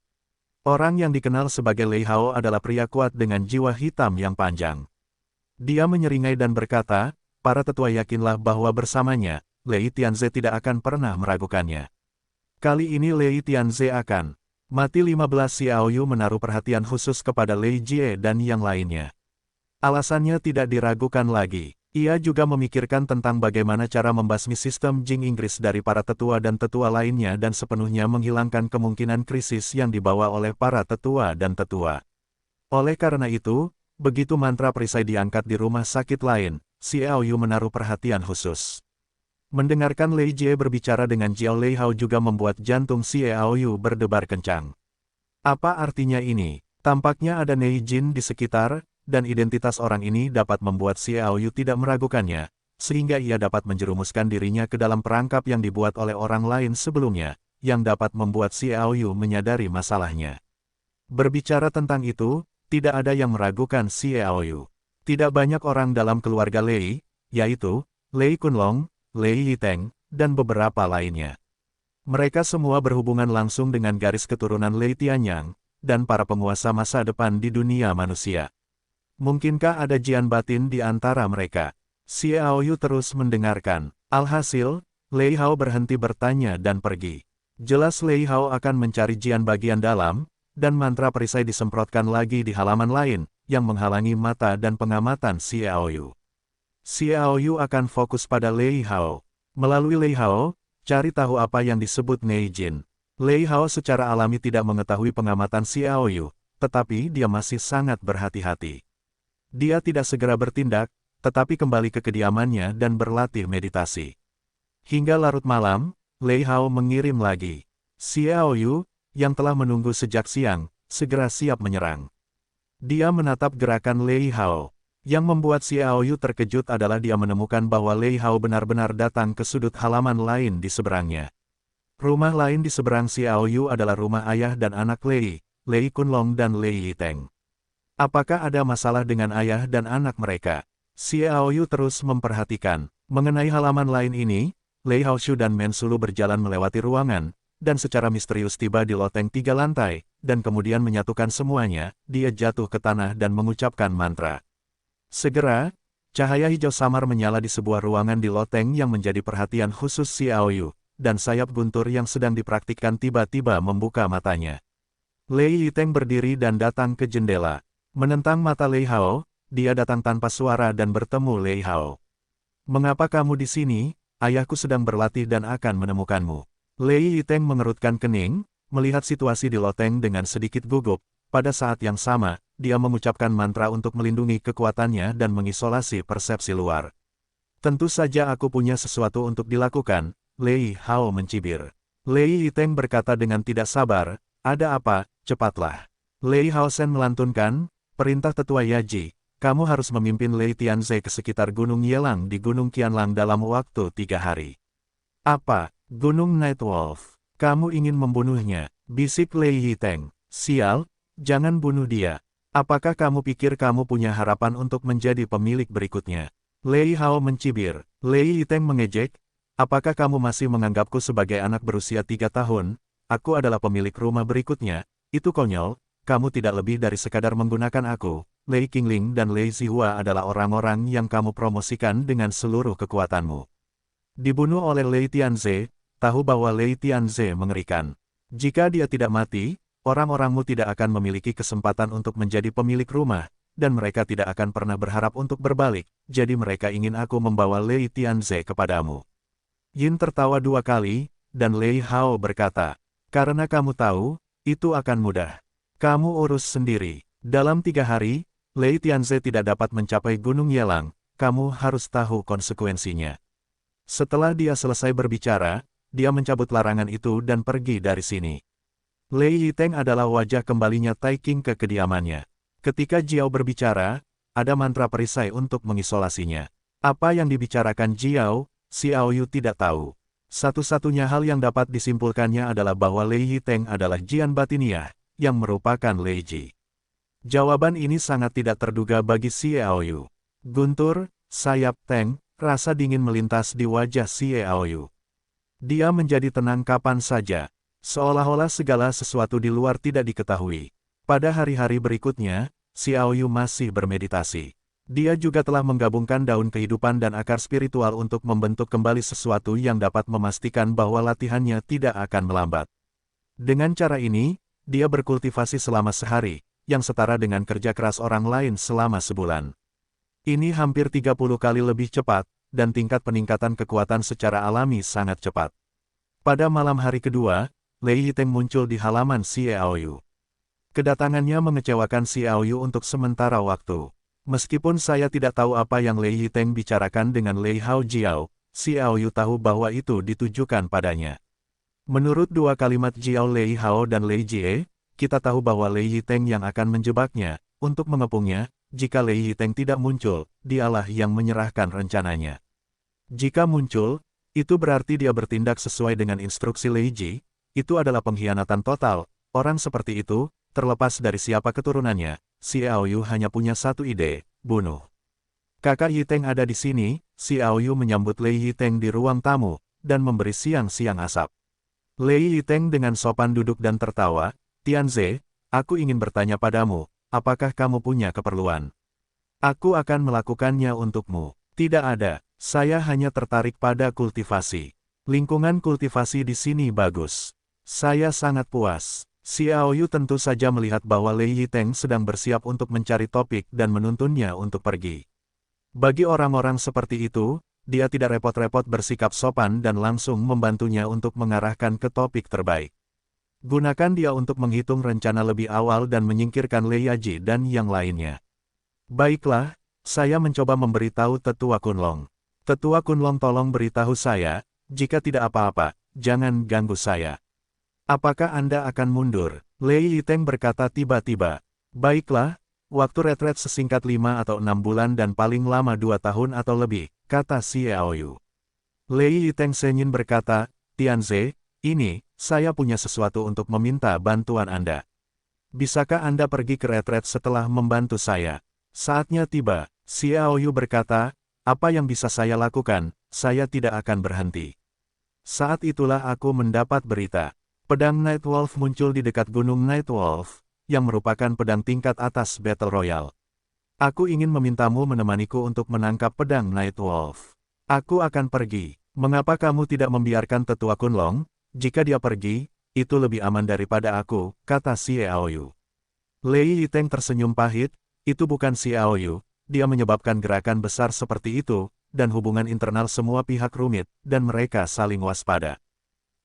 Orang yang dikenal sebagai Lei Hao adalah pria kuat dengan jiwa hitam yang panjang. Dia menyeringai dan berkata, para tetua yakinlah bahwa bersamanya, Lei Tianze tidak akan pernah meragukannya. Kali ini Lei Tianze akan mati. 15 Xiao Yu menaruh perhatian khusus kepada Lei Jie dan yang lainnya. Alasannya tidak diragukan lagi. Ia juga memikirkan tentang bagaimana cara membasmi sistem Jing Inggris dari para tetua dan tetua lainnya dan sepenuhnya menghilangkan kemungkinan krisis yang dibawa oleh para tetua dan tetua. Oleh karena itu, begitu mantra perisai diangkat di rumah sakit lain, Xiao Yu menaruh perhatian khusus. Mendengarkan Lei Jie berbicara dengan Jiao Lei Hao juga membuat jantung Xiao Yu berdebar kencang. Apa artinya ini? Tampaknya ada Nei Jin di sekitar, dan identitas orang ini dapat membuat Xiao Yu tidak meragukannya, sehingga ia dapat menjerumuskan dirinya ke dalam perangkap yang dibuat oleh orang lain sebelumnya, yang dapat membuat Xiao Yu menyadari masalahnya. Berbicara tentang itu, tidak ada yang meragukan Xiao Yu. Tidak banyak orang dalam keluarga Lei, yaitu Lei Kunlong, Lei Yiteng, dan beberapa lainnya. Mereka semua berhubungan langsung dengan garis keturunan Lei Tianyang, dan para penguasa masa depan di dunia manusia. Mungkinkah ada jian batin di antara mereka? Xiao Yu terus mendengarkan. Alhasil, Lei Hao berhenti bertanya dan pergi. Jelas Lei Hao akan mencari Jian bagian dalam, dan mantra perisai disemprotkan lagi di halaman lain, yang menghalangi mata dan pengamatan Xiaoyu. Xiaoyu akan fokus pada Lei Hao. Melalui Lei Hao, cari tahu apa yang disebut Neijin. Lei Hao secara alami tidak mengetahui pengamatan Xiaoyu, tetapi dia masih sangat berhati-hati. Dia tidak segera bertindak, tetapi kembali ke kediamannya dan berlatih meditasi. Hingga larut malam, Lei Hao mengirim lagi. Xiaoyu, yang telah menunggu sejak siang, segera siap menyerang. Dia menatap gerakan Lei Hao. Yang membuat Xiaoyu terkejut adalah dia menemukan bahwa Lei Hao benar-benar datang ke sudut halaman lain di seberangnya. Rumah lain di seberang Xiaoyu adalah rumah ayah dan anak Lei, Lei Kunlong dan Lei Yiteng. Apakah ada masalah dengan ayah dan anak mereka? Xiaoyu terus memperhatikan. Mengenai halaman lain ini, Lei Haoshu dan Mensulu berjalan melewati ruangan, dan secara misterius tiba di loteng 3 lantai, dan kemudian menyatukan semuanya, dia jatuh ke tanah dan mengucapkan mantra. Segera, cahaya hijau samar menyala di sebuah ruangan di loteng yang menjadi perhatian khusus Xiaoyu, dan sayap guntur yang sedang dipraktikkan tiba-tiba membuka matanya. Lei Yiteng berdiri dan datang ke jendela. Menentang mata Lei Hao, dia datang tanpa suara dan bertemu Lei Hao. "Mengapa kamu di sini? Ayahku sedang berlatih dan akan menemukanmu." Lei Yiteng mengerutkan kening, melihat situasi di loteng dengan sedikit gugup. Pada saat yang sama, dia mengucapkan mantra untuk melindungi kekuatannya dan mengisolasi persepsi luar. "Tentu saja aku punya sesuatu untuk dilakukan," Lei Hao mencibir. Lei Yiteng berkata dengan tidak sabar, "Ada apa? Cepatlah." Lei Hao Shen melantunkan, "Perintah Tetua Yaji, kamu harus memimpin Lei Tianze ke sekitar Gunung Yelang di Gunung Qianlang dalam waktu 3 hari. "Apa? Gunung Nightwolf? Kamu ingin membunuhnya?" bisik Lei Yiteng. "Sial, jangan bunuh dia. Apakah kamu pikir kamu punya harapan untuk menjadi pemilik berikutnya?" Lei Hao mencibir. Lei Yiteng mengejek, "Apakah kamu masih menganggapku sebagai anak berusia 3 tahun? Aku adalah pemilik rumah berikutnya. Itu konyol, kamu tidak lebih dari sekadar menggunakan aku. Lei Qingling dan Lei Zihua adalah orang-orang yang kamu promosikan dengan seluruh kekuatanmu. Dibunuh oleh Lei Tianze, tahu bahwa Lei Tianze mengerikan. Jika dia tidak mati, orang-orangmu tidak akan memiliki kesempatan untuk menjadi pemilik rumah, dan mereka tidak akan pernah berharap untuk berbalik, jadi mereka ingin aku membawa Lei Tianze kepadamu." Yin tertawa 2 kali, dan Lei Hao berkata, "Karena kamu tahu, itu akan mudah. Kamu urus sendiri. Dalam 3 hari, Lei Tianze tidak dapat mencapai Gunung Yelang, kamu harus tahu konsekuensinya." Setelah dia selesai berbicara, dia mencabut larangan itu dan pergi dari sini. Lei Yiteng adalah wajah kembalinya Tai Qing ke kediamannya. Ketika Jiao berbicara, ada mantra perisai untuk mengisolasinya. Apa yang dibicarakan Jiao, Xiaoyu tidak tahu. Satu-satunya hal yang dapat disimpulkannya adalah bahwa Lei Yiteng adalah Jian Batiniah, yang merupakan Lei Ji. Jawaban ini sangat tidak terduga bagi Xiaoyu. Guntur, sayap Teng, rasa dingin melintas di wajah Xiaoyu. Dia menjadi tenang kapan saja, seolah-olah segala sesuatu di luar tidak diketahui. Pada hari-hari berikutnya, Xiaoyu masih bermeditasi. Dia juga telah menggabungkan daun kehidupan dan akar spiritual untuk membentuk kembali sesuatu yang dapat memastikan bahwa latihannya tidak akan melambat. Dengan cara ini, dia berkultivasi selama sehari, yang setara dengan kerja keras orang lain selama sebulan. Ini hampir 30 kali lebih cepat, dan tingkat peningkatan kekuatan secara alami sangat cepat. Pada malam hari kedua, Lei Yiteng muncul di halaman Xiaoyu. Kedatangannya mengecewakan Xiaoyu untuk sementara waktu. "Meskipun saya tidak tahu apa yang Lei Yiteng bicarakan dengan Lei Hao Jiao, Xiaoyu tahu bahwa itu ditujukan padanya. Menurut 2 kalimat Jiao Lei Hao dan Lei Jie, kita tahu bahwa Lei Yiteng yang akan menjebaknya, untuk mengepungnya. Jika Lei Yiteng tidak muncul, dialah yang menyerahkan rencananya. Jika muncul, itu berarti dia bertindak sesuai dengan instruksi Lei Ji. Itu adalah pengkhianatan total. Orang seperti itu, terlepas dari siapa keturunannya, Xiaoyu hanya punya satu ide, bunuh." "Kakak Yiteng ada di sini." Xiaoyu menyambut Lei Yiteng di ruang tamu, dan memberi siang-siang asap. Lei Yiteng dengan sopan duduk dan tertawa, "Tianze, aku ingin bertanya padamu, apakah kamu punya keperluan? Aku akan melakukannya untukmu." "Tidak ada, saya hanya tertarik pada kultivasi. Lingkungan kultivasi di sini bagus." Saya sangat puas. Xiao Yu tentu saja melihat bahwa Lei Yiteng sedang bersiap untuk mencari topik dan menuntunnya untuk pergi. Bagi orang-orang seperti itu, dia tidak repot-repot bersikap sopan dan langsung membantunya untuk mengarahkan ke topik terbaik. Gunakan dia untuk menghitung rencana lebih awal dan menyingkirkan Lei Yaji dan yang lainnya. Baiklah, saya mencoba memberitahu Tetua Kunlong. Tetua Kunlong tolong beritahu saya, jika tidak apa-apa, jangan ganggu saya. Apakah Anda akan mundur? Lei Yiteng berkata tiba-tiba. Baiklah, waktu retret sesingkat 5 atau 6 bulan dan paling lama 2 tahun atau lebih, kata Xiao Yu. Lei Yiteng senyum berkata, Tianze, ini, saya punya sesuatu untuk meminta bantuan Anda. Bisakah Anda pergi ke retret setelah membantu saya? Saatnya tiba, Xiao Yu berkata, apa yang bisa saya lakukan, saya tidak akan berhenti. Saat itulah aku mendapat berita. Pedang Nightwolf muncul di dekat Gunung Nightwolf, yang merupakan pedang tingkat atas Battle Royale. Aku ingin memintamu menemaniku untuk menangkap pedang Nightwolf. Aku akan pergi. Mengapa kamu tidak membiarkan Tetua Kunlong? Jika dia pergi, itu lebih aman daripada aku, kata Xiao Yu. Lei Yiteng tersenyum pahit, itu bukan Xiao Yu, dia menyebabkan gerakan besar seperti itu, dan hubungan internal semua pihak rumit, dan mereka saling waspada.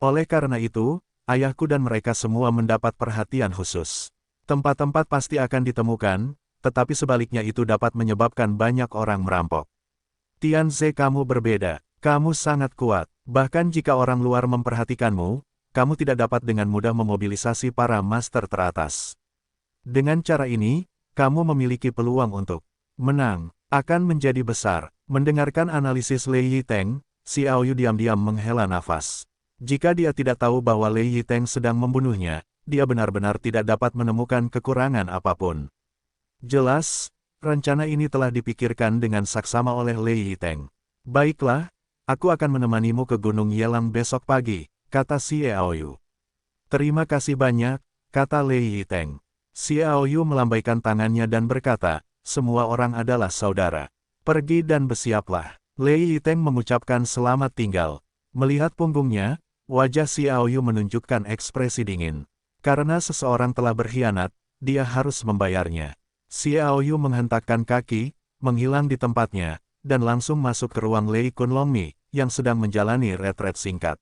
Oleh karena itu, ayahku dan mereka semua mendapat perhatian khusus. Tempat-tempat pasti akan ditemukan, tetapi sebaliknya itu dapat menyebabkan banyak orang merampok. Tianze, kamu berbeda. Kamu sangat kuat. Bahkan jika orang luar memperhatikanmu, kamu tidak dapat dengan mudah memobilisasi para master teratas. Dengan cara ini, kamu memiliki peluang untuk menang, akan menjadi besar. Mendengarkan analisis Lei Yiteng, Xiao Yu diam-diam menghela nafas. Jika dia tidak tahu bahwa Lei Yiteng sedang membunuhnya, dia benar-benar tidak dapat menemukan kekurangan apapun. Jelas, rencana ini telah dipikirkan dengan saksama oleh Lei Yiteng. Baiklah, aku akan menemanimu ke Gunung Yelang besok pagi, kata Xiao Yu. Terima kasih banyak, kata Lei Yiteng. Xiao Yu melambaikan tangannya dan berkata, semua orang adalah saudara. Pergi dan bersiaplah. Lei Yiteng mengucapkan selamat tinggal. Melihat punggungnya, wajah Xiao Yu menunjukkan ekspresi dingin. Karena seseorang telah berkhianat, dia harus membayarnya. Xiao Yu menghentakkan kaki, menghilang di tempatnya, dan langsung masuk ke ruang Lei Kunlong yang sedang menjalani retret singkat.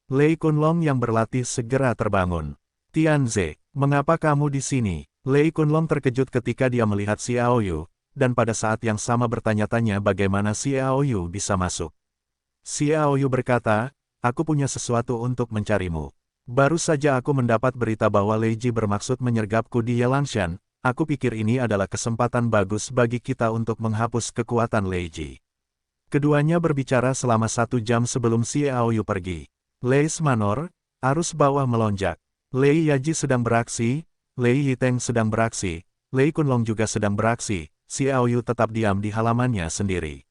Lei Kunlong yang berlatih segera terbangun. Tianze, mengapa kamu di sini? Lei Kunlong terkejut ketika dia melihat Xiao Yu, dan pada saat yang sama bertanya-tanya bagaimana Xiao Yu bisa masuk. Xiao Yu berkata, aku punya sesuatu untuk mencarimu. Baru saja aku mendapat berita bahwa Lei Ji bermaksud menyergapku di Yelangshan. Aku pikir ini adalah kesempatan bagus bagi kita untuk menghapus kekuatan Lei Ji. Keduanya berbicara selama 1 jam sebelum Xiao Yu pergi. Lei Manor, arus bawah melonjak. Lei Yaji sedang beraksi, Lei Yiteng sedang beraksi, Lei Kunlong juga sedang beraksi. Xiao Yu tetap diam di halamannya sendiri.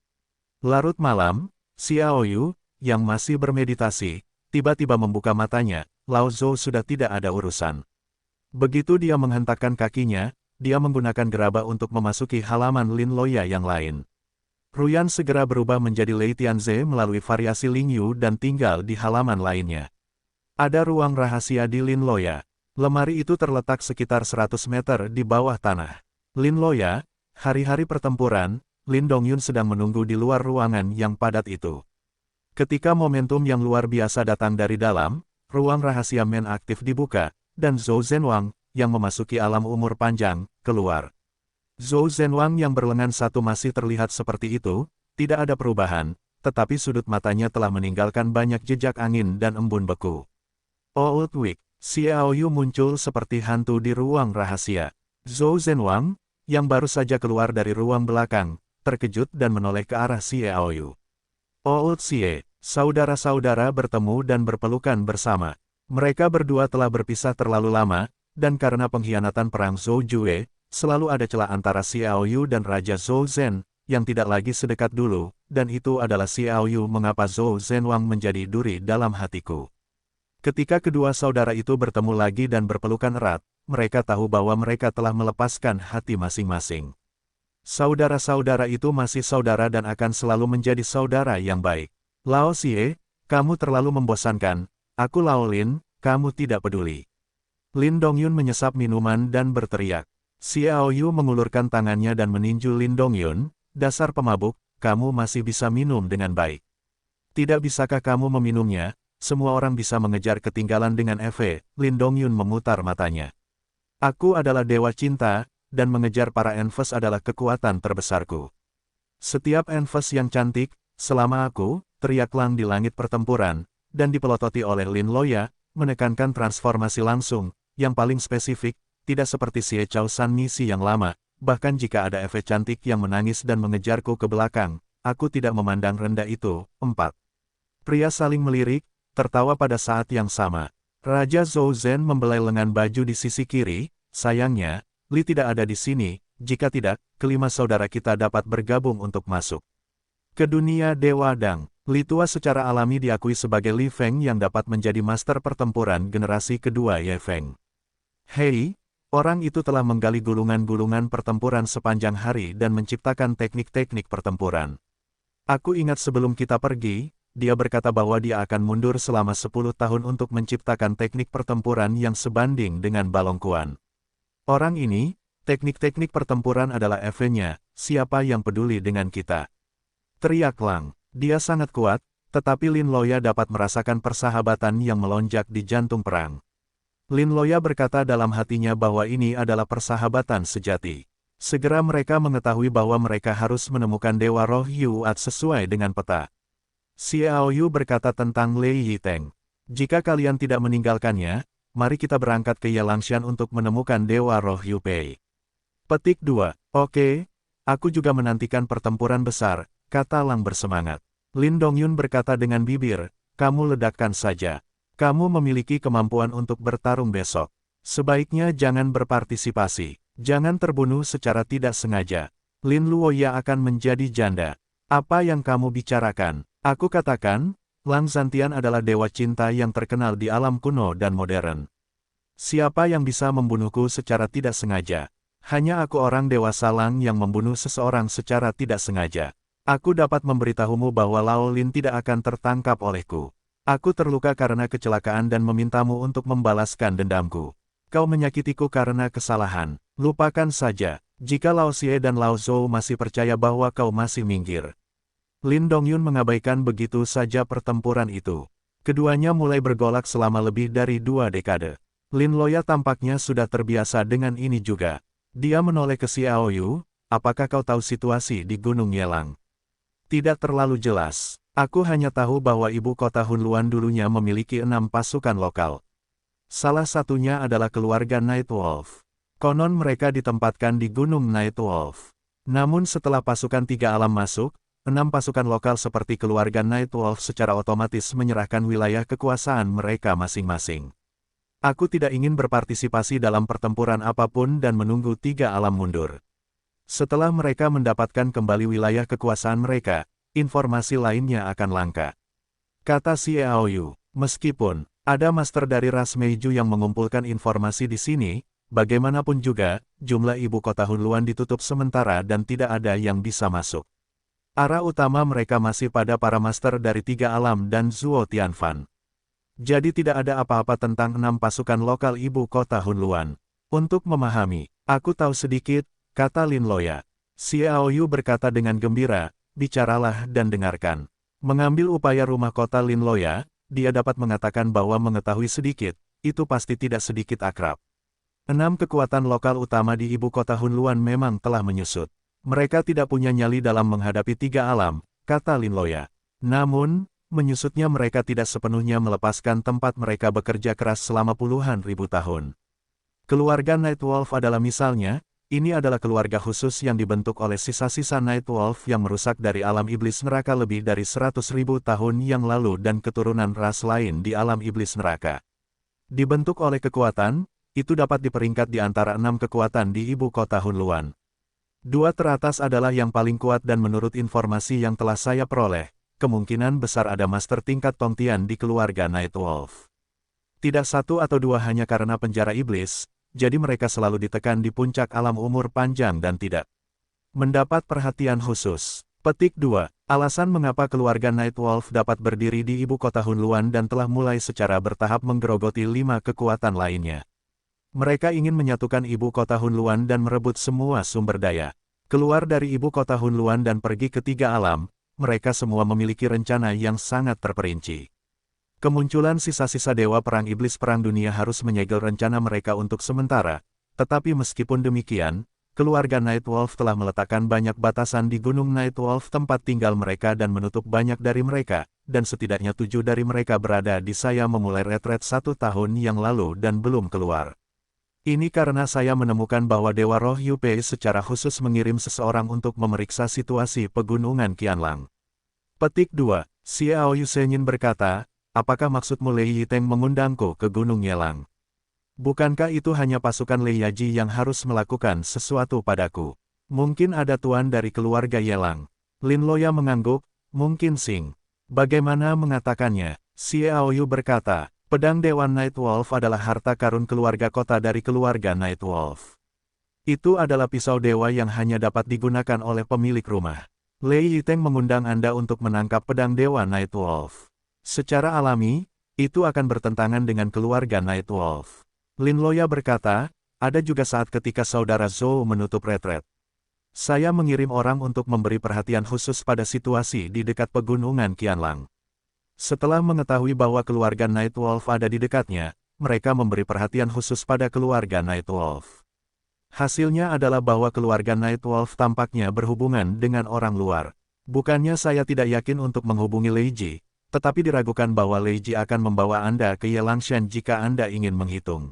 Larut malam, Xiao Yu, yang masih bermeditasi, tiba-tiba membuka matanya. Lao Zhou sudah tidak ada urusan. Begitu dia menghentakkan kakinya, dia menggunakan gerabah untuk memasuki halaman Lin Loya yang lain. Ruyan segera berubah menjadi Lei Tianze melalui variasi Ling Yu dan tinggal di halaman lainnya. Ada ruang rahasia di Lin Loya. Lemari itu terletak sekitar 100 meter di bawah tanah. Lin Loya, hari-hari pertempuran, Lin Dongyun sedang menunggu di luar ruangan yang padat itu. Ketika momentum yang luar biasa datang dari dalam, ruang rahasia Men aktif dibuka, dan Zhou Zhenwang, yang memasuki alam umur panjang, keluar. Zhou Zhenwang yang berlengan satu masih terlihat seperti itu, tidak ada perubahan, tetapi sudut matanya telah meninggalkan banyak jejak angin dan embun beku. Old Week, Xiao Yu muncul seperti hantu di ruang rahasia. Zhou Zhenwang, yang baru saja keluar dari ruang belakang, terkejut dan menoleh ke arah Xiao Yu. Old Xie, saudara-saudara bertemu dan berpelukan bersama. Mereka berdua telah berpisah terlalu lama, dan karena pengkhianatan perang Zhou Jue, selalu ada celah antara Xiao Yu dan Raja Zhou Zhen, yang tidak lagi sedekat dulu, dan itu adalah Xiao Yu mengapa Zhou Zhenwang menjadi duri dalam hatiku. Ketika kedua saudara itu bertemu lagi dan berpelukan erat, mereka tahu bahwa mereka telah melepaskan hati masing-masing. Saudara-saudara itu masih saudara dan akan selalu menjadi saudara yang baik. Lao Xie, kamu terlalu membosankan. Aku Lao Lin, kamu tidak peduli. Lin Dongyun menyesap minuman dan berteriak. Xiaoyu mengulurkan tangannya dan meninju Lin Dongyun, dasar pemabuk, kamu masih bisa minum dengan baik. Tidak bisakah kamu meminumnya? Semua orang bisa mengejar ketinggalan dengan EV, Lin Dongyun memutar matanya. Aku adalah dewa cinta, dan mengejar para Enfes adalah kekuatan terbesarku. Setiap Enfes yang cantik, selama aku, teriak Lang di langit pertempuran, dan dipelototi oleh Lin Loya, menekankan transformasi langsung, yang paling spesifik, tidak seperti Xie Chao San misi yang lama, bahkan jika ada EV cantik yang menangis dan mengejarku ke belakang, aku tidak memandang rendah itu. 4. Pria saling melirik, tertawa pada saat yang sama. Raja Zhou Zhen membelai lengan baju di sisi kiri, sayangnya, Li tidak ada di sini, jika tidak, kelima saudara kita dapat bergabung untuk masuk ke dunia Dewa Dang. Li tua secara alami diakui sebagai Li Feng yang dapat menjadi master pertempuran generasi kedua Ye Feng. Hei, orang itu telah menggali gulungan-gulungan pertempuran sepanjang hari dan menciptakan teknik-teknik pertempuran. Aku ingat sebelum kita pergi, dia berkata bahwa dia akan mundur selama 10 tahun untuk menciptakan teknik pertempuran yang sebanding dengan Balong Kuan. Orang ini, teknik-teknik pertempuran adalah EV-nya, siapa yang peduli dengan kita? Teriak Lang. Dia sangat kuat, tetapi Lin Loya dapat merasakan persahabatan yang melonjak di jantung perang. Lin Loya berkata dalam hatinya bahwa ini adalah persahabatan sejati. Segera mereka mengetahui bahwa mereka harus menemukan Dewa Roh Yuat sesuai dengan peta. Xiao Yu berkata tentang Lei Yiteng. Jika kalian tidak meninggalkannya, mari kita berangkat ke Yelangshan untuk menemukan Dewa Roh Yu Pei. Petik 2. Oke, aku juga menantikan pertempuran besar, kata Lang bersemangat. Lin Dongyun berkata dengan bibir, kamu ledakkan saja. Kamu memiliki kemampuan untuk bertarung besok. Sebaiknya jangan berpartisipasi. Jangan terbunuh secara tidak sengaja. Lin Luoya akan menjadi janda. Apa yang kamu bicarakan? Aku katakan, Lang Zantian adalah dewa cinta yang terkenal di alam kuno dan modern. Siapa yang bisa membunuhku secara tidak sengaja? Hanya aku orang dewasa Lang yang membunuh seseorang secara tidak sengaja. Aku dapat memberitahumu bahwa Lao Lin tidak akan tertangkap olehku. Aku terluka karena kecelakaan dan memintamu untuk membalaskan dendamku. Kau menyakitiku karena kesalahan. Lupakan saja. Jika Lao Xie dan Lao Zhou masih percaya bahwa kau masih minggir. Lin Dongyun mengabaikan begitu saja pertempuran itu. Keduanya mulai bergolak selama lebih dari 2 dekade. Lin Loya tampaknya sudah terbiasa dengan ini juga. Dia menoleh ke Xiao Yu, apakah kau tahu situasi di Gunung Yelang? Tidak terlalu jelas. Aku hanya tahu bahwa ibu kota Hunluan dulunya memiliki 6 pasukan lokal. Salah satunya adalah keluarga Nightwolf. Konon mereka ditempatkan di Gunung Nightwolf. Namun setelah pasukan 3 alam masuk, 6 pasukan lokal seperti keluarga Nightwolf secara otomatis menyerahkan wilayah kekuasaan mereka masing-masing. Aku tidak ingin berpartisipasi dalam pertempuran apapun dan menunggu 3 alam mundur. Setelah mereka mendapatkan kembali wilayah kekuasaan mereka, informasi lainnya akan langka. Kata Xiao Yu, meskipun ada master dari ras Meiju yang mengumpulkan informasi di sini, bagaimanapun juga, jumlah ibu kota Hunluan ditutup sementara dan tidak ada yang bisa masuk. Arah utama mereka masih pada para master dari 3 alam dan Zuo Tianfan. Jadi tidak ada apa-apa tentang 6 pasukan lokal ibu kota Hunluan. Untuk memahami, aku tahu sedikit, kata Lin Loya. Xiao Yu berkata dengan gembira, bicaralah dan dengarkan. Mengambil upaya rumah kota Lin Loya, dia dapat mengatakan bahwa mengetahui sedikit, itu pasti tidak sedikit akrab. 6 kekuatan lokal utama di ibu kota Hunluan memang telah menyusut. Mereka tidak punya nyali dalam menghadapi 3 alam, kata Lin Loya. Namun, menyusutnya mereka tidak sepenuhnya melepaskan tempat mereka bekerja keras selama puluhan ribu tahun. Keluarga Nightwolf adalah misalnya. Ini adalah keluarga khusus yang dibentuk oleh sisa-sisa Nightwolf yang merusak dari alam iblis neraka lebih dari 100.000 tahun yang lalu dan keturunan ras lain di alam iblis neraka. Dibentuk oleh kekuatan, itu dapat diperingkat di antara 6 kekuatan di ibu kota Hunluan. 2 teratas adalah yang paling kuat dan menurut informasi yang telah saya peroleh, kemungkinan besar ada master tingkat Tongtian di keluarga Nightwolf. Tidak 1 atau 2 hanya karena penjara iblis, jadi mereka selalu ditekan di puncak alam umur panjang dan tidak mendapat perhatian khusus. Petik 2. Alasan mengapa keluarga Nightwolf dapat berdiri di ibu kota Hunluan dan telah mulai secara bertahap menggerogoti 5 kekuatan lainnya. Mereka ingin menyatukan ibu kota Hunluan dan merebut semua sumber daya. Keluar dari ibu kota Hunluan dan pergi ke 3 alam, mereka semua memiliki rencana yang sangat terperinci. Kemunculan sisa-sisa Dewa Perang Iblis Perang Dunia harus menyegel rencana mereka untuk sementara, tetapi meskipun demikian, keluarga Nightwolf telah meletakkan banyak batasan di Gunung Nightwolf tempat tinggal mereka dan menutup banyak dari mereka, dan setidaknya 7 dari mereka berada di saya memulai retret 1 tahun yang lalu dan belum keluar. Ini karena saya menemukan bahwa Dewa Roh Yupei secara khusus mengirim seseorang untuk memeriksa situasi pegunungan Qianlang. Petik 2. Xiao Yusenyin berkata, apakah maksudmu Lei Yiteng mengundangku ke Gunung Yelang? Bukankah itu hanya pasukan Lei Yaji yang harus melakukan sesuatu padaku? Mungkin ada tuan dari keluarga Yelang. Lin Loya mengangguk, mungkin Sing. Bagaimana mengatakannya? Xiao Yu berkata, pedang Dewa Nightwolf adalah harta karun keluarga kota dari keluarga Nightwolf. Itu adalah pisau dewa yang hanya dapat digunakan oleh pemilik rumah. Lei Yiteng mengundang Anda untuk menangkap pedang Dewa Nightwolf. Secara alami, itu akan bertentangan dengan keluarga Nightwolf. Lin Loya berkata, ada juga saat ketika saudara Zhou menutup retret. Saya mengirim orang untuk memberi perhatian khusus pada situasi di dekat pegunungan Qianlang. Setelah mengetahui bahwa keluarga Nightwolf ada di dekatnya, mereka memberi perhatian khusus pada keluarga Nightwolf. Hasilnya adalah bahwa keluarga Nightwolf tampaknya berhubungan dengan orang luar. Bukannya saya tidak yakin untuk menghubungi Lei Ji, tetapi diragukan bahwa Lei Ji akan membawa Anda ke Yelangshan jika Anda ingin menghitung.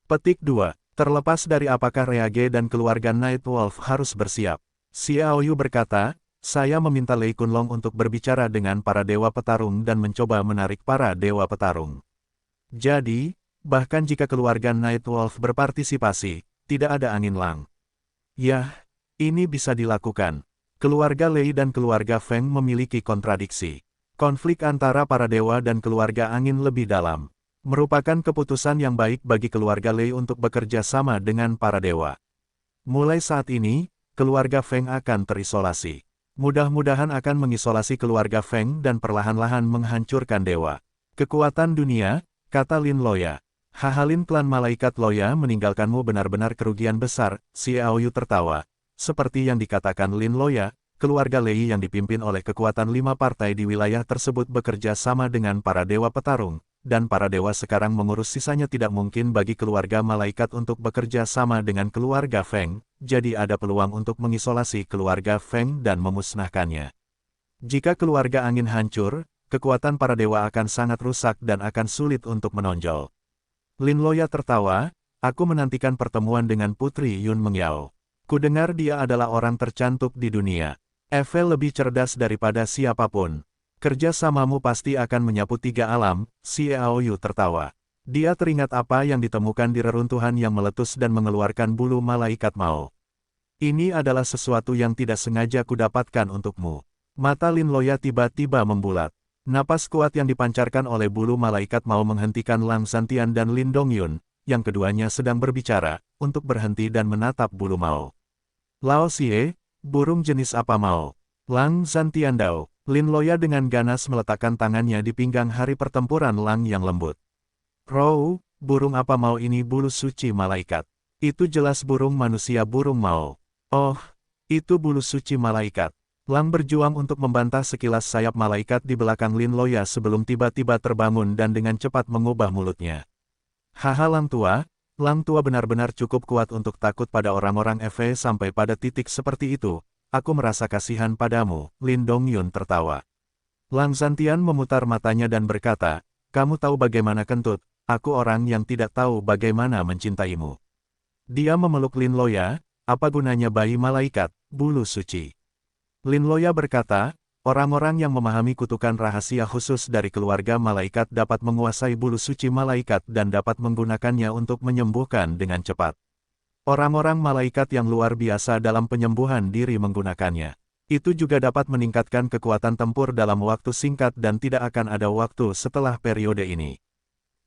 Petik 2. Terlepas dari apakah Reage dan keluarga Nightwolf harus bersiap, Xiao Yu berkata, saya meminta Lei Kunlong untuk berbicara dengan para dewa petarung dan mencoba menarik para dewa petarung. Jadi, bahkan jika keluarga Nightwolf berpartisipasi, tidak ada angin lang. Yah, ini bisa dilakukan. Keluarga Lei dan keluarga Feng memiliki kontradiksi. Konflik antara para dewa dan keluarga angin lebih dalam. Merupakan keputusan yang baik bagi keluarga Lei untuk bekerja sama dengan para dewa. Mulai saat ini, keluarga Feng akan terisolasi. Mudah-mudahan akan mengisolasi keluarga Feng dan perlahan-lahan menghancurkan dewa. Kekuatan dunia, kata Lin Loya. Hahalin klan malaikat Loya meninggalkanmu benar-benar kerugian besar, Xiao Yu tertawa. Seperti yang dikatakan Lin Loya, keluarga Lei yang dipimpin oleh kekuatan 5 partai di wilayah tersebut bekerja sama dengan para dewa petarung. Dan para dewa sekarang mengurus sisanya tidak mungkin bagi keluarga malaikat untuk bekerja sama dengan keluarga Feng, jadi ada peluang untuk mengisolasi keluarga Feng dan memusnahkannya. Jika keluarga angin hancur, kekuatan para dewa akan sangat rusak dan akan sulit untuk menonjol. Lin Loya tertawa, aku menantikan pertemuan dengan Putri Yun Mengyao. Kudengar dia adalah orang tercantik di dunia. Eve lebih cerdas daripada siapapun. Kerja samamu pasti akan menyapu 3 alam, Xiao Yu tertawa. Dia teringat apa yang ditemukan di reruntuhan yang meletus dan mengeluarkan bulu malaikat Mao. Ini adalah sesuatu yang tidak sengaja kudapatkan untukmu. Mata Lin Loya tiba-tiba membulat. Napas kuat yang dipancarkan oleh bulu malaikat Mao menghentikan Lang Santian dan Lin Dongyun, yang keduanya sedang berbicara, untuk berhenti dan menatap bulu Mao. Lao Xie, burung jenis apa Mao? Lang Santian Dao. Lin Loya dengan ganas meletakkan tangannya di pinggang hari pertempuran Lang yang lembut. Row, burung apa Mao ini bulu suci malaikat? Itu jelas burung manusia burung Mao. Oh, itu bulu suci malaikat. Lang berjuang untuk membantah sekilas sayap malaikat di belakang Lin Loya sebelum tiba-tiba terbangun dan dengan cepat mengubah mulutnya. Haha Lang tua benar-benar cukup kuat untuk takut pada orang-orang Eve sampai pada titik seperti itu. Aku merasa kasihan padamu, Lin Dongyun tertawa. Lang Santian memutar matanya dan berkata, kamu tahu bagaimana kentut, aku orang yang tidak tahu bagaimana mencintaimu. Dia memeluk Lin Loya, apa gunanya bayi malaikat, bulu suci. Lin Loya berkata, orang-orang yang memahami kutukan rahasia khusus dari keluarga malaikat dapat menguasai bulu suci malaikat dan dapat menggunakannya untuk menyembuhkan dengan cepat. Orang-orang malaikat yang luar biasa dalam penyembuhan diri menggunakannya. Itu juga dapat meningkatkan kekuatan tempur dalam waktu singkat dan tidak akan ada waktu setelah periode ini.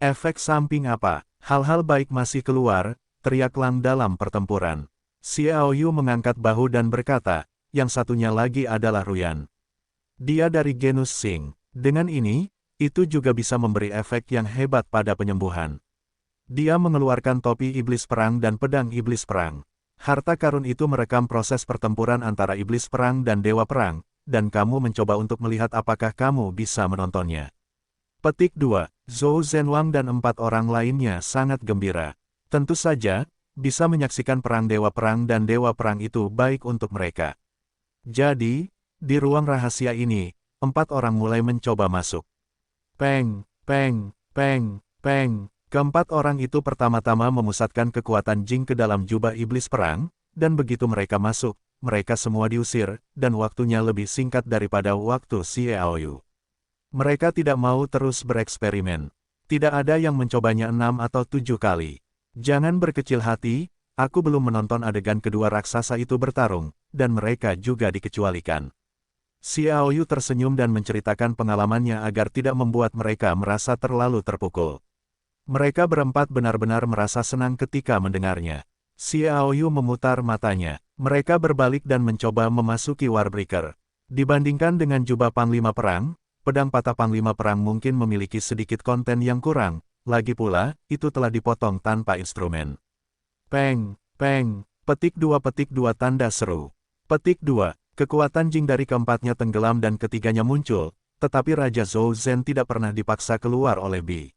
Efek samping apa? Hal-hal baik masih keluar, teriak Lang dalam pertempuran. Xiao Yu mengangkat bahu dan berkata, yang satunya lagi adalah Ruyan. Dia dari genus Sing. Dengan ini, itu juga bisa memberi efek yang hebat pada penyembuhan. Dia mengeluarkan topi iblis perang dan pedang iblis perang. Harta karun itu merekam proses pertempuran antara iblis perang dan dewa perang, dan kamu mencoba untuk melihat apakah kamu bisa menontonnya. Petik 2. Zhou Zhenwang dan 4 orang lainnya sangat gembira. Tentu saja, bisa menyaksikan perang dewa perang dan dewa perang itu baik untuk mereka. Jadi, di ruang rahasia ini, 4 orang mulai mencoba masuk. Peng, peng, peng, peng. Keempat orang itu pertama-tama memusatkan kekuatan Jing ke dalam jubah iblis perang, dan begitu mereka masuk, mereka semua diusir, dan waktunya lebih singkat daripada waktu Xiaoyu. Mereka tidak mau terus bereksperimen. Tidak ada yang mencobanya 6 atau 7 kali. Jangan berkecil hati, aku belum menonton adegan kedua raksasa itu bertarung, dan mereka juga dikecualikan. Xiaoyu tersenyum dan menceritakan pengalamannya agar tidak membuat mereka merasa terlalu terpukul. Mereka berempat benar-benar merasa senang ketika mendengarnya. Xiaoyu memutar matanya. Mereka berbalik dan mencoba memasuki Warbreaker. Dibandingkan dengan jubah Panglima Perang, pedang patah Panglima Perang mungkin memiliki sedikit konten yang kurang, lagi pula, itu telah dipotong tanpa instrumen. Peng, peng, petik 2 tanda seru. Petik 2, kekuatan Jing dari keempatnya tenggelam dan ketiganya muncul, tetapi Raja Zhou Zhen tidak pernah dipaksa keluar oleh Bi.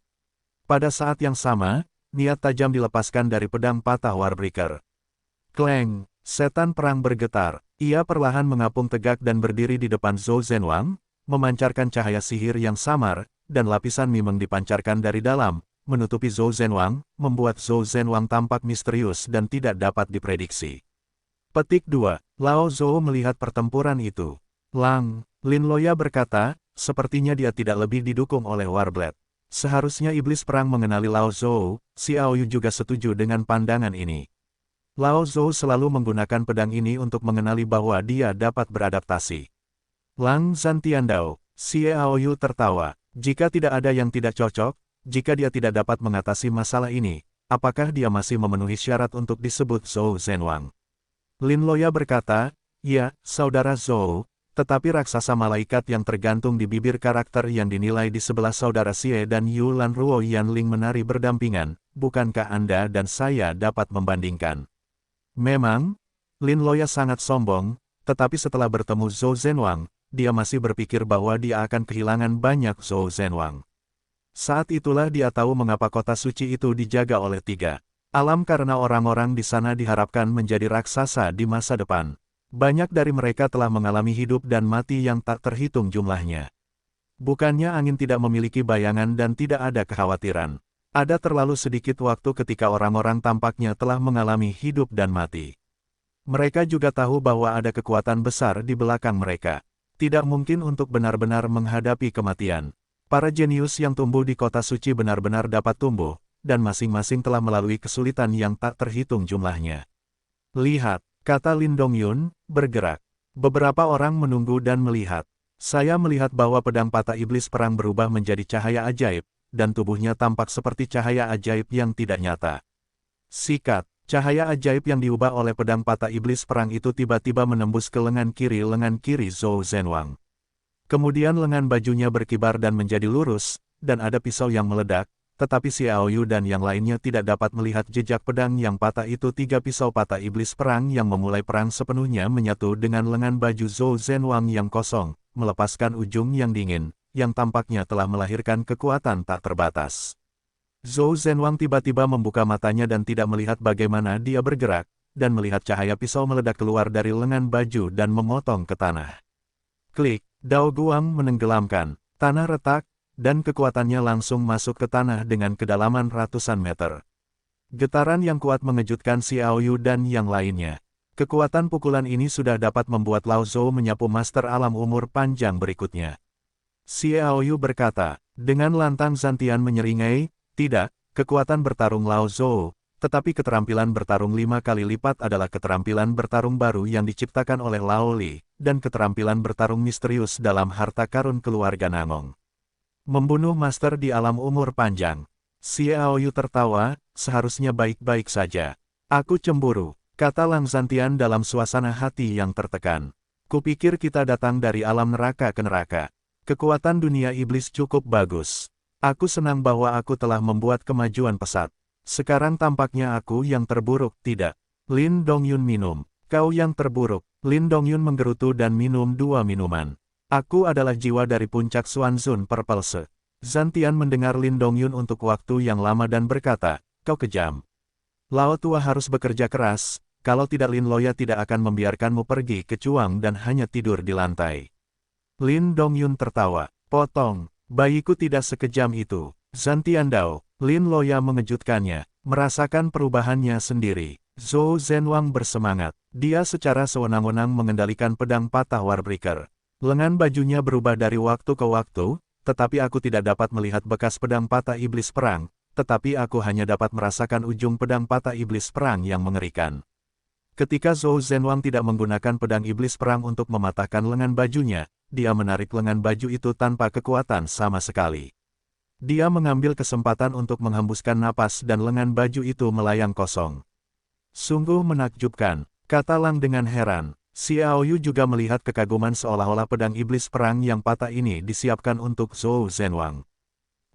Pada saat yang sama, niat tajam dilepaskan dari pedang patah Warbreaker. Kleng, setan perang bergetar. Ia perlahan mengapung tegak dan berdiri di depan Zhou Zhenwang, memancarkan cahaya sihir yang samar, dan lapisan mimeng dipancarkan dari dalam, menutupi Zhou Zhenwang, membuat Zhou Zhenwang tampak misterius dan tidak dapat diprediksi. Petik 2. Lao Zhou melihat pertempuran itu. Lin Loya berkata, sepertinya dia tidak lebih didukung oleh Warblade. Seharusnya iblis perang mengenali Lao Zhou, Xiaoyu juga setuju dengan pandangan ini. Lao Zhou selalu menggunakan pedang ini untuk mengenali bahwa dia dapat beradaptasi. Lang Zhantiandao, Xiaoyu tertawa. Jika tidak ada yang tidak cocok, jika dia tidak dapat mengatasi masalah ini, apakah dia masih memenuhi syarat untuk disebut Zhou Zhenwang? Lin Loya berkata, ya, saudara Zhou. Tetapi raksasa malaikat yang tergantung di bibir karakter yang dinilai di sebelah saudara Xie dan Yu Lan Ruo Yanling menari berdampingan, bukankah Anda dan saya dapat membandingkan? Memang, Lin Loya sangat sombong, tetapi setelah bertemu Zhou Zhenwang, dia masih berpikir bahwa dia akan kehilangan banyak Zhou Zhenwang. Saat itulah dia tahu mengapa kota suci itu dijaga oleh 3 alam karena orang-orang di sana diharapkan menjadi raksasa di masa depan. Banyak dari mereka telah mengalami hidup dan mati yang tak terhitung jumlahnya. Bukannya angin tidak memiliki bayangan dan tidak ada kekhawatiran. Ada terlalu sedikit waktu ketika orang-orang tampaknya telah mengalami hidup dan mati. Mereka juga tahu bahwa ada kekuatan besar di belakang mereka. Tidak mungkin untuk benar-benar menghadapi kematian. Para jenius yang tumbuh di kota suci benar-benar dapat tumbuh, dan masing-masing telah melalui kesulitan yang tak terhitung jumlahnya. Lihat. Kata Lin Dongyun, bergerak. Beberapa orang menunggu dan melihat. Saya melihat bahwa pedang patah iblis perang berubah menjadi cahaya ajaib, dan tubuhnya tampak seperti cahaya ajaib yang tidak nyata. Sikat, cahaya ajaib yang diubah oleh pedang patah iblis perang itu tiba-tiba menembus ke lengan kiri Zhou Zhenwang. Kemudian lengan bajunya berkibar dan menjadi lurus, dan ada pisau yang meledak, tetapi Xiaoyu dan yang lainnya tidak dapat melihat jejak pedang yang patah itu. 3 pisau patah iblis perang yang memulai perang sepenuhnya menyatu dengan lengan baju Zhou Zhenwang yang kosong, melepaskan ujung yang dingin, yang tampaknya telah melahirkan kekuatan tak terbatas. Zhou Zhenwang tiba-tiba membuka matanya dan tidak melihat bagaimana dia bergerak, dan melihat cahaya pisau meledak keluar dari lengan baju dan memotong ke tanah. Klik, Dao Guang menenggelamkan, tanah retak, dan kekuatannya langsung masuk ke tanah dengan kedalaman ratusan meter. Getaran yang kuat mengejutkan Xiaoyu dan yang lainnya. Kekuatan pukulan ini sudah dapat membuat Lao Zhou menyapu master alam umur panjang berikutnya. Xiaoyu berkata, dengan lantang Zhantian menyeringai, tidak, kekuatan bertarung Lao Zhou, tetapi keterampilan bertarung 5 kali lipat adalah keterampilan bertarung baru yang diciptakan oleh Lao Li, dan keterampilan bertarung misterius dalam harta karun keluarga Nangong. Membunuh master di alam umur panjang. Xiaoyu tertawa, seharusnya baik-baik saja. Aku cemburu, kata Lang Zhantian dalam suasana hati yang tertekan. Kupikir kita datang dari alam neraka ke neraka. Kekuatan dunia iblis cukup bagus. Aku senang bahwa aku telah membuat kemajuan pesat. Sekarang tampaknya aku yang terburuk, tidak? Lin Dongyun minum. Kau yang terburuk. Lin Dongyun menggerutu dan minum 2 minuman. Aku adalah jiwa dari puncak Xuanzun Purple. Zantian mendengar Lin Dongyun untuk waktu yang lama dan berkata, kau kejam. Lao Tua harus bekerja keras, kalau tidak Lin Loya tidak akan membiarkanmu pergi ke Cuang dan hanya tidur di lantai. Lin Dongyun tertawa. Potong, bayiku tidak sekejam itu. Zantian Dao, Lin Loya mengejutkannya, merasakan perubahannya sendiri. Zhou Zhenwang bersemangat. Dia secara sewenang-wenang mengendalikan pedang patah Warbreaker. Lengan bajunya berubah dari waktu ke waktu, tetapi aku tidak dapat melihat bekas pedang patah iblis perang, tetapi aku hanya dapat merasakan ujung pedang patah iblis perang yang mengerikan. Ketika Zhou Zhenwang tidak menggunakan pedang iblis perang untuk mematahkan lengan bajunya, dia menarik lengan baju itu tanpa kekuatan sama sekali. Dia mengambil kesempatan untuk menghembuskan napas dan lengan baju itu melayang kosong. Sungguh menakjubkan, kata Lang dengan heran. Xiao Yu juga melihat kekaguman seolah-olah pedang iblis perang yang patah ini disiapkan untuk Zhou Zhenwang.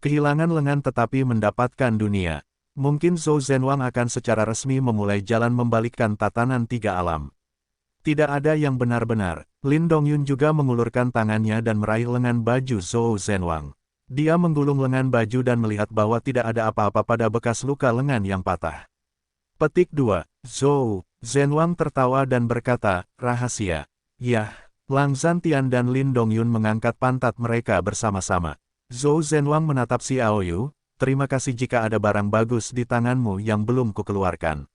Kehilangan lengan tetapi mendapatkan dunia. Mungkin Zhou Zhenwang akan secara resmi memulai jalan membalikkan tatanan 3 alam. Tidak ada yang benar-benar. Lin Dongyun juga mengulurkan tangannya dan meraih lengan baju Zhou Zhenwang. Dia menggulung lengan baju dan melihat bahwa tidak ada apa-apa pada bekas luka lengan yang patah. Petik 2. Zhou Zhenwang tertawa dan berkata, rahasia. Yah, Lang Zantian dan Lin Dongyun mengangkat pantat mereka bersama-sama. Zhou Zhenwang menatap Xiao Yu, terima kasih jika ada barang bagus di tanganmu yang belum kukeluarkan.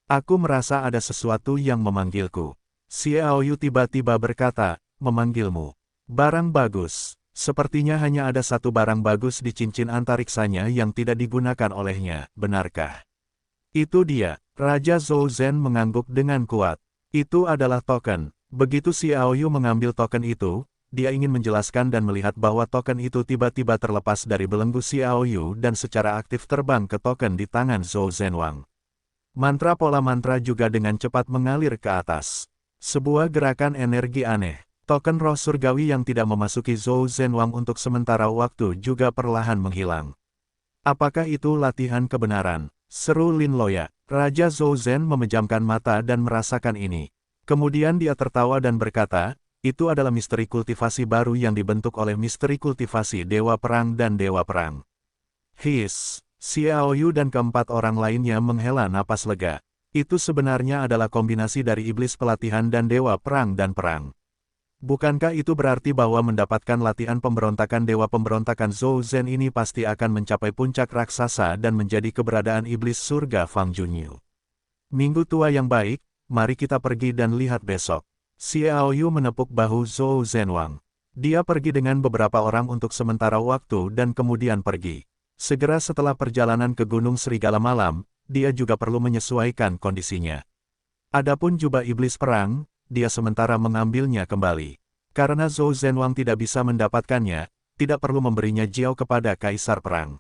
Aku merasa ada sesuatu yang memanggilku. Xiao Yu tiba-tiba berkata, memanggilmu. Barang bagus. Sepertinya hanya ada satu barang bagus di cincin antariksanya yang tidak digunakan olehnya, benarkah? Itu dia. Raja Zhou Zhen mengangguk dengan kuat. Itu adalah token. Begitu Xiao Yu mengambil token itu, dia ingin menjelaskan dan melihat bahwa token itu tiba-tiba terlepas dari belenggu Xiao Yu dan secara aktif terbang ke token di tangan Zhou Zhenwang. Mantra pola mantra juga dengan cepat mengalir ke atas. Sebuah gerakan energi aneh. Token roh surgawi yang tidak memasuki Zhou Zhenwang untuk sementara waktu juga perlahan menghilang. Apakah itu latihan kebenaran? Seru Lin Loya. Raja Zhou Zhen memejamkan mata dan merasakan ini. Kemudian dia tertawa dan berkata, itu adalah misteri kultivasi baru yang dibentuk oleh misteri kultivasi Dewa Perang dan Dewa Perang. His, Xiao Yu dan keempat orang lainnya menghela napas lega. Itu sebenarnya adalah kombinasi dari iblis pelatihan dan Dewa Perang dan Perang. Bukankah itu berarti bahwa mendapatkan latihan pemberontakan Dewa Pemberontakan Zhou Zhen ini pasti akan mencapai puncak raksasa dan menjadi keberadaan iblis surga Fang Junyu. Minggu tua yang baik, mari kita pergi dan lihat besok. Xiao Yu menepuk bahu Zhou Zhenwang. Dia pergi dengan beberapa orang untuk sementara waktu dan kemudian pergi. Segera setelah perjalanan ke Gunung Serigala Malam, dia juga perlu menyesuaikan kondisinya. Adapun jubah iblis perang, dia sementara mengambilnya kembali. Karena Zhou Zhenwang tidak bisa mendapatkannya, tidak perlu memberinya Jiao kepada Kaisar Perang.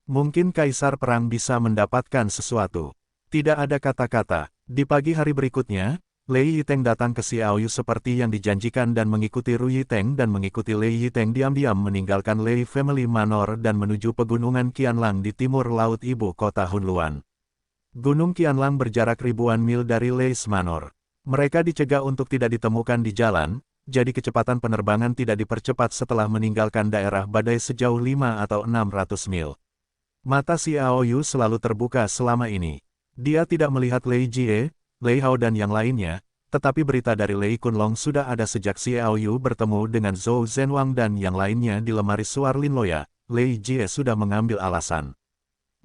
Mungkin Kaisar Perang bisa mendapatkan sesuatu. Tidak ada kata-kata. Di pagi hari berikutnya, Lei Yiteng datang ke Xiao Yu seperti yang dijanjikan dan mengikuti Ru Yiteng dan mengikuti Lei Yiteng diam-diam meninggalkan Lei Family Manor dan menuju pegunungan Qianlang di timur laut ibu kota Hunluan. Gunung Qianlang berjarak ribuan mil dari Lei Manor. Mereka dicegah untuk tidak ditemukan di jalan, jadi kecepatan penerbangan tidak dipercepat setelah meninggalkan daerah badai sejauh 5 atau 600 mil. Mata Xiao Yu selalu terbuka selama ini. Dia tidak melihat Lei Jie, Lei Hao dan yang lainnya, tetapi berita dari Lei Kunlong sudah ada sejak Xiao Yu bertemu dengan Zhou Zhenwang dan yang lainnya di lemari suar Lin Loya. Lei Jie sudah mengambil alasan.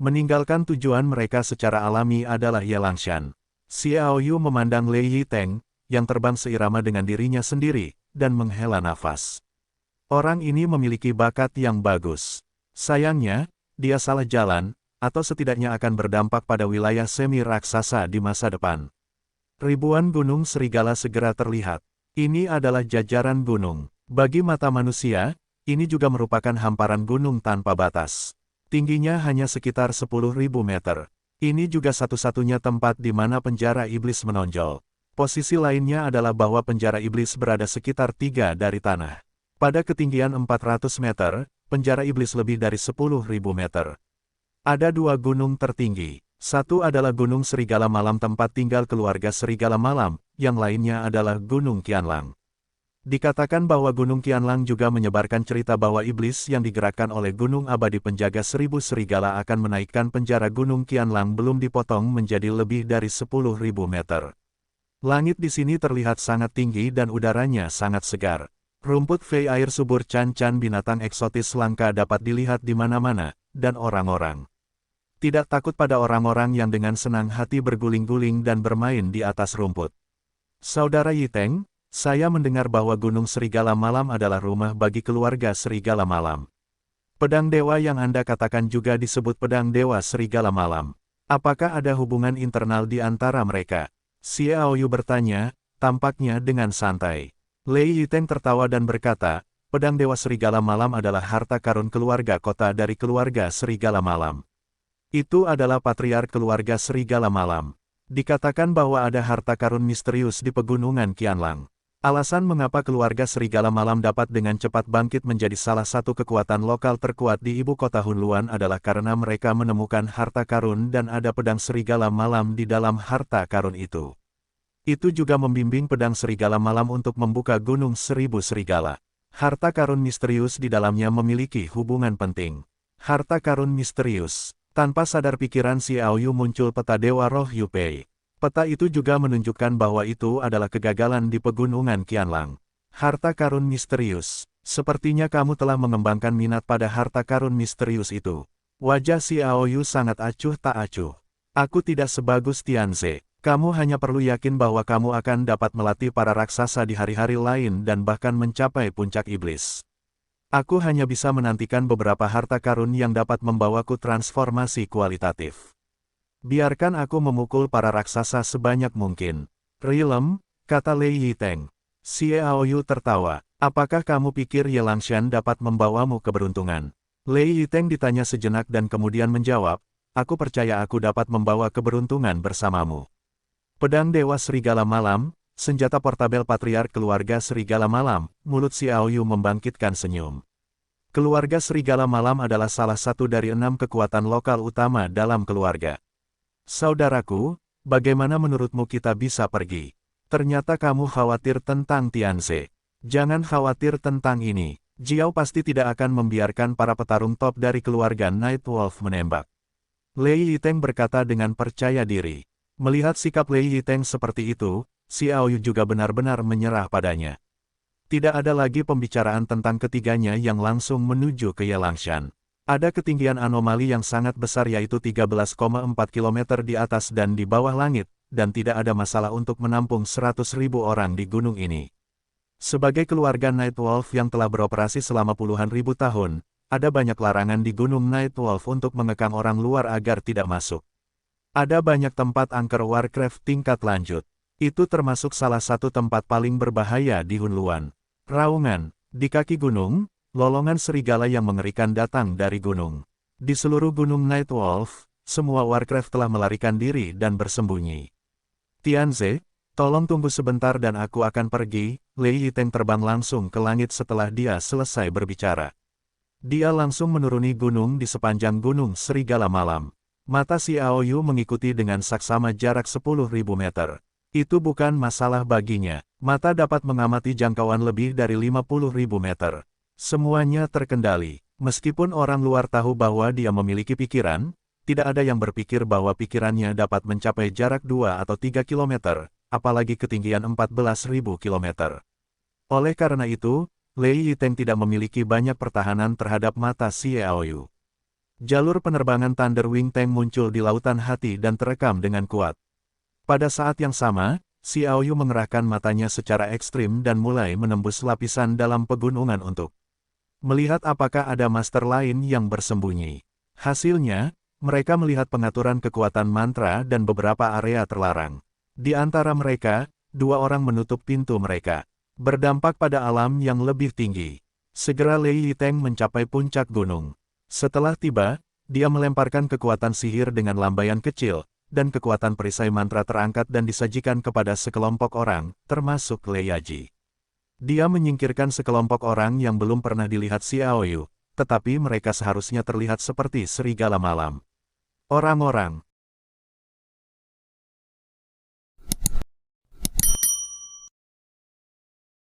Meninggalkan tujuan mereka secara alami adalah Yelangshan. Xiao Yu memandang Lei Yiteng, yang terbang seirama dengan dirinya sendiri, dan menghela nafas. Orang ini memiliki bakat yang bagus. Sayangnya, dia salah jalan, atau setidaknya akan berdampak pada wilayah semi-raksasa di masa depan. Ribuan gunung serigala segera terlihat. Ini adalah jajaran gunung. Bagi mata manusia, ini juga merupakan hamparan gunung tanpa batas. Tingginya hanya sekitar 10.000 meter. Ini juga satu-satunya tempat di mana penjara iblis menonjol. Posisi lainnya adalah bahwa penjara iblis berada sekitar 3 dari tanah. Pada ketinggian 400 meter, penjara iblis lebih dari 10.000 meter. Ada 2 gunung tertinggi. Satu adalah Gunung Serigala Malam tempat tinggal keluarga Serigala Malam, yang lainnya adalah Gunung Qianlang. Dikatakan bahwa Gunung Qianlang juga menyebarkan cerita bahwa iblis yang digerakkan oleh Gunung Abadi Penjaga 1000 Serigala akan menaikkan penjara Gunung Qianlang belum dipotong menjadi lebih dari 10.000 meter. Langit di sini terlihat sangat tinggi dan udaranya sangat segar. Rumput fei air subur can-can binatang eksotis langka dapat dilihat di mana-mana, dan orang-orang tidak takut pada orang-orang yang dengan senang hati berguling-guling dan bermain di atas rumput. Saudara Yiteng, saya mendengar bahwa Gunung Serigala Malam adalah rumah bagi keluarga Serigala Malam. Pedang Dewa yang Anda katakan juga disebut Pedang Dewa Serigala Malam. Apakah ada hubungan internal di antara mereka? Xiao Yu bertanya, tampaknya dengan santai. Lei Yiteng tertawa dan berkata, Pedang Dewa Serigala Malam adalah harta karun keluarga kota dari keluarga Serigala Malam. Itu adalah patriark keluarga Serigala Malam. Dikatakan bahwa ada harta karun misterius di pegunungan Qianlang. Alasan mengapa keluarga Serigala Malam dapat dengan cepat bangkit menjadi salah satu kekuatan lokal terkuat di ibu kota Hunluan adalah karena mereka menemukan harta karun dan ada pedang Serigala Malam di dalam harta karun itu. Itu juga membimbing pedang Serigala Malam untuk membuka Gunung 1000 Serigala. Harta karun misterius di dalamnya memiliki hubungan penting. Harta karun misterius. Tanpa sadar pikiran Xiao Yu muncul peta Dewa Roh Yupei. Peta itu juga menunjukkan bahwa itu adalah kegagalan di pegunungan Qianlang. Harta karun misterius. Sepertinya kamu telah mengembangkan minat pada harta karun misterius itu. Wajah Xiao Yu sangat acuh tak acuh. Aku tidak sebagus Tianze. Kamu hanya perlu yakin bahwa kamu akan dapat melatih para raksasa di hari-hari lain dan bahkan mencapai puncak iblis. Aku hanya bisa menantikan beberapa harta karun yang dapat membawaku transformasi kualitatif. Biarkan aku memukul para raksasa sebanyak mungkin. Rilem, kata Lei Yiteng. Xiao Yu tertawa. Apakah kamu pikir Ye Langshan dapat membawamu keberuntungan? Lei Yiteng ditanya sejenak dan kemudian menjawab, aku percaya aku dapat membawa keberuntungan bersamamu. Pedang Dewa Serigala Malam, senjata portabel patriark keluarga Serigala Malam, mulut Xiao Yu membangkitkan senyum. Keluarga Serigala Malam adalah salah satu dari 6 kekuatan lokal utama dalam keluarga. Saudaraku, bagaimana menurutmu kita bisa pergi? Ternyata kamu khawatir tentang Tianze. Jangan khawatir tentang ini. Jiao pasti tidak akan membiarkan para petarung top dari keluarga Night Wolf menembak. Lei Yiteng berkata dengan percaya diri. Melihat sikap Lei Yiteng seperti itu, Xiao Yu juga benar-benar menyerah padanya. Tidak ada lagi pembicaraan tentang ketiganya yang langsung menuju ke Ye Langshan. Ada ketinggian anomali yang sangat besar yaitu 13,4 km di atas dan di bawah langit, dan tidak ada masalah untuk menampung 100.000 orang di gunung ini. Sebagai keluarga Night Wolf yang telah beroperasi selama puluhan ribu tahun, ada banyak larangan di gunung Night Wolf untuk mengekang orang luar agar tidak masuk. Ada banyak tempat angker Warcraft tingkat lanjut. Itu termasuk salah satu tempat paling berbahaya di Hunluan. Raungan, di kaki gunung, lolongan serigala yang mengerikan datang dari gunung. Di seluruh gunung Night Wolf, semua Warcraft telah melarikan diri dan bersembunyi. Tianze, tolong tunggu sebentar dan aku akan pergi. Lei Yiteng terbang langsung ke langit setelah dia selesai berbicara. Dia langsung menuruni gunung di sepanjang gunung Serigala Malam. Mata Xiao Yu mengikuti dengan saksama jarak 10.000 meter. Itu bukan masalah baginya. Mata dapat mengamati jangkauan lebih dari 50.000 meter. Semuanya terkendali. Meskipun orang luar tahu bahwa dia memiliki pikiran, tidak ada yang berpikir bahwa pikirannya dapat mencapai jarak 2 atau 3 km, apalagi ketinggian 14.000 km. Oleh karena itu, Lei Yiteng tidak memiliki banyak pertahanan terhadap mata Xiao Yu. Jalur penerbangan Thunder Wing Tank muncul di lautan hati dan terekam dengan kuat. Pada saat yang sama, Xiao Yu mengerahkan matanya secara ekstrim dan mulai menembus lapisan dalam pegunungan untuk melihat apakah ada master lain yang bersembunyi. Hasilnya, mereka melihat pengaturan kekuatan mantra dan beberapa area terlarang. Di antara mereka, 2 orang menutup pintu mereka. Berdampak pada alam yang lebih tinggi. Segera Lei Yiteng mencapai puncak gunung. Setelah tiba, dia melemparkan kekuatan sihir dengan lambaian kecil, dan kekuatan perisai mantra terangkat dan disajikan kepada sekelompok orang, termasuk Lei Yaji. Dia menyingkirkan sekelompok orang yang belum pernah dilihat Xiao Yu, tetapi mereka seharusnya terlihat seperti serigala malam. Orang-orang,